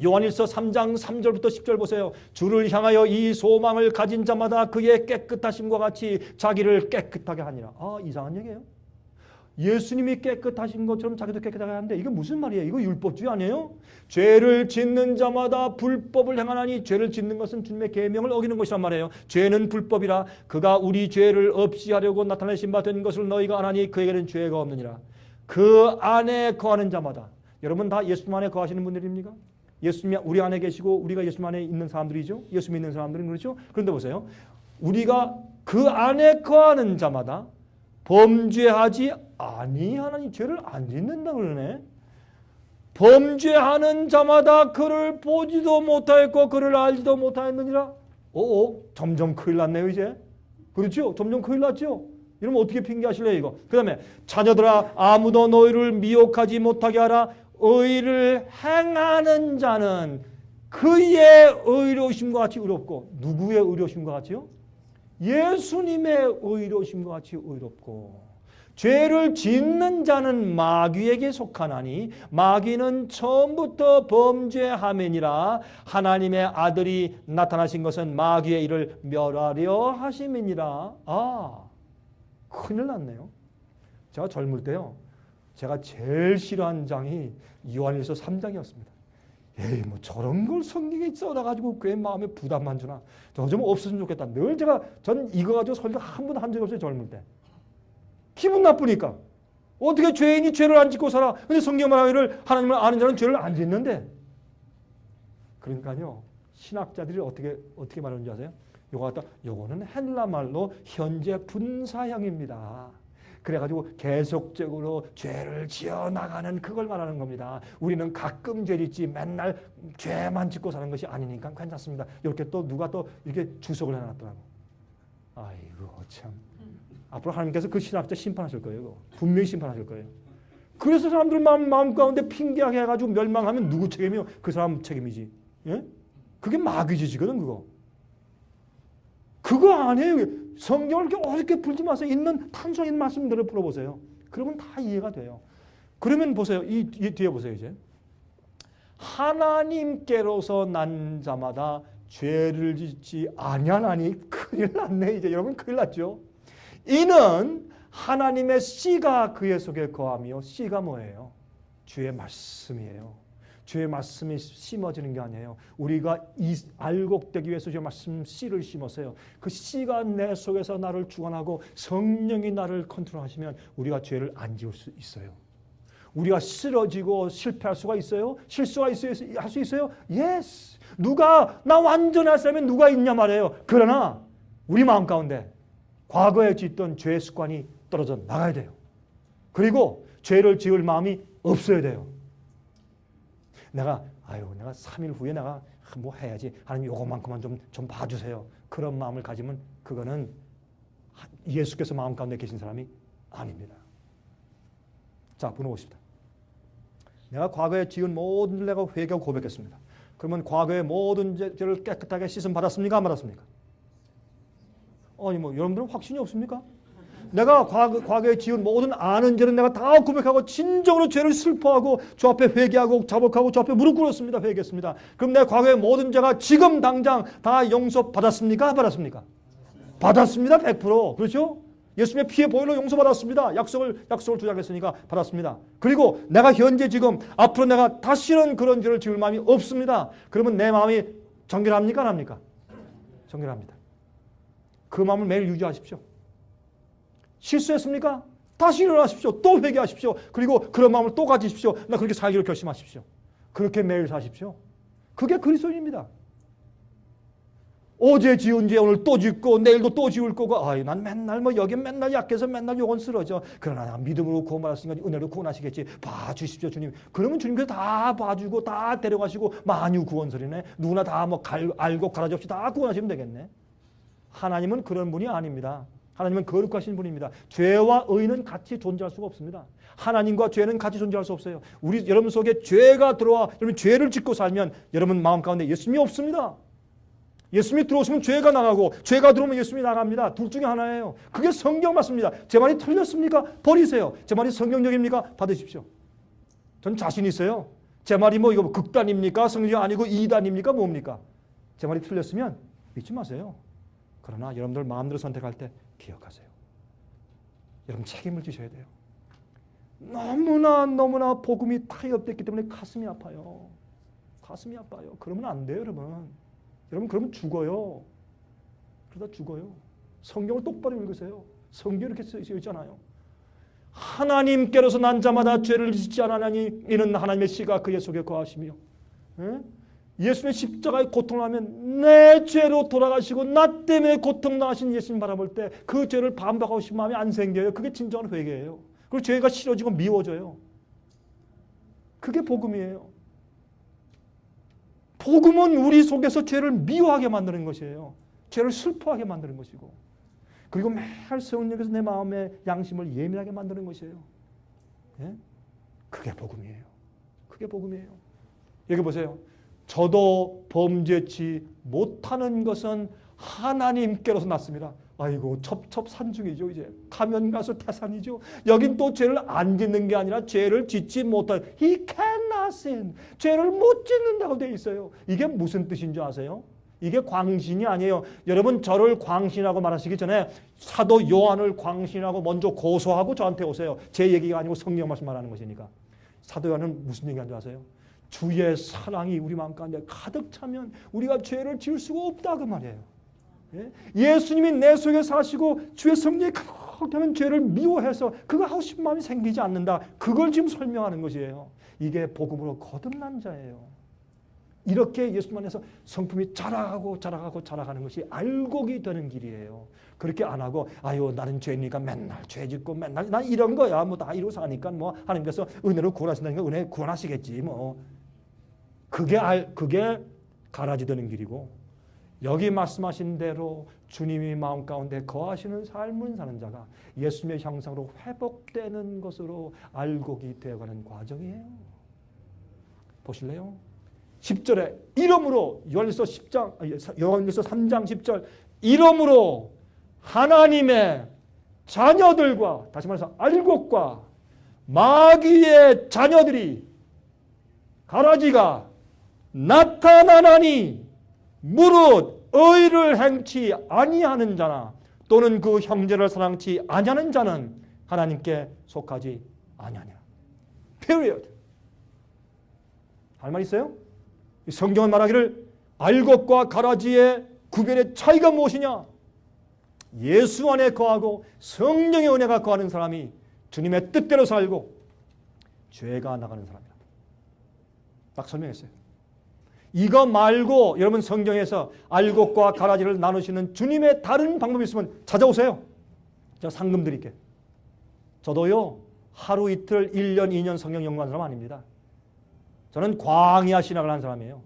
요한일서 3장 3절부터 10절 보세요. 주를 향하여 이 소망을 가진 자마다 그의 깨끗하심과 같이 자기를 깨끗하게 하니라. 아, 이상한 얘기예요. 예수님이 깨끗하신 것처럼 자기도 깨끗하게 하는데 이게 무슨 말이에요? 이거 율법주의 아니에요? 죄를 짓는 자마다 불법을 행하나니 죄를 짓는 것은 주님의 계명을 어기는 것이란 말이에요. 죄는 불법이라 그가 우리 죄를 없이 하려고 나타내신 바 된 것을 너희가 아나니 그에게는 죄가 없느니라. 그 안에 거하는 자마다. 여러분 다 예수님 안에 거하시는 분들입니까? 예수님이 우리 안에 계시고 우리가 예수님 안에 있는 사람들이죠. 예수 믿는 사람들은 그렇죠. 그런데 보세요. 우리가 그 안에 거하는 자마다 범죄하지 아니하나니 죄를 안 짓는다 그러네. 범죄하는 자마다 그를 보지도 못하였고 그를 알지도 못하였느니라. 점점 큰일 났네요 이제. 그렇죠? 점점 큰일 났죠. 이러면 어떻게 핑계하실래요 이거. 그 다음에 자녀들아 아무도 너희를 미혹하지 못하게 하라. 의를 행하는 자는 그의 의로우심과 같이 의롭고. 누구의 의로우심과 같이요? 예수님의 의로우심과 같이 의롭고. 죄를 짓는 자는 마귀에게 속하나니 마귀는 처음부터 범죄함이니라. 하나님의 아들이 나타나신 것은 마귀의 일을 멸하려 하심이니라. 아, 큰일 났네요. 제가 젊을 때요, 제가 제일 싫어한 장이 요한일서 3장이었습니다. 에이, 뭐 저런 걸 성경에 써놔가지고 꽤 마음에 부담만 주나. 저 좀 없었으면 좋겠다. 늘 전 이거 가지고 설교 한 번 한 적이 없어요, 젊을 때. 기분 나쁘니까. 어떻게 죄인이 죄를 안 짓고 살아? 근데 성경 말하기를 하나님을 아는 자는 죄를 안 짓는데. 그러니까요, 신학자들이 어떻게 말하는지 아세요? 요거는 헬라 말로 현재 분사형입니다. 그래가지고 계속적으로 죄를 지어나가는 그걸 말하는 겁니다. 우리는 가끔 죄 짓지 맨날 죄만 짓고 사는 것이 아니니까 괜찮습니다. 이렇게 또 누가 또 이렇게 주석을 해놨더라고. 아이고 참. 앞으로 하나님께서 그 신학자 심판하실 거예요. 분명히 심판하실 거예요. 그래서 사람들 마음 가운데 핑계하게 해가지고 멸망하면 누구 책임이요? 그 사람 책임이지. 예? 그게 마귀지지거든 그거. 그거 아니에요. 성경을 이렇게 어렵게 풀지 마세요. 있는 탄성 있는 말씀들을 풀어보세요. 그러면 다 이해가 돼요. 그러면 보세요. 이 뒤에 보세요 이제. 하나님께로서 난 자마다 죄를 짓지 아니하나니. 큰일 났네 이제. 여러분 큰일 났죠. 이는 하나님의 씨가 그의 속에 거하며. 씨가 뭐예요? 주의 말씀이에요. 주의 말씀이 심어지는 게 아니에요. 우리가 알곡되기 위해서 주의 말씀 씨를 심었어요. 그 씨가 내 속에서 나를 주관하고 성령이 나를 컨트롤하시면 우리가 죄를 안 지을 수 있어요. 우리가 쓰러지고 실패할 수가 있어요? 실수가 할 수 있어요? 예스. 나 완전할 사람이 누가 있냐 말이에요. 그러나 우리 마음 가운데 과거에 짓던 죄의 습관이 떨어져 나가야 돼요. 그리고 죄를 지을 마음이 없어야 돼요. 내가 3일 후에 내가 뭐 해야지. 하나님 요것만큼만 좀 봐주세요. 그런 마음을 가지면 그거는 예수께서 마음 가운데 계신 사람이 아닙니다. 자, 번호 50다. 내가 과거에 지은 모든 일 내가 회개하고 고백했습니다. 그러면 과거의 모든 죄를 깨끗하게 씻음 받았습니까? 안 받았습니까? 아니 뭐 여러분들은 확신이 없습니까? 내가 과거에 지은 모든 아는 죄는 내가 다 고백하고 진정으로 죄를 슬퍼하고 주 앞에 회개하고 자복하고 주 앞에 무릎 꿇었습니다. 회개했습니다. 그럼 내 과거의 모든 죄가 지금 당장 다 용서받았습니까? 받았습니까? 받았습니다. 100%. 그렇죠? 예수님의 피의 보혈로 용서받았습니다. 약속을 주장했으니까 받았습니다. 그리고 내가 현재 지금 앞으로 내가 다시는 그런 죄를 지을 마음이 없습니다. 그러면 내 마음이 정결합니까? 안 합니까? 정결합니다. 그 마음을 매일 유지하십시오. 실수했습니까? 다시 일어나십시오. 또 회개하십시오. 그리고 그런 마음을 또 가지십시오. 나 그렇게 살기로 결심하십시오. 그렇게 매일 사십시오. 그게 그리스도인입니다. 어제 지은 죄 오늘 또 짓고 내일도 또 지을 거고 난 맨날 여기 맨날 약해서 맨날 요건 쓰러져. 그러나 내가 믿음으로 구원받았으니까 은혜로 구원하시겠지. 봐주십시오 주님. 그러면 주님께서 다 봐주고 다 데려가시고 만유 구원설이네. 누구나 다 알고 가라지 없이 다 구원하시면 되겠네. 하나님은 그런 분이 아닙니다. 하나님은 거룩하신 분입니다. 죄와 의는 같이 존재할 수가 없습니다. 하나님과 죄는 같이 존재할 수 없어요. 여러분 속에 죄가 들어와 여러분 죄를 짓고 살면 여러분 마음 가운데 예수님이 없습니다. 예수님이 들어오시면 죄가 나가고 죄가 들어오면 예수님이 나갑니다. 둘 중에 하나예요. 그게 성경 맞습니다. 제 말이 틀렸습니까? 버리세요. 제 말이 성경적입니까? 받으십시오. 전 자신 있어요. 제 말이 이거 극단입니까? 성경 아니고 이단입니까? 뭡니까? 제 말이 틀렸으면 믿지 마세요. 그러나 여러분들 마음대로 선택할 때 기억하세요. 여러분 책임을 지셔야 돼요. 너무나 복음이 타협됐기 때문에 가슴이 아파요. 가슴이 아파요. 그러면 안 돼요, 여러분. 여러분 그러면 죽어요. 그러다 죽어요. 성경을 똑바로 읽으세요. 성경이 이렇게 쓰여 있잖아요. 하나님께로서 난 자마다 죄를 짓지 않았나니 이는 하나님의 씨가 그의 속에 거하시며 예수님의 십자가에 고통을 하면 내 죄로 돌아가시고 나 때문에 고통 나신 예수님 바라볼 때 그 죄를 반박하고 싶은 마음이 안 생겨요. 그게 진정한 회개예요. 그리고 죄가 싫어지고 미워져요. 그게 복음이에요. 복음은 우리 속에서 죄를 미워하게 만드는 것이에요. 죄를 슬퍼하게 만드는 것이고 그리고 매일 성령께서 내 마음의 양심을 예민하게 만드는 것이에요. 예? 그게 복음이에요. 그게 복음이에요. 여기 보세요. 저도 범죄치 못하는 것은 하나님께로서 났습니다. 아이고 첩첩산중이죠. 이제 가면 가서 태산이죠. 여긴 또 죄를 안 짓는 게 아니라 죄를 짓지 못할 He cannot sin. 죄를 못 짓는다고 되어 있어요. 이게 무슨 뜻인 줄 아세요? 이게 광신이 아니에요. 여러분 저를 광신이라고 말하시기 전에 사도 요한을 광신이라고 먼저 고소하고 저한테 오세요. 제 얘기가 아니고 성경 말씀 말하는 것이니까. 사도 요한은 무슨 얘기하는 줄 아세요? 주의 사랑이 우리 마음 가운데 가득 차면 우리가 죄를 지을 수가 없다 그 말이에요. 예수님이 내 속에 사시고 주의 성령이 가득하면 죄를 미워해서 그거 하고 싶은 마음이 생기지 않는다. 그걸 지금 설명하는 것이에요. 이게 복음으로 거듭난 자예요. 이렇게 예수님 안에서 성품이 자라가는 것이 알곡이 되는 길이에요. 그렇게 안 하고 나는 죄니까 맨날 죄 짓고 맨날 난 이런 거야. 다 이러고 사니까 하나님께서 은혜로 구원하신다니까 은혜 구원하시겠지 그게 가라지 되는 길이고 여기 말씀하신 대로 주님이 마음 가운데 거하시는 삶을 사는 자가 예수님의 형상으로 회복되는 것으로 알곡이 되어가는 과정이에요. 보실래요? 10절에 이러므로 요한일서 3장 10절 이러므로 하나님의 자녀들과 다시 말해서 알곡과 마귀의 자녀들이 가라지가 나타나나니 무릇 의를 행치 아니하는 자나 또는 그 형제를 사랑치 아니하는 자는 하나님께 속하지 아니하니라. period. 할 말 있어요? 성경은 말하기를 알곡과 가라지의 구별의 차이가 무엇이냐? 예수 안에 거하고 성령의 은혜가 거하는 사람이 주님의 뜻대로 살고 죄가 나가는 사람이다. 딱 설명했어요. 이거 말고 여러분 성경에서 알곡과 가라지를 나누시는 주님의 다른 방법이 있으면 찾아오세요. 제가 상금 드릴게요. 저도요 하루 이틀 1년 2년 성경 연구한 사람 아닙니다. 저는 광야 신학을 한 사람이에요.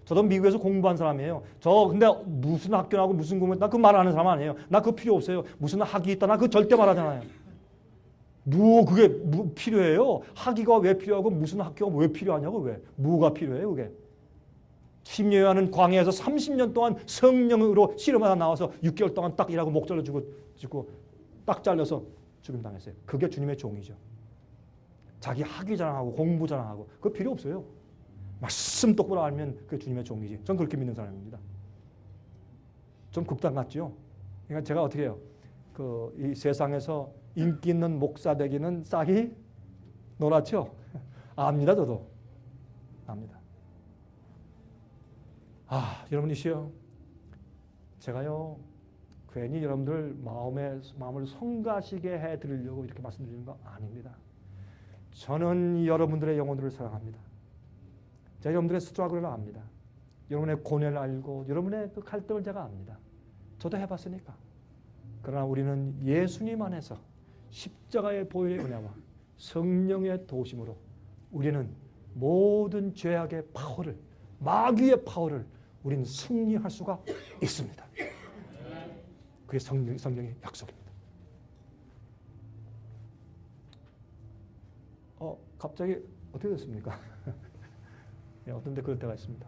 저도 미국에서 공부한 사람이에요. 저 근데 무슨 학교 나고 무슨 공부 나 그 말 하는 사람 아니에요. 나 그거 필요 없어요. 무슨 학위 있다 나 그거 절대 말하잖아요. 그게 필요해요? 학위가 왜 필요하고 무슨 학교가 왜 필요하냐고 왜? 뭐가 필요해요 그게? 심리요한은 광야에서 30년 동안 성령으로 씨름하다 나와서 6개월 동안 딱 일하고 목 잘라주고 딱 잘려서 죽임당했어요. 그게 주님의 종이죠. 자기 학위 자랑하고 공부 자랑하고 그거 필요 없어요. 말씀 똑바로 알면 그게 주님의 종이지. 전 그렇게 믿는 사람입니다. 좀 극단 같죠. 그러니까 제가 어떻게 해요? 이 세상에서 인기 있는 목사 되기는 싹이 놀았죠. 압니다, 저도 압니다. 여러분이시여, 제가요 괜히 여러분들 마음을 성가시게 해드리려고 이렇게 말씀드리는 거 아닙니다. 저는 여러분들의 영혼들을 사랑합니다. 제가 여러분들의 스트러글을 압니다. 여러분의 고뇌를 알고 여러분의 그 갈등을 제가 압니다. 저도 해봤으니까. 그러나 우리는 예수님 안에서 십자가의 보혈의 은혜와 성령의 도심으로 우리는 모든 죄악의 파워를, 마귀의 파워를 우리는 승리할 수가 있습니다. 그게 성령의 약속입니다. 갑자기 어떻게 됐습니까? 네, 어떤 데 그럴 때가 있습니다.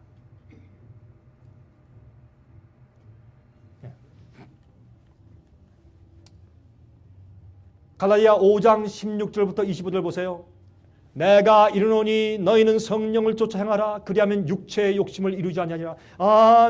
네. 갈라디아 5장 16절부터 25절 보세요. 내가 이르노니 너희는 성령을 쫓아 행하라. 그리하면 육체의 욕심을 이루지 아니하리라.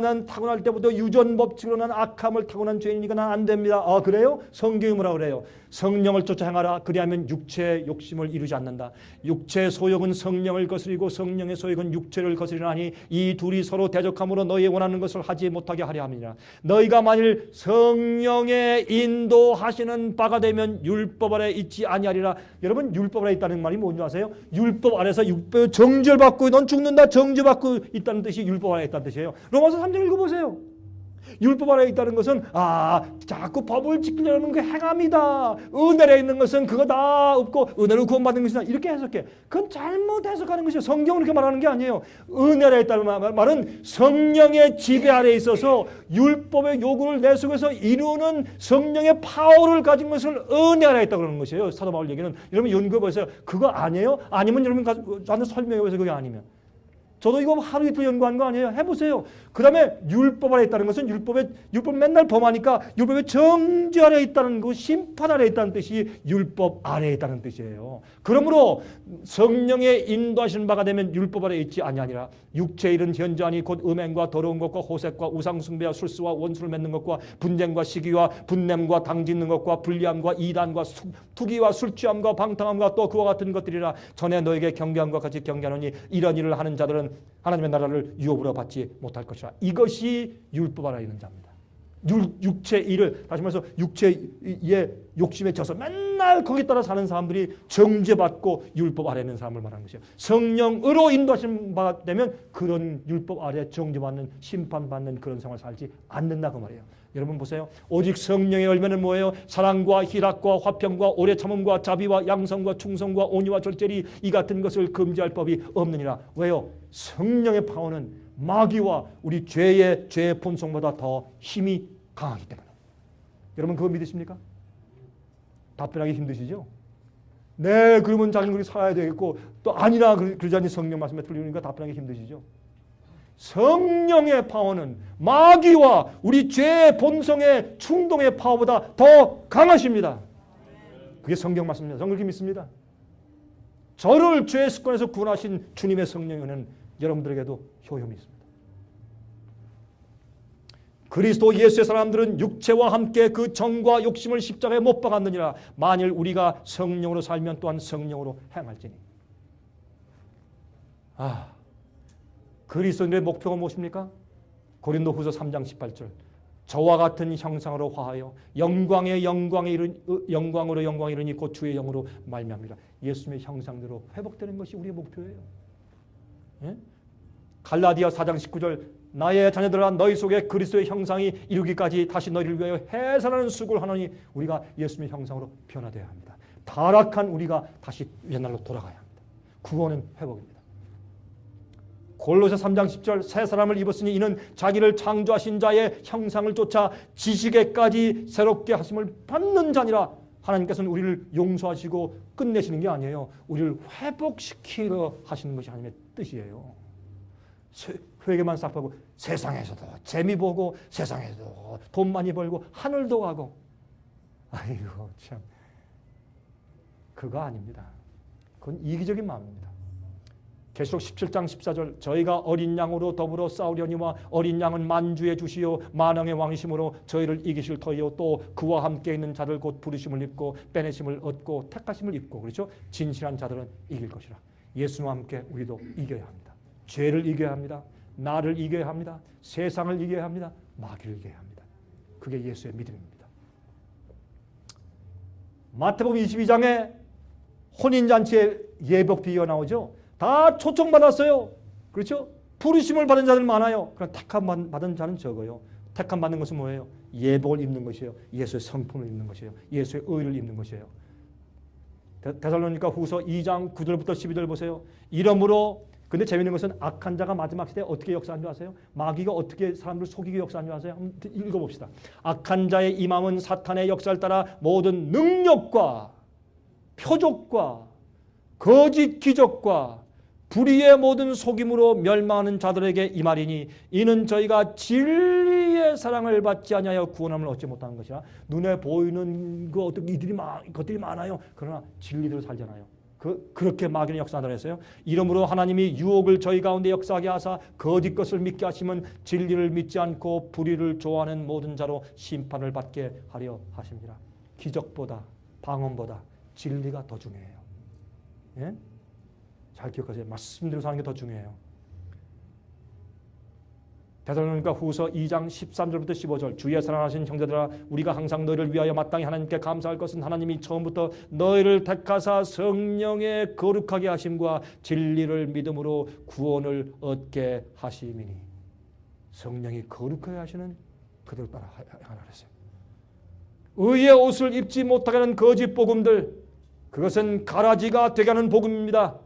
난 타고날 때부터 유전법칙으로 난 악함을 타고난 죄인이니까 난 안 됩니다. 그래요? 성경이 뭐라 그래요? 성령을 쫓아 행하라. 그리하면 육체의 욕심을 이루지 않는다. 육체의 소욕은 성령을 거스리고 성령의 소욕은 육체를 거스리나니 이 둘이 서로 대적함으로 너희 원하는 것을 하지 못하게 하려 함이라. 너희가 만일 성령의 인도하시는 바가 되면 율법 아래 있지 아니하리라. 여러분, 율법 아래 있다는 말이 뭔지 아세요? 율법 아래서 정죄받고 넌 죽는다, 정죄받고 있다는 뜻이 율법 아래 있다는 뜻이에요. 로마서 3장 읽어보세요. 율법 아래 있다는 것은 자꾸 법을 지키려는 게 행함이다. 은혜 아래 있는 것은 그거 다 없고 은혜로 구원받는 것이다. 이렇게 해석해. 그건 잘못 해석하는 것이에요. 성경은 그렇게 말하는 게 아니에요. 은혜 아래 있다는 말은 성령의 지배 아래 있어서 율법의 요구를 내 속에서 이루는 성령의 파워를 가진 것을 은혜 아래 있다고 그러는 것이에요. 사도 바울 얘기는. 여러분 연구해 보세요. 그거 아니에요? 아니면 여러분 저한테 설명해 보세요. 그게 아니면. 저도 이거 하루 이틀 연구한 거 아니에요. 해보세요. 그 다음에 율법 아래 있다는 것은 율법 맨날 범하니까 율법의 정죄 아래 있다는 거, 심판 아래 있다는 뜻이 율법 아래 있다는 뜻이에요. 그러므로 성령의 인도하시는 바가 되면 율법 아래 있지 아니하니라. 육체의 일은 현저하니 곧 음행과 더러운 것과 호색과 우상숭배와 술수와 원수를 맺는 것과 분쟁과 시기와 분냄과 당짓는 것과 불리함과 이단과 투기와 술취함과 방탕함과 또 그와 같은 것들이라. 전에 너에게 경계함과 같이 경계하노니 이런 일을 하는 자들은 하나님의 나라를 유업으로 받지 못할 것이라. 이것이 율법 아래 있는 자입니다. 육체의 일을, 다시 말해서 육체의 욕심에 져서 맨날 거기 따라 사는 사람들이 정죄받고 율법 아래 있는 사람을 말하는 것이에요. 성령으로 인도하신 바가 되면 그런 율법 아래 정죄받는, 심판받는 그런 생활을 살지 않는다 그 말이에요. 여러분 보세요. 오직 성령의 열매는 뭐예요? 사랑과 희락과 화평과 오래 참음과 자비와 양성과 충성과 온유와 절제리, 이 같은 것을 금지할 법이 없느니라. 왜요? 성령의 파워는 마귀와 우리 죄의 본성보다 더 힘이 강하기 때문에. 여러분 그거 믿으십니까? 답변하기 힘드시죠? 네, 그러면 자기는 그렇게 살아야 되겠고, 또 아니라 그러지 않니 성령 말씀에 틀리니까 답변하기 힘드시죠? 성령의 파워는 마귀와 우리 죄의 본성의 충동의 파워보다 더 강하십니다. 그게 성경 말씀입니다. 저는 그렇게 믿습니다. 저를 죄의 습관에서 구원하신 주님의 성령은 여러분들에게도 효용이 있습니다. 그리스도 예수의 사람들은 육체와 함께 그 정과 욕심을 십자가에 못 박았느니라. 만일 우리가 성령으로 살면 또한 성령으로 행할지니. 그리스도인의 목표가 무엇입니까? 고린도후서 3장 18절. 저와 같은 형상으로 화하여 영광으로 영광에 이르니 곧 주의 영으로 말미암으리라. 예수님의 형상대로 회복되는 것이 우리의 목표예요. 예? 갈라디아 4장 19절. 나의 자녀들아 너희 속에 그리스도의 형상이 이루기까지 다시 너희를 위하여 해산하는 수고를 하노니. 우리가 예수님의 형상으로 변화되어야 합니다. 타락한 우리가 다시 옛날로 돌아가야 합니다. 구원은 회복입니다. 골로새 3장 10절. 새 사람을 입었으니 이는 자기를 창조하신 자의 형상을 쫓아 지식에까지 새롭게 하심을 받는 자니라. 하나님께서는 우리를 용서하시고 끝내시는 게 아니에요. 우리를 회복시키려 하시는 것이 하나님의 뜻이에요. 회개만 싹 하고 세상에서도 재미 보고 세상에서도 돈 많이 벌고 하늘도 가고. 아이고 참, 그거 아닙니다. 그건 이기적인 마음입니다. 계시록 17장 14절 저희가 어린 양으로 더불어 싸우려니와 어린 양은 만주의 주시요 만왕의 왕이심으로 저희를 이기실 터이요 또 그와 함께 있는 자들 곧 부르심을 입고 빼내심을 얻고 택하심을 입고, 그렇죠? 진실한 자들은 이길 것이라. 예수와 함께 우리도 이겨야 합니다. 죄를 이겨야 합니다. 나를 이겨야 합니다. 세상을 이겨야 합니다. 마귀를 이겨야 합니다. 그게 예수의 믿음입니다. 마태복음 22장에 혼인잔치의 예복 비유가 나오죠. 다 초청받았어요. 그렇죠? 부르심을 받은 자들 많아요. 그러나 택함 받은 자는 적어요. 택함 받는 것은 뭐예요? 예복을 입는 것이에요. 예수의 성품을 입는 것이에요. 예수의 의를 입는 것이에요. 데살로니가 후서 2장 9절부터 12절 보세요. 이러므로, 근데 재미있는 것은 악한 자가 마지막 시대에 어떻게 역사한 줄 아세요? 마귀가 어떻게 사람들을 속이게 역사한 줄 아세요? 한번 읽어봅시다. 악한 자의 이 마음은 사탄의 역사를 따라 모든 능력과 표적과 거짓 기적과 불의의 모든 속임으로 멸망하는 자들에게 이 말이니 이는 저희가 진리의 사랑을 받지 아니하여 구원함을 얻지 못하는 것이라. 눈에 보이는 것들이 많아요. 그러나 진리대로 살잖아요. 그렇게 마귀는 역사한다고 했어요. 이러므로 하나님이 유혹을 저희 가운데 역사하게 하사 거짓 것을 믿게 하시면 진리를 믿지 않고 불의를 좋아하는 모든 자로 심판을 받게 하려 하십니다. 기적보다 방언보다 진리가 더 중요해요. 예? 잘 기억하세요. 말씀대로 사는 게 더 중요해요. 데살로니가 후서 2장 13절부터 15절 주의 사랑하신 형제들아 우리가 항상 너희를 위하여 마땅히 하나님께 감사할 것은 하나님이 처음부터 너희를 택하사 성령의 거룩하게 하심과 진리를 믿음으로 구원을 얻게 하심이니. 성령이 거룩하게 하시는 그대로 따라 하라 그랬어요. 의의 옷을 입지 못하게 하는 거짓 복음들, 그것은 가라지가 되게 하는 복음입니다.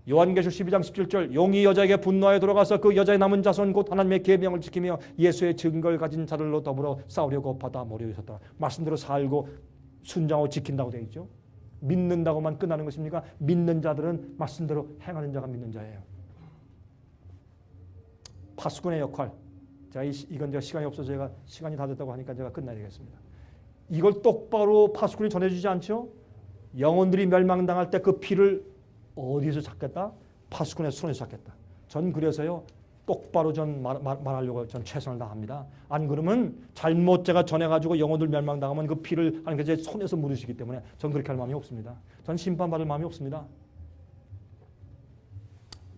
요한계시록 12장 17절 용이 여자에게 분노하여 돌아가서 그 여자의 남은 자손 곧 하나님의 계명을 지키며 예수의 증거를 가진 자들로 더불어 싸우려고 바다 모래에 섰다. 말씀대로 살고 순종하고 지킨다고 되어 있죠. 믿는다고만 끝나는 것입니까? 믿는 자들은 말씀대로 행하는 자가 믿는 자예요. 파수꾼의 역할. 이건 제가 시간이 없어서 제가 시간이 다 됐다고 하니까 제가 끝내야 되겠습니다. 이걸 똑바로 파수꾼이 전해주지 않죠? 영혼들이 멸망당할 때 그 피를 어디서 찾겠다? 파수꾼의 손에서 찾겠다. 전 그래서요 똑바로 전 말하려고 전 최선을 다합니다. 안 그러면 잘못 제가 전해가지고 영혼들 멸망당하면 그 피를 하나님께 제 손에서 묻으시기 때문에 전 그렇게 할 마음이 없습니다. 전 심판받을 마음이 없습니다.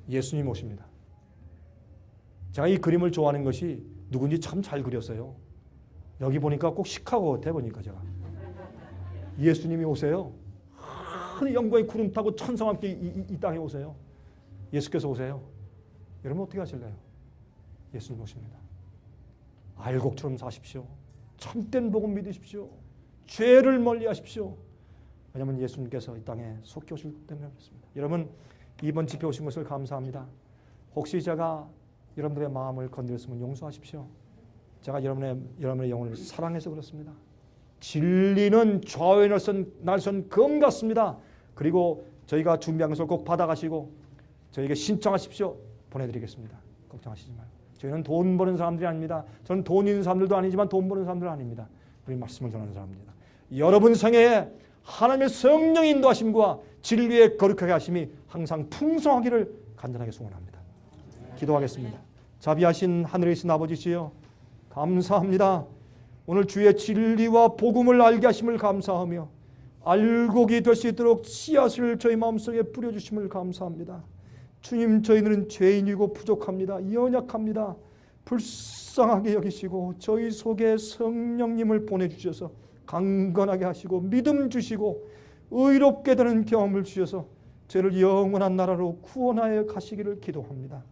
예수님 오십니다. 제가 이 그림을 좋아하는 것이 누군지 참 잘 그렸어요. 여기 보니까 꼭 시카고 같아 보니까 제가. 예수님이 오세요. 큰 영광의 구름 타고 천사와 함께 이 땅에 오세요. 예수께서 오세요. 여러분 어떻게 하실래요? 예수님 오십니다. 알곡처럼 사십시오. 참된 복음 믿으십시오. 죄를 멀리하십시오. 왜냐하면 예수님께서 이 땅에 속히 오실 때문에 그렇습니다. 여러분 이번 집회 오신 것을 감사합니다. 혹시 제가 여러분들의 마음을 건드렸으면 용서하십시오. 제가 여러분의 영혼을 사랑해서 그렇습니다. 진리는 좌우에 날선 검 같습니다. 그리고 저희가 준비한 것을 꼭 받아가시고 저에게 신청하십시오. 보내드리겠습니다. 걱정하시지 말고. 저희는 돈 버는 사람들이 아닙니다. 저는 돈 있는 사람들도 아니지만 돈 버는 사람들은 아닙니다. 우리 말씀을 전하는 사람입니다. 여러분 생애에 하나님의 성령 인도하심과 진리의 거룩하게 하심이 항상 풍성하기를 간절하게 소원합니다. 기도하겠습니다. 자비하신 하늘에 계신 아버지시여 감사합니다. 오늘 주의 진리와 복음을 알게 하심을 감사하며 알곡이 될 수 있도록 씨앗을 저희 마음속에 뿌려주심을 감사합니다. 주님 저희는 죄인이고 부족합니다. 연약합니다. 불쌍하게 여기시고 저희 속에 성령님을 보내주셔서 강건하게 하시고 믿음 주시고 의롭게 되는 경험을 주셔서 저희를 영원한 나라로 구원하여 가시기를 기도합니다.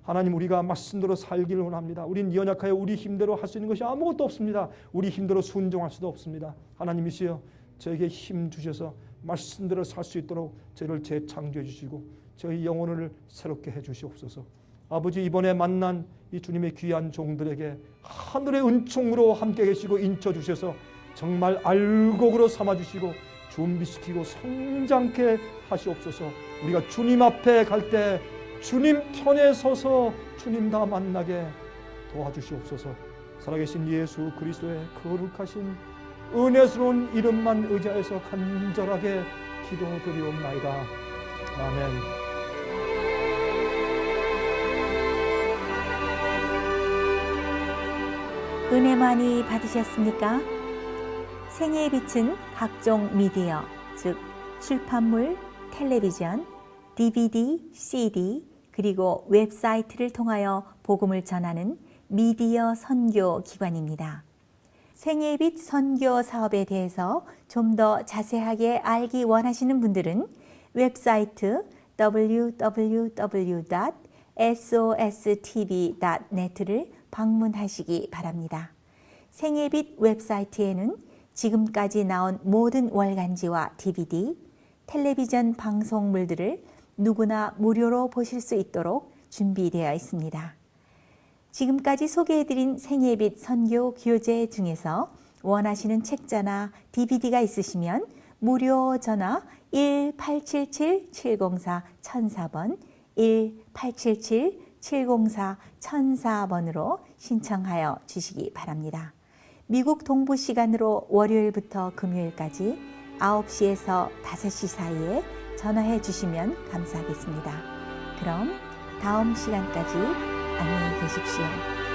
하나님 우리가 말씀대로 살기를 원합니다. 우린 연약하여 우리 힘대로 할 수 있는 것이 아무것도 없습니다. 우리 힘대로 순종할 수도 없습니다. 하나님이시여 저에게 힘 주셔서 말씀대로 살 수 있도록 저희를 재창조해 주시고 저희 영혼을 새롭게 해 주시옵소서. 아버지 이번에 만난 이 주님의 귀한 종들에게 하늘의 은총으로 함께 계시고 인쳐 주셔서 정말 알곡으로 삼아 주시고 준비시키고 성장케 하시옵소서. 우리가 주님 앞에 갈 때 주님 편에 서서 주님 다 만나게 도와주시옵소서. 살아계신 예수 그리스도의 거룩하신 은혜스러운 이름만 의지하여서 간절하게 기도드리옵나이다. 아멘.
은혜 많이 받으셨습니까? 생애의 빛은 각종 미디어, 즉 출판물, 텔레비전, DVD, CD, 그리고 웹사이트를 통하여 복음을 전하는 미디어 선교 기관입니다. 생애의 빛 선교 사업에 대해서 좀 더 자세하게 알기 원하시는 분들은 웹사이트 www.sostv.net를 방문하시기 바랍니다. 생애의 빛 웹사이트에는 지금까지 나온 모든 월간지와 DVD, 텔레비전 방송물들을 누구나 무료로 보실 수 있도록 준비되어 있습니다. 지금까지 소개해드린 생애의 빛 선교 교재 중에서 원하시는 책자나 DVD가 있으시면 무료 전화 1-877-704-1004번 1-877-704-1004번으로 신청하여 주시기 바랍니다. 미국 동부 시간으로 월요일부터 금요일까지 9시에서 5시 사이에 전화해 주시면 감사하겠습니다. 그럼 다음 시간까지 안녕히 계십시오.